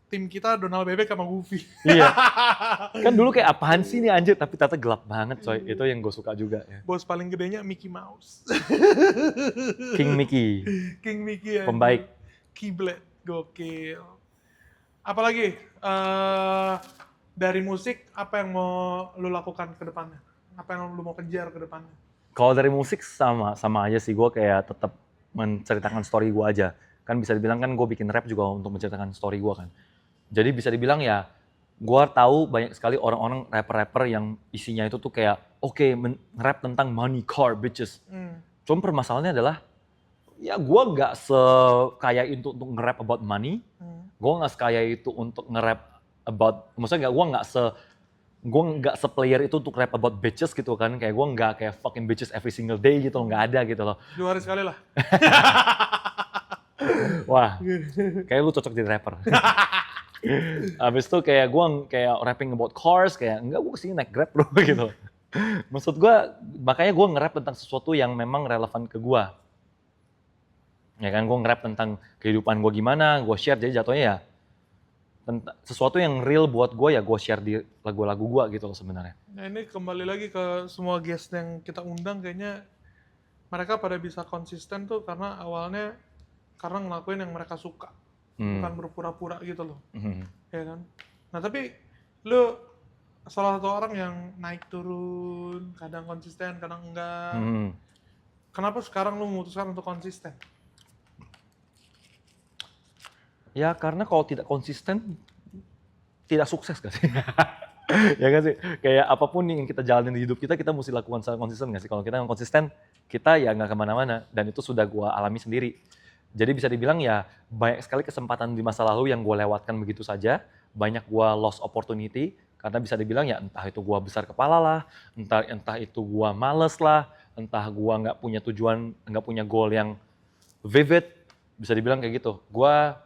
tim kita Donald Bebek sama Goofy. Iya. Kan dulu kayak apaan sih ini anjir, tapi ternyata gelap banget coy. Itu yang gue suka juga ya. Bos paling gedenya Mickey Mouse. King Mickey. King Mickey ya. Pembaik. Keyblade, gokil. Apalagi dari musik, apa yang mau lu lakukan ke depannya? Apa yang lu mau kejar ke depannya? Kalau dari musik sama aja sih, gue kayak tetap menceritakan story gue aja. Kan bisa dibilang kan gue bikin rap juga untuk menceritakan story gue kan. Jadi bisa dibilang ya, gue tahu banyak sekali orang-orang rapper-rapper yang isinya itu tuh kayak oke, nge-rap tentang money, car, bitches. Cuma permasalahannya adalah ya gue nggak sekaya itu untuk nge-rap about money, gue nggak sekaya itu untuk nge-rap about, maksudnya gue nggak se-player itu untuk rap about bitches gitu kan, kayak gue nggak kayak fucking bitches every single day gitu loh, nggak ada gitu loh. 2 hari sekali lah. Wah, kayak lu cocok jadi rapper. Abis itu kayak gue kayak rapping about cars, kayak enggak, gue kesini naik Grab bro gitu. Maksud gue, makanya gue nge-rap tentang sesuatu yang memang relevan ke gue. Ya kan, gue nge-rap tentang kehidupan gue gimana, gue share, jadi jatuhnya ya sesuatu yang real buat gue ya gue share di lagu-lagu gue gitu loh sebenarnya. Nah ini kembali lagi ke semua guest yang kita undang, kayaknya mereka pada bisa konsisten tuh karena awalnya karena ngelakuin yang mereka suka, bukan berpura-pura gitu loh. Ya kan? Nah tapi lu salah satu orang yang naik turun, kadang konsisten, kadang enggak. Kenapa sekarang lu memutuskan untuk konsisten? Ya karena kalau tidak konsisten, tidak sukses gak sih? Ya kan sih? Kayak apapun yang kita jalanin di hidup kita mesti lakukan secara konsisten gak sih? Kalau kita nggak konsisten, kita ya nggak kemana-mana. Dan itu sudah gue alami sendiri. Jadi bisa dibilang ya banyak sekali kesempatan di masa lalu yang gue lewatkan begitu saja. Banyak gue lost opportunity. Karena bisa dibilang ya entah itu gue besar kepala lah, entah itu gue males lah, entah gue nggak punya tujuan, nggak punya goal yang vivid. Bisa dibilang kayak gitu. Gue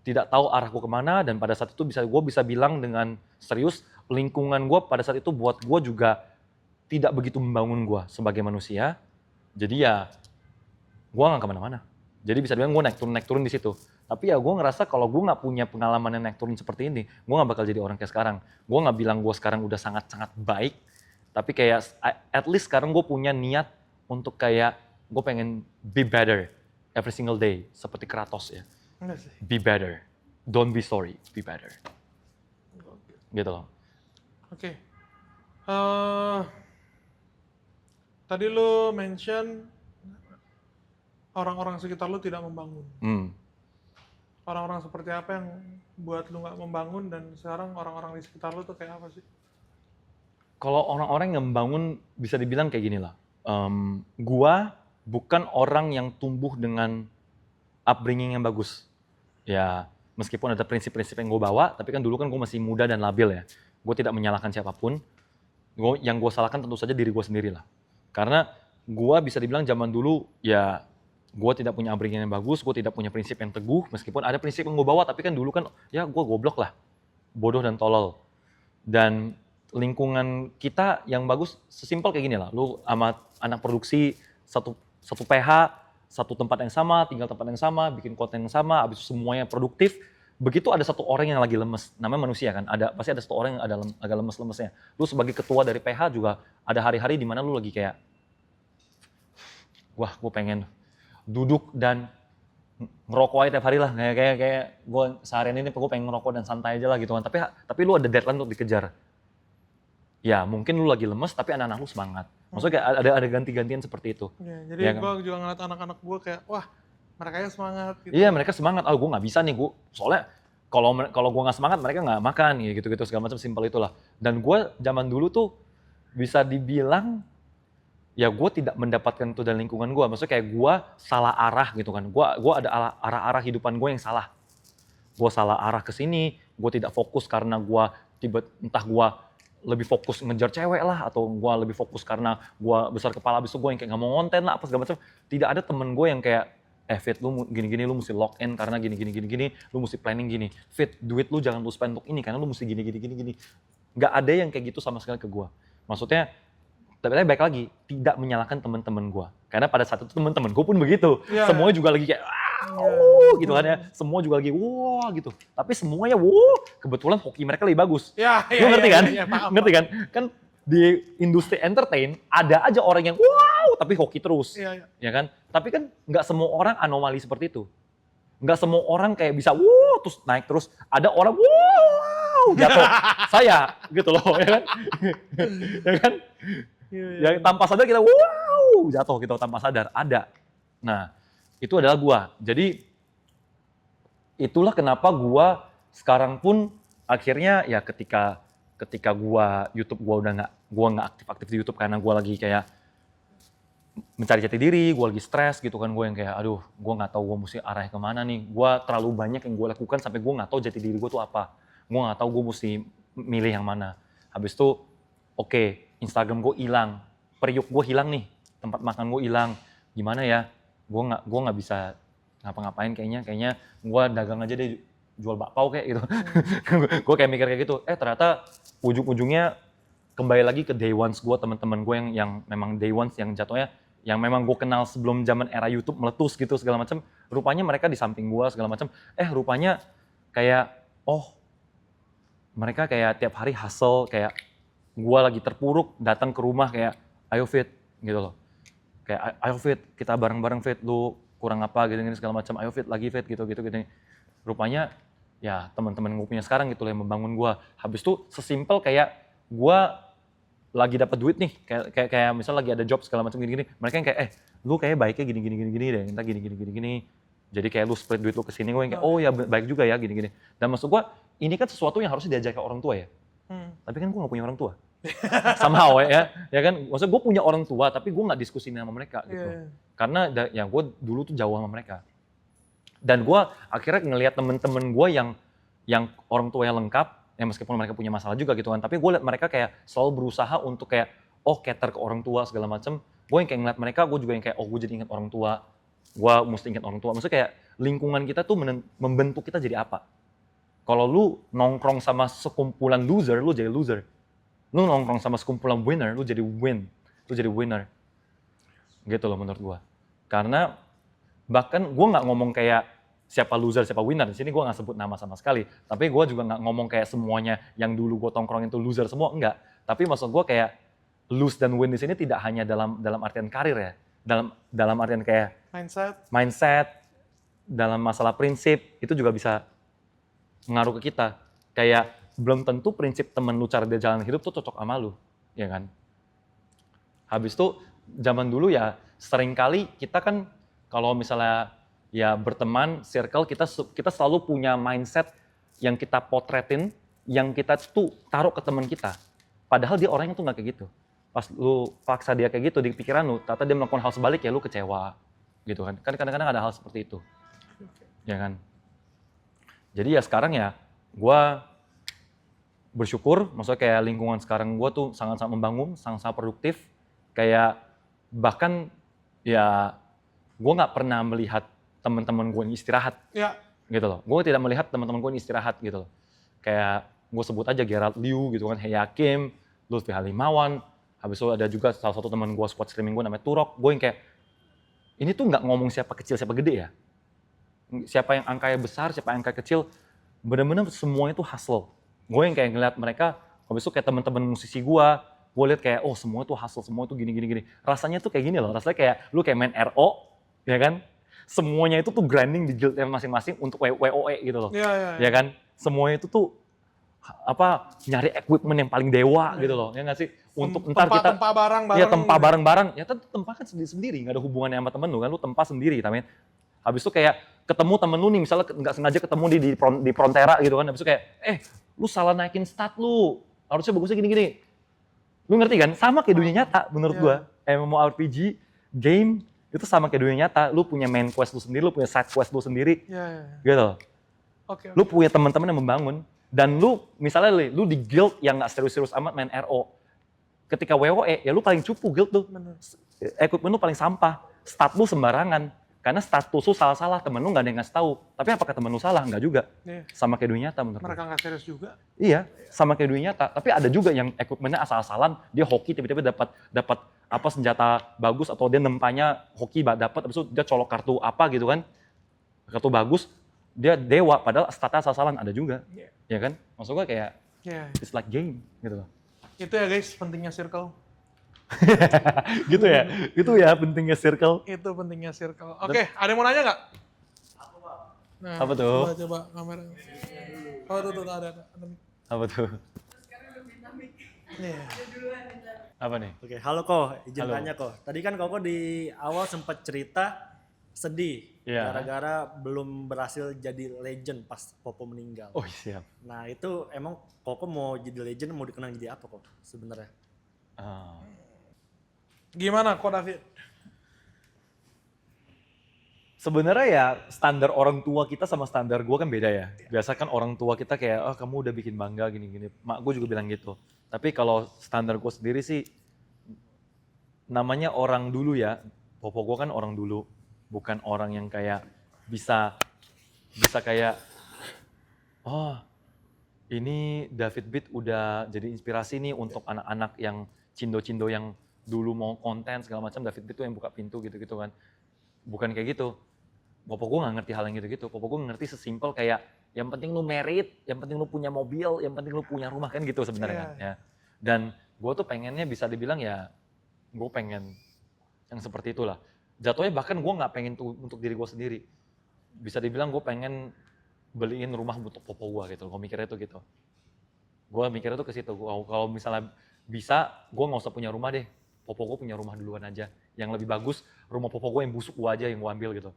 tidak tahu arahku kemana, dan pada saat itu gue bisa bilang dengan serius, lingkungan gue pada saat itu buat gue juga tidak begitu membangun gue sebagai manusia. Jadi ya gue nggak kemana-mana. Jadi bisa dibilang gue naik turun di situ. Tapi ya gue ngerasa kalau gue nggak punya pengalaman yang naik turun seperti ini, gue nggak bakal jadi orang kayak sekarang. Gue nggak bilang gue sekarang udah sangat-sangat baik, tapi kayak at least sekarang gue punya niat untuk kayak gue pengen be better every single day, seperti Kratos ya. Enggak sih. Be better, don't be sorry, be better. Gitu loh. Oke. Tadi lu mention orang-orang sekitar lu tidak membangun. Orang-orang seperti apa yang buat lu nggak membangun, dan sekarang orang-orang di sekitar lu tuh kayak apa sih? Kalau orang-orang yang membangun bisa dibilang kayak gini lah. Gua bukan orang yang tumbuh dengan upbringing yang bagus. Ya, meskipun ada prinsip-prinsip yang gue bawa, tapi kan dulu kan gue masih muda dan labil ya. Gue tidak menyalahkan siapapun. Yang gue salahkan tentu saja diri gue sendiri lah. Karena gue bisa dibilang zaman dulu ya gue tidak punya upbringing yang bagus, gue tidak punya prinsip yang teguh, meskipun ada prinsip yang gue bawa, tapi kan dulu kan ya gue goblok lah, bodoh dan tolol. Dan lingkungan kita yang bagus sesimpel kayak gini lah, lu sama anak produksi satu PH, satu tempat yang sama, tinggal tempat yang sama, bikin konten yang sama, habis itu semuanya produktif. Begitu ada satu orang yang lagi lemes, namanya manusia kan, pasti ada satu orang yang agak lemes-lemesnya. Lu sebagai ketua dari PH juga ada hari-hari di mana lu lagi kayak, wah gue pengen duduk dan ngerokok aja tiap hari lah, kayak gue seharian ini gue pengen ngerokok dan santai aja lah gitu kan. Tapi lu ada deadline untuk dikejar. Ya mungkin lu lagi lemes tapi anak-anak lu semangat. Maksudnya kayak ada ganti-gantian seperti itu. Ya, jadi Ya kan? gue juga ngeliat anak-anak gue kayak, wah mereka semangat gitu. Iya mereka semangat, gue nggak bisa nih, soalnya kalau gue nggak semangat mereka nggak makan, ya gitu-gitu segala macam, simpel itulah. Dan gue zaman dulu tuh bisa dibilang ya gue tidak mendapatkan itu dari lingkungan gue. Maksudnya kayak gue salah arah gitu kan. Gue ada arah-arah hidupan gue yang salah. Gue salah arah ke sini, gue tidak fokus karena gue entah gue lebih fokus ngejar cewek lah, atau gue lebih fokus karena gue besar kepala, abis itu gue yang kayak nggak mau ngonten lah, apa segala macam. Tidak ada temen gue yang kayak, Fit lu gini-gini, lu mesti lock in karena gini, lu mesti planning gini. Fit, duit lu jangan lu spend untuk ini karena lu mesti gini. Nggak ada yang kayak gitu sama sekali ke gue. Maksudnya, tapi baik lagi, tidak menyalahkan teman-teman gue. Karena pada saat itu teman-teman gue pun begitu. Ya, semuanya juga lagi kayak, gitu kan ya. Semua juga lagi, wah gitu. Tapi semuanya, kebetulan hoki mereka lebih bagus. Lu ngerti kan? Paham. Ngerti kan? Kan di industri entertain, ada aja orang yang, tapi hoki terus. Iya. Ya kan? Tapi kan nggak semua orang anomali seperti itu. Nggak semua orang kayak bisa, terus naik terus. Ada orang, jatuh. Saya, gitu loh. Ya kan? Ya kan? Ya tanpa sadar kita jatuh gitu tanpa sadar, ada. Nah, itu adalah gua. Jadi itulah kenapa gua sekarang pun akhirnya ya ketika gua YouTube gua nggak aktif di YouTube karena gua lagi kayak mencari jati diri, gua lagi stres gitu kan, gua yang kayak aduh, gua nggak tahu gua mesti arahnya kemana nih. Gua terlalu banyak yang gua lakukan sampai gua nggak tahu jati diri gua tuh apa. Gua nggak tahu gua mesti milih yang mana. Habis itu oke, Instagram gue hilang, periuk gue hilang nih, tempat makan gue hilang, gimana ya? Gue nggak bisa ngapa-ngapain kayaknya gue dagang aja deh, jual bakpao kayak gitu. Gue kayak mikir kayak gitu. Ternyata ujung-ujungnya kembali lagi ke day ones gue, teman-teman gue yang memang day ones yang jatuhnya yang memang gue kenal sebelum zaman era YouTube meletus gitu segala macam. Rupanya mereka di samping gue segala macam. Rupanya kayak mereka kayak tiap hari hustle, kayak gue lagi terpuruk datang ke rumah kayak ayo Fit gitu loh, kayak ayo Fit kita bareng-bareng Fit, lu kurang apa gitu segala macam, ayo Fit lagi Fit gitu. Rupanya ya teman-teman gue punya sekarang gitu loh yang membangun gue. Habis itu sesimpel kayak gue lagi dapat duit nih, kayak misal lagi ada job segala macam gini, mereka yang kayak lu kayak baiknya gini deh, entah gini. Jadi kayak lu split duit lu ke sini, gue yang kayak oh ya baik juga ya gini. Dan maksud gue ini kan sesuatu yang harusnya diajarkan orang tua ya. Tapi kan gue gak punya orang tua. Somehow ya kan. Maksudnya gue punya orang tua, tapi gue gak diskusin sama mereka gitu. Karena ya gue dulu tuh jauh sama mereka. Dan gue akhirnya ngelihat temen-temen gue yang orang tua yang lengkap, ya meskipun mereka punya masalah juga gitu kan. Tapi gue lihat mereka kayak selalu berusaha untuk kayak, cater ke orang tua segala macam. Gue yang kayak ngeliat mereka, gue juga yang kayak, gue jadi ingat orang tua. Gue mesti ingat orang tua. Maksudnya kayak lingkungan kita tuh membentuk kita jadi apa. Kalau lu nongkrong sama sekumpulan loser, lu jadi loser. Lu nongkrong sama sekumpulan winner, lu jadi winner. Gitu loh menurut gua. Karena bahkan gua nggak ngomong kayak siapa loser, siapa winner. Di sini gua nggak sebut nama sama sekali. Tapi gua juga nggak ngomong kayak semuanya yang dulu gua tongkrongin itu loser semua, enggak. Tapi maksud gua kayak lose dan win di sini tidak hanya dalam artian karir ya. Dalam artian kayak mindset, dalam masalah prinsip, itu juga bisa ngaruh ke kita. Kayak belum tentu prinsip temen lu cara dia jalan hidup tuh cocok sama lu, ya kan? Habis itu zaman dulu ya sering kali kita kan kalau misalnya ya berteman, circle, kita selalu punya mindset yang kita potretin, yang kita tuh taruh ke teman kita. Padahal dia orangnya tuh nggak kayak gitu. Pas lu paksa dia kayak gitu di pikiran lu, ternyata dia melakukan hal sebalik ya lu kecewa, gitu kan? Kan kadang-kadang ada hal seperti itu, ya kan? Jadi ya sekarang ya, gue bersyukur, maksudnya kayak lingkungan sekarang gue tuh sangat-sangat membangun, sangat-sangat produktif. Kayak bahkan ya gue nggak pernah melihat teman-teman gue yang istirahat Ya, gitu loh. Gue tidak melihat teman-teman gue yang istirahat gitu loh. Kayak gue sebut aja Gerard Liu gitu kan, Hei Hakim, Lutfi Halimawan, habis itu ada juga salah satu teman gue squad streaming gue namanya Turok. Gue yang kayak, ini tuh nggak ngomong siapa kecil siapa gede ya. Siapa yang angkanya besar, siapa yang angka kecil, bener-bener semuanya tuh hustle. Gue yang kayak ngeliat mereka, habis itu kayak teman-teman musisi gue liat kayak, oh semua tuh hustle, semua tuh gini. Rasanya tuh kayak gini loh, rasanya kayak lu kayak main RO, ya kan? Semuanya itu tuh grinding di guildnya masing-masing untuk WoE gitu loh. Ya kan? Semuanya itu tuh nyari equipment yang paling dewa gitu loh, ya nggak sih? Untuk ntar kita tempa barang-barang. ya tempa bareng-bareng, ya tentu tempa kan sendiri-sendiri, nggak ada hubungannya sama temen lu kan, lu tempa sendiri, tapi habis itu kayak ketemu temen lu nih, misalnya nggak sengaja ketemu di Frontera gitu kan, habis itu kayak, lu salah naikin stat lu, harusnya bagusnya gini-gini. Lu ngerti kan? Sama kayak dunia nyata menurut gua. MMORPG, game, itu sama kayak dunia nyata. Lu punya main quest lu sendiri, lu punya side quest lu sendiri. Gitu. Oke. Lu punya teman-teman yang membangun. Dan lu, misalnya lu di guild yang nggak serius-serius amat main RO. Ketika WoE, ya lu paling cupu guild tuh. Equipment lu paling sampah. Stat lu sembarangan. Karena status lu salah-salah, temen lu nggak ada yang ngasih tahu. Tapi apakah temen lu salah? Nggak juga. Sama kayak dunia nyata menurut Mereka nggak serius juga. Iya, sama kayak dunia nyata. Tapi ada juga yang equipment-nya asal-asalan, dia hoki tiba-tiba dapat senjata bagus atau dia nempanya hoki dapat, habis itu dia colok kartu apa gitu kan, kartu bagus, dia dewa padahal statnya asal-asalan, ada juga, ya kan? Maksud gue kayak it's like game gitu loh. Itu ya guys, pentingnya circle. Gitu ya, itu ya pentingnya circle. Itu pentingnya circle. Oke, ada yang mau nanya nggak? Nah, Apa tuh? Coba kamera. Oh, tuh ada. Apa tuh? Iya. Apa nih? Oke, halo Ko, izin Halo. tanya Ko. Tadi kan Koko di awal sempat cerita sedih Iya. gara-gara belum berhasil jadi legend pas Popo meninggal. Oh siap. Nah itu emang Koko mau jadi legend, mau dikenang jadi apa kok sebenarnya? Gimana kok David? Sebenarnya ya standar orang tua kita sama standar gue kan beda ya. Biasa kan orang tua kita kayak, oh kamu udah bikin bangga gini-gini. Mak gue juga bilang gitu. Tapi kalau standar gue sendiri sih, namanya orang dulu ya. Popo gue kan orang dulu. Bukan orang yang kayak bisa kayak, oh ini David Beat udah jadi inspirasi nih untuk anak-anak yang cindo-cindo yang dulu mau konten segala macam. David Beat tuh yang buka pintu gitu-gitu kan. Bukan kayak gitu. Popo gue gak ngerti hal yang gitu-gitu. Popo gue ngerti sesimpel kayak yang penting lu married, yang penting lu punya mobil, yang penting lu punya rumah kan gitu sebenarnya kan. Ya. Dan gue tuh pengennya bisa dibilang ya, gue pengen yang seperti itulah. Jatuhnya bahkan gue gak pengen tuh untuk diri gue sendiri. Bisa dibilang gue pengen beliin rumah untuk popo gue gitu. Gue mikirnya tuh gitu. Gue mikirnya tuh ke situ. Kalau misalnya bisa, gue gak usah punya rumah deh. Popo gue punya rumah duluan aja. Yang lebih bagus, rumah popo gue yang busuk gue aja yang gue ambil gitu.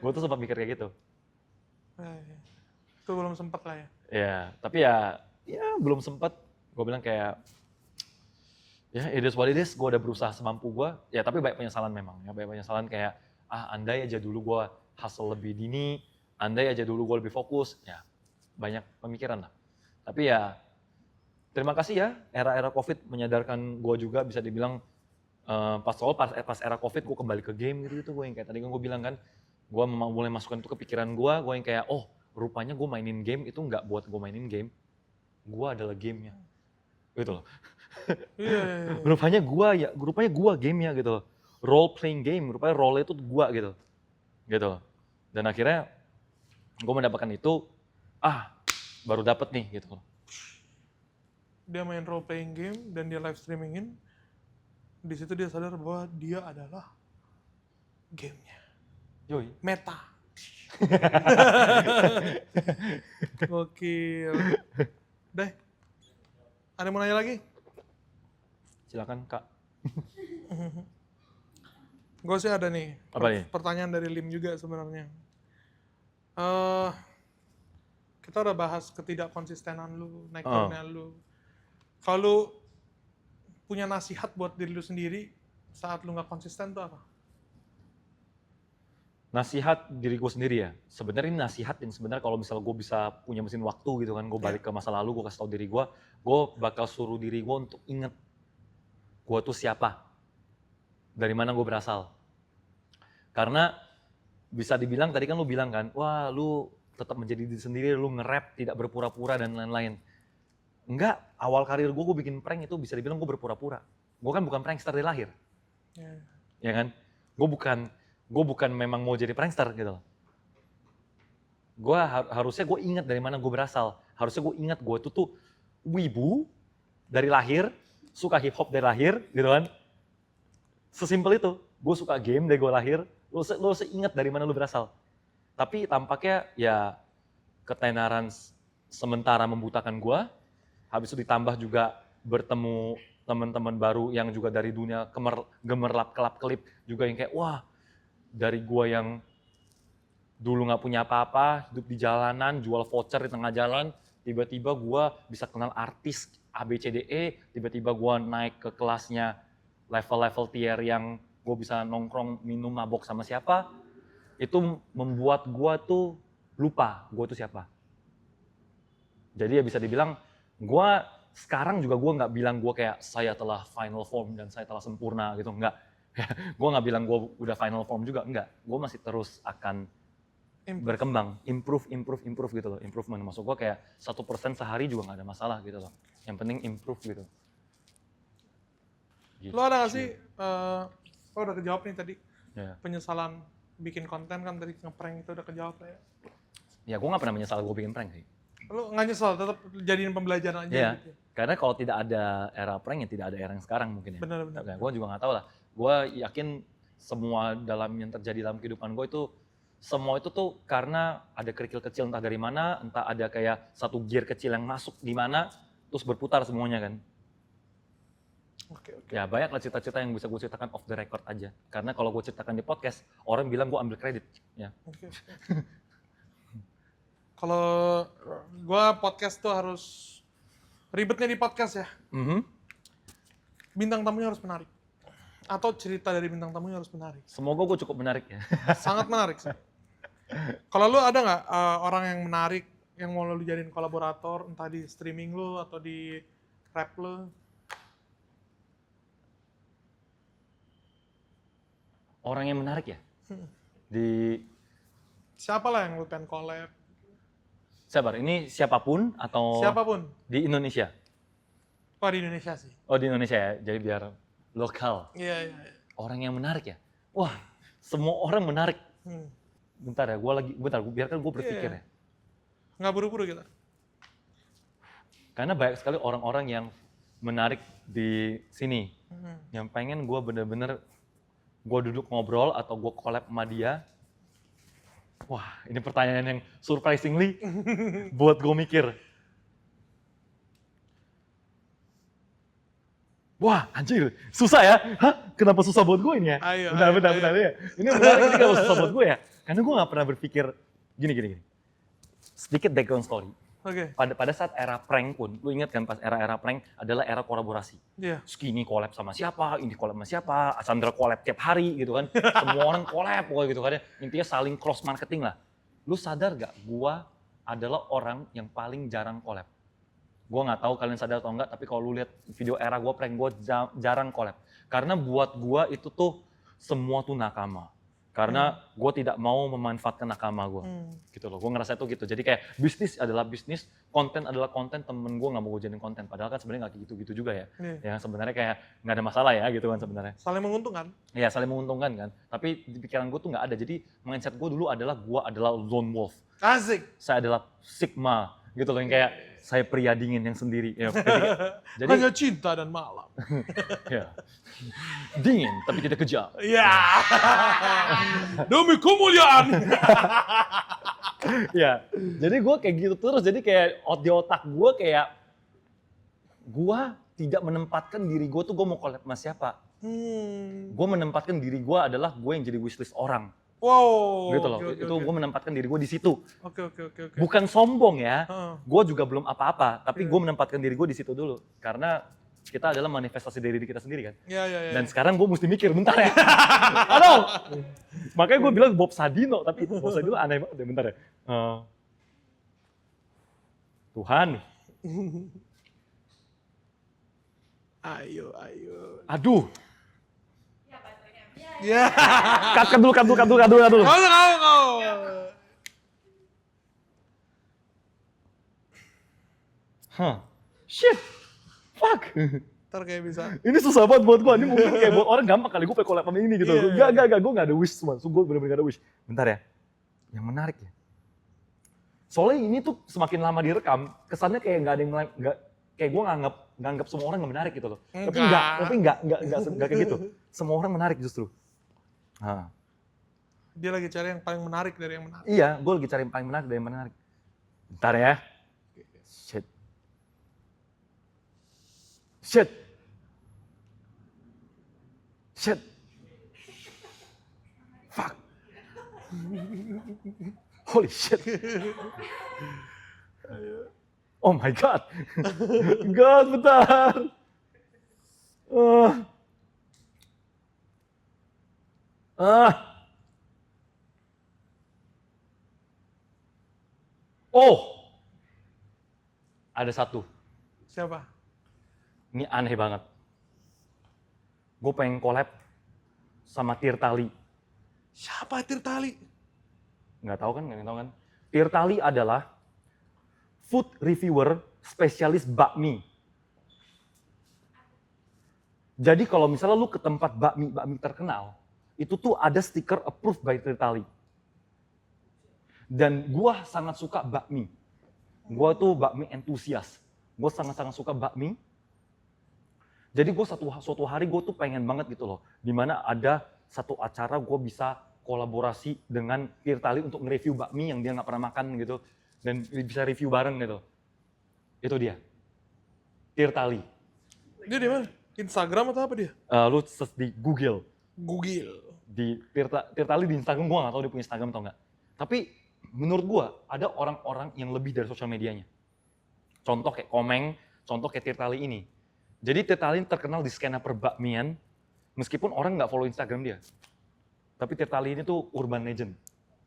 Gue tuh sempat mikir kayak gitu. Itu belum sempat lah ya. Ya, tapi ya belum sempat. Gue bilang kayak, ya it is what it is. Gue udah berusaha semampu gue. Ya tapi banyak penyesalan memang. Ya banyak penyesalan kayak, andai aja dulu gue hustle lebih dini. Andai aja dulu gue lebih fokus. Ya banyak pemikiran lah. Tapi ya terima kasih ya era-era COVID menyadarkan gue juga bisa dibilang pas era COVID gue kembali ke game gitu gue yang kayak tadi gue bilang kan, gue mulai masukkan itu ke pikiran gue yang kayak rupanya gue mainin game itu nggak buat gue mainin game, gue adalah gamenya, gitu loh. Rupanya gue gamenya gitu loh, role playing game, rupanya role itu gue gitu loh. Dan akhirnya gue mendapatkan itu, baru dapet nih gitu loh. Dia main role playing game dan dia live streamingin. Di situ dia sadar bahwa dia adalah gamenya. Yoi. Meta. Gokil. Deh. Ada yang mau nanya lagi? Silakan Kak. Gue sih ada nih. Apa nih? Pertanyaan dari Lim juga sebenarnya. Kita udah bahas ketidakkonsistenan lu, naik turunnya lu. Kalau lu punya nasihat buat diri lu sendiri saat lu nggak konsisten tuh apa? Nasihat diri gue sendiri ya. Sebenarnya ini nasihat yang sebenarnya kalau misalnya gue bisa punya mesin waktu gitu kan, gue balik ke masa lalu, gue kasih tau diri gue bakal suruh diri gue untuk inget gue tuh siapa, dari mana gue berasal. Karena bisa dibilang tadi kan lu bilang kan, wah lu tetap menjadi diri sendiri, lu nge-rap, tidak berpura-pura dan lain-lain. Enggak, awal karir gue bikin prank itu bisa dibilang gue berpura-pura. Gue kan bukan prankster dari lahir, Ya. ya kan? Gue bukan memang mau jadi prankster gitu loh. Harusnya gue ingat dari mana gue berasal. Harusnya gue ingat gue itu tuh wibu dari lahir, suka hip hop dari lahir, gitu kan? Sesimpel itu. Gue suka game dari gue lahir. Lu harus ingat dari mana lu berasal. Tapi tampaknya ya ketenaran sementara membutakan gue. Habis itu ditambah juga bertemu teman-teman baru yang juga dari dunia gemerlap kelap-kelip juga yang kayak wah dari gue yang dulu nggak punya apa-apa, hidup di jalanan, jual voucher di tengah jalan, tiba-tiba gue bisa kenal artis ABCDE, tiba-tiba gue naik ke kelasnya level-level tier yang gue bisa nongkrong minum mabok sama siapa, itu membuat gue tuh lupa gue tuh siapa. Jadi ya bisa dibilang gue sekarang juga gue nggak bilang gue kayak saya telah final form dan saya telah sempurna gitu, enggak. Gue nggak bilang gue udah final form juga, enggak. Gue masih terus akan berkembang, improve gitu loh, improvement. Maksud gue kayak 1% sehari juga nggak ada masalah gitu loh. Yang penting improve gitu. Lo ada gak sih, lo udah kejawab nih tadi, Ya, penyesalan bikin konten kan tadi ngeprank itu udah kejawab lah ya. ya gue nggak pernah menyesal gue bikin prank sih. Lo nggak nyesel, tetap jadiin pembelajaran aja Iya, gitu. karena kalau tidak ada era prank ya tidak ada era yang sekarang mungkin ya. Benar-benar. Gue juga nggak tahu lah. Gue yakin semua yang terjadi dalam kehidupan gue itu semua itu tuh karena ada kerikil kecil entah dari mana, entah ada kayak satu gear kecil yang masuk di mana, terus berputar semuanya kan. Oke. Ya banyak lah cita-cita yang bisa gue ceritakan off the record aja. Karena kalau gue ceritakan di podcast, orang bilang gue ambil kredit. Ya. Oke. Kalau gua podcast tuh harus ribetnya di podcast ya. Bintang tamunya harus menarik. Atau cerita dari bintang tamunya harus menarik. Semoga gue cukup menarik ya. Sangat menarik sih. Kalau lu ada nggak orang yang menarik yang mau lu jadiin kolaborator, entah di streaming lu atau di rap lu? Orang yang menarik ya? Di Siapa lah yang lu pengen collab? Sabar, ini siapapun atau Siapapun. di Indonesia? Oh, di Indonesia sih. Oh di Indonesia ya, jadi biar lokal. Iya. Orang yang menarik ya? Wah, semua orang menarik. Bentar ya, biarkan gue berpikir ya. Nggak buru-buru kita. Karena banyak sekali orang-orang yang menarik di sini. Yang pengen gue bener-bener, gue duduk ngobrol atau gue collab sama dia. Wah, ini pertanyaan yang surprisingly buat gue mikir. Wah, anjir, susah ya? Hah? Kenapa susah buat gue ini ya? Ayo. Bentar ya. Ini menarik, ini kenapa susah buat gue ya? Karena gue gak pernah berpikir gini. Sedikit background story. Oke. Pada saat era prank pun, lu ingat kan pas era-era prank adalah era kolaborasi. Iya. Skinny collab sama siapa, ini collab sama siapa, Asandra collab tiap hari gitu kan. Semua orang collab pokoknya gitu kan ya. Intinya saling cross marketing lah. Lu sadar gak, gua adalah orang yang paling jarang collab. Gua nggak tahu kalian sadar atau enggak, tapi kalau lu lihat video era gua prank, gua jarang collab. Karena buat gua itu tuh semua tuh nakama. Karena gue tidak mau memanfaatkan nakama gue, gitu loh. Gue ngerasa itu gitu. Jadi kayak bisnis adalah bisnis, konten adalah konten. Temen gue nggak mau gue jadiin konten. Padahal kan sebenarnya nggak gitu-gitu juga ya. Ya sebenarnya kayak nggak ada masalah ya gitu kan sebenarnya. Saling menguntungkan. Iya saling menguntungkan kan. Tapi di pikiran gue tuh nggak ada. Jadi mindset gue dulu adalah gue adalah lone wolf. Asik. Saya adalah sigma gitu loh yang kayak saya pria dingin yang sendiri. Ya, jadi hanya cinta dan malam. ya. Dingin tapi tidak kejam. Iya. Demi kemuliaan. Ya, jadi gue kayak gitu terus. Jadi kayak di otak gue kayak gue tidak menempatkan diri gue tuh gue mau collab sama siapa. Gue menempatkan diri gue adalah gue yang jadi wishlist orang. Wow. Gitu loh. Itu gue menempatkan diri gue di situ. Oke. Bukan sombong ya. Gue juga belum apa-apa, tapi gue menempatkan diri gue di situ dulu. Karena kita adalah manifestasi dari diri kita sendiri kan. Iya. Dan sekarang gue mesti mikir, bentar ya. Aduh. Makanya gue bilang Bob Sadino, tapi Bob Sadino aneh banget ya, bentar ya. Tuhan. Ayo. Aduh. Ya. Cut dulu. Kau. Hah, shit, fuck. Ntar kayak bisa. Ini susah banget buat gua. Ini mungkin kayak buat orang gampang kali gue pengen collab sama ini gitu. Iya. Enggak, gue gak ada wish semua. Gue bener-bener gak ada wish. Bentar ya, yang menarik ya. Soalnya ini tuh semakin lama direkam, kesannya kayak nggak ada yang kayak gue nganggap semua orang nggak menarik gitu loh. Tapi enggak kayak gitu. Semua orang menarik justru. Nah, Dia lagi cari yang paling menarik dari yang menarik. iya, gue lagi cari yang paling menarik dari yang menarik. Bentar ya. Shit. Fuck. Holy shit. Oh my god. God, bentar. Oh. Ada satu. Siapa? Ini aneh banget. Gue pengen collab sama Tirtali. Siapa Tirtali? Nggak tahu kan? Tirtali adalah food reviewer spesialis bakmi. Jadi kalau misalnya lu ke tempat bakmi terkenal, itu tuh ada stiker approved by Tirtali. Dan gua sangat suka bakmi. Gua tuh bakmi entusias. Gua sangat-sangat suka bakmi. Jadi gue suatu hari gue tuh pengen banget gitu loh, dimana ada satu acara gue bisa kolaborasi dengan Tirtali untuk nge-review bakmi yang dia nggak pernah makan gitu, dan bisa review bareng gitu. Itu dia, Tirtali. Dia di mana? Instagram atau apa dia? Lu search di Google. Di Tirtali di Instagram, gue nggak tahu dia punya Instagram atau nggak. Tapi menurut gue ada orang-orang yang lebih dari sosial medianya. Contoh kayak Komeng, contoh kayak Tirtali ini. Jadi Tirtali terkenal di skena perbakmian, meskipun orang nggak follow Instagram dia. Tapi Tirtali ini tuh urban legend.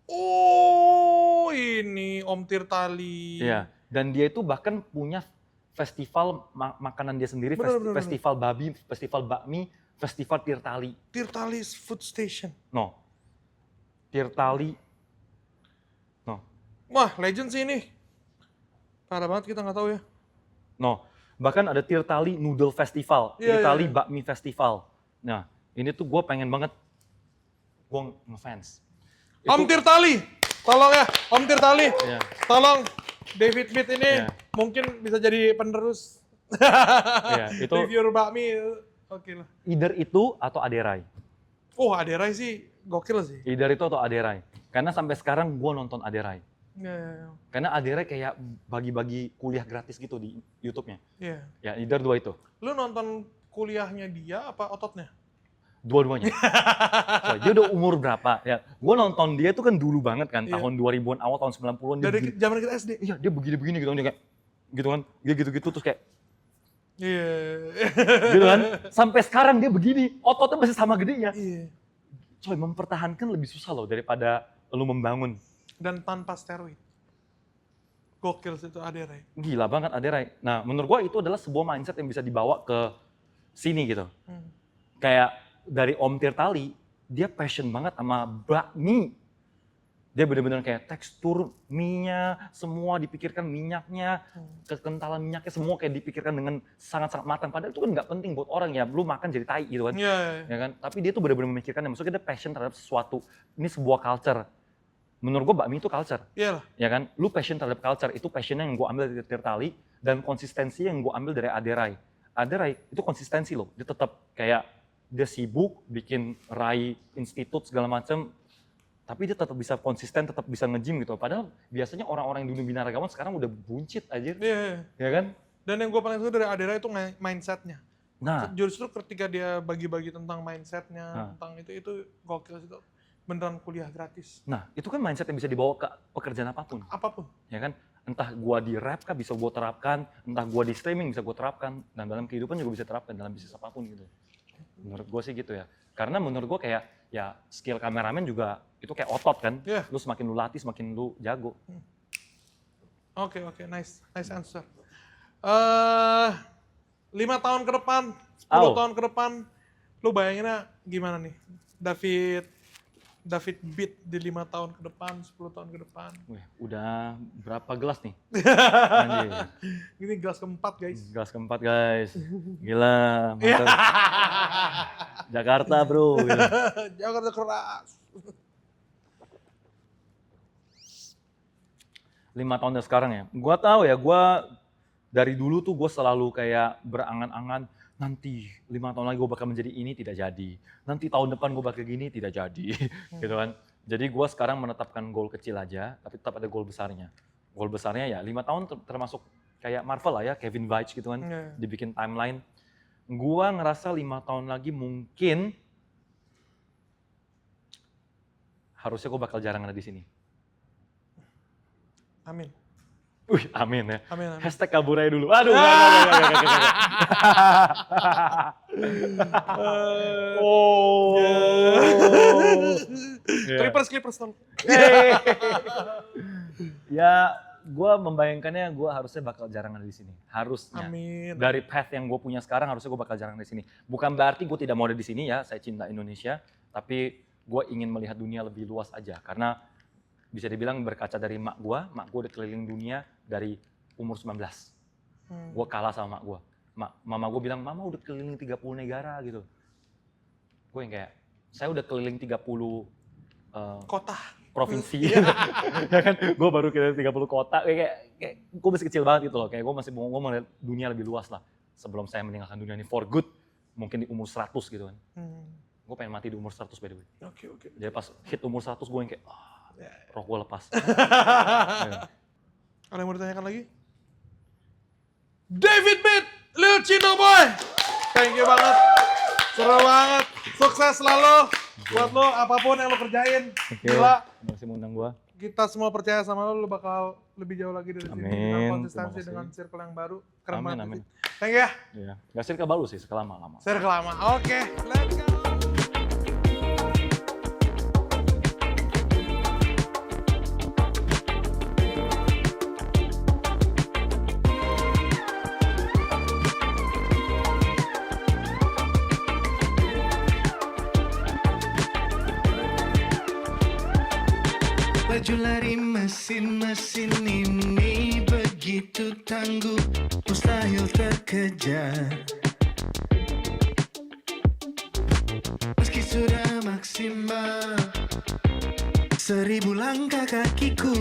Oh, ini Om Tirtali. Iya, dan dia itu bahkan punya festival makanan dia sendiri, festival babi, festival bakmi, festival Tirtali. Tirtali's Food Station. No. Tirtali. No. Wah, legend sih ini. Parah banget kita nggak tahu ya. No. Bahkan ada Tirtali Noodle Festival, Tirtali Bakmi Festival. Nah, ini tuh gue pengen banget, gue ngefans. Om Tirtali, tolong ya, Om Tirtali, Iya. tolong David Beat ini Iya. mungkin bisa jadi penerus Itu reviewer bakmi. Oke lah. either itu atau Aderai. Oh, Aderai sih gokil sih. Either itu atau Aderai. Karena sampai sekarang gue nonton Aderai. Iya. Karena Aderai kayak bagi-bagi kuliah gratis gitu di YouTube-nya. Iya. Ya, either dua itu. Lu nonton kuliahnya dia apa ototnya? Dua-duanya. So, dia udah umur berapa? Ya, gue nonton dia tuh kan dulu banget kan, Iya. tahun 2000-an awal, tahun 90-an. Dari zaman kita SD. Iya, dia begini-begini gitu, dia kayak gitu kan, dia gitu-gitu terus kayak Iya. gitu kan. Sampai sekarang dia begini, ototnya masih sama gedenya. Iya. Coy, mempertahankan lebih susah loh daripada lu membangun. Dan tanpa steroid. Gokil sih itu Aderai. Gila banget Aderai. Nah, menurut gua itu adalah sebuah mindset yang bisa dibawa ke sini gitu. Kayak dari Om Tirtali, dia passion banget sama bakmi. Dia benar-benar kayak tekstur mie-nya, semua dipikirkan minyaknya, kekentalan minyaknya, semua kayak dipikirkan dengan sangat-sangat matang. Padahal itu kan nggak penting buat orang ya, lu makan jadi tai gitu kan. Iya. Ya kan? Tapi dia tuh benar-benar memikirkan, maksudnya dia passion terhadap sesuatu. Ini sebuah culture. Menurut gua bakmi itu culture. Iya lah. Ya kan? Lu passion terhadap culture, itu passionnya yang gua ambil dari Tirtali, dan konsistensi yang gua ambil dari Aderai. Aderai itu konsistensi loh, dia tetap kayak dia sibuk bikin Rai Institute segala macam, tapi dia tetap bisa konsisten, tetap bisa nge-gym gitu. Padahal biasanya orang-orang yang dulu binaragawan sekarang udah buncit aja, Iya. ya kan? Dan yang gue paling suka dari Aderai itu mindsetnya. Nah, Justru ketika dia bagi-bagi tentang mindsetnya, tentang itu gokil sih. Beneran kuliah gratis. itu kan mindset yang bisa dibawa ke pekerjaan apapun, Apapun. ya kan? Entah gua di rap kah bisa gua terapkan, entah gua di streaming bisa gua terapkan, dan dalam kehidupan juga bisa terapkan dalam bisnis apapun gitu. Menurut gua sih gitu ya. Karena menurut gua kayak ya skill kameramen juga itu kayak otot kan. Iya. Lu semakin lu latih semakin lu jago. Oke, nice answer. 5 tahun ke depan, 10 tahun ke depan, lu bayanginnya gimana nih? David Beat di 5 tahun ke depan, 10 tahun ke depan. Wih, udah berapa gelas nih? Anjir. Ini gelas keempat guys. Gelas keempat guys. Gila, mantap. Jakarta bro. Gila. Jakarta keras. 5 tahun dari sekarang ya. Gua tahu ya, gua dari dulu tuh gue selalu kayak berangan-angan nanti 5 tahun lagi gue bakal menjadi ini, tidak jadi. Nanti tahun depan gue bakal gini, tidak jadi. Gitu kan. Jadi gue sekarang menetapkan goal kecil aja, tapi tetap ada goal besarnya. Goal besarnya ya 5 tahun termasuk kayak Marvel lah ya, Kevin Feige gitu kan, dibikin timeline. Gue ngerasa 5 tahun lagi mungkin harusnya gue bakal jarang ada di sini. Amin. Wih, amin ya. Amin, amin. Hashtag kabur aja dulu. Aduh, enggak. Oh. Clippers dong. Ya, gue membayangkannya gue harusnya bakal jarang ada di sini. Harusnya. Amin. Dari path yang gue punya sekarang harusnya gue bakal jarang ada di sini. Bukan berarti gue tidak mau ada di sini ya, saya cinta Indonesia. Tapi gue ingin melihat dunia lebih luas aja. Karena bisa dibilang berkaca dari mak gue udah keliling dunia dari umur 19. Gue kalah sama mak gue. Mama gue bilang, mama udah keliling 30 negara gitu. Gue yang kayak, saya udah keliling 30 kota. Provinsi. Ya kan, gue baru keliling 30 kota, kayak gue masih kecil banget gitu loh. Kayak gue masih mau melihat dunia lebih luas lah. Sebelum saya meninggalkan dunia ini for good, mungkin di umur 100 gitu kan. Gue pengen mati di umur 100 by the way. Oke. Jadi pas hit umur 100 gue yang kayak, roh gue lepas. Ada yang mau ditanyakan lagi? David Beat, Lil Chino Boy. Thank you banget. Seru banget. Sukses selalu buat lo apapun yang lo kerjain. Gila. Masih mengundang gue. Kita semua percaya sama lo bakal lebih jauh lagi dari sini. Dengan Amin. konsistensi, Terima kasih. dengan circle yang baru. Keren banget. Amin. Thank you ya. Iya. Gak sih baru sih, sekelama-lama. Circle lama. Oke, let's go. Baju lari mesin-mesin ini begitu tangguh, mustahil terkejar. Meski sudah maksimal 1000 langkah kakiku.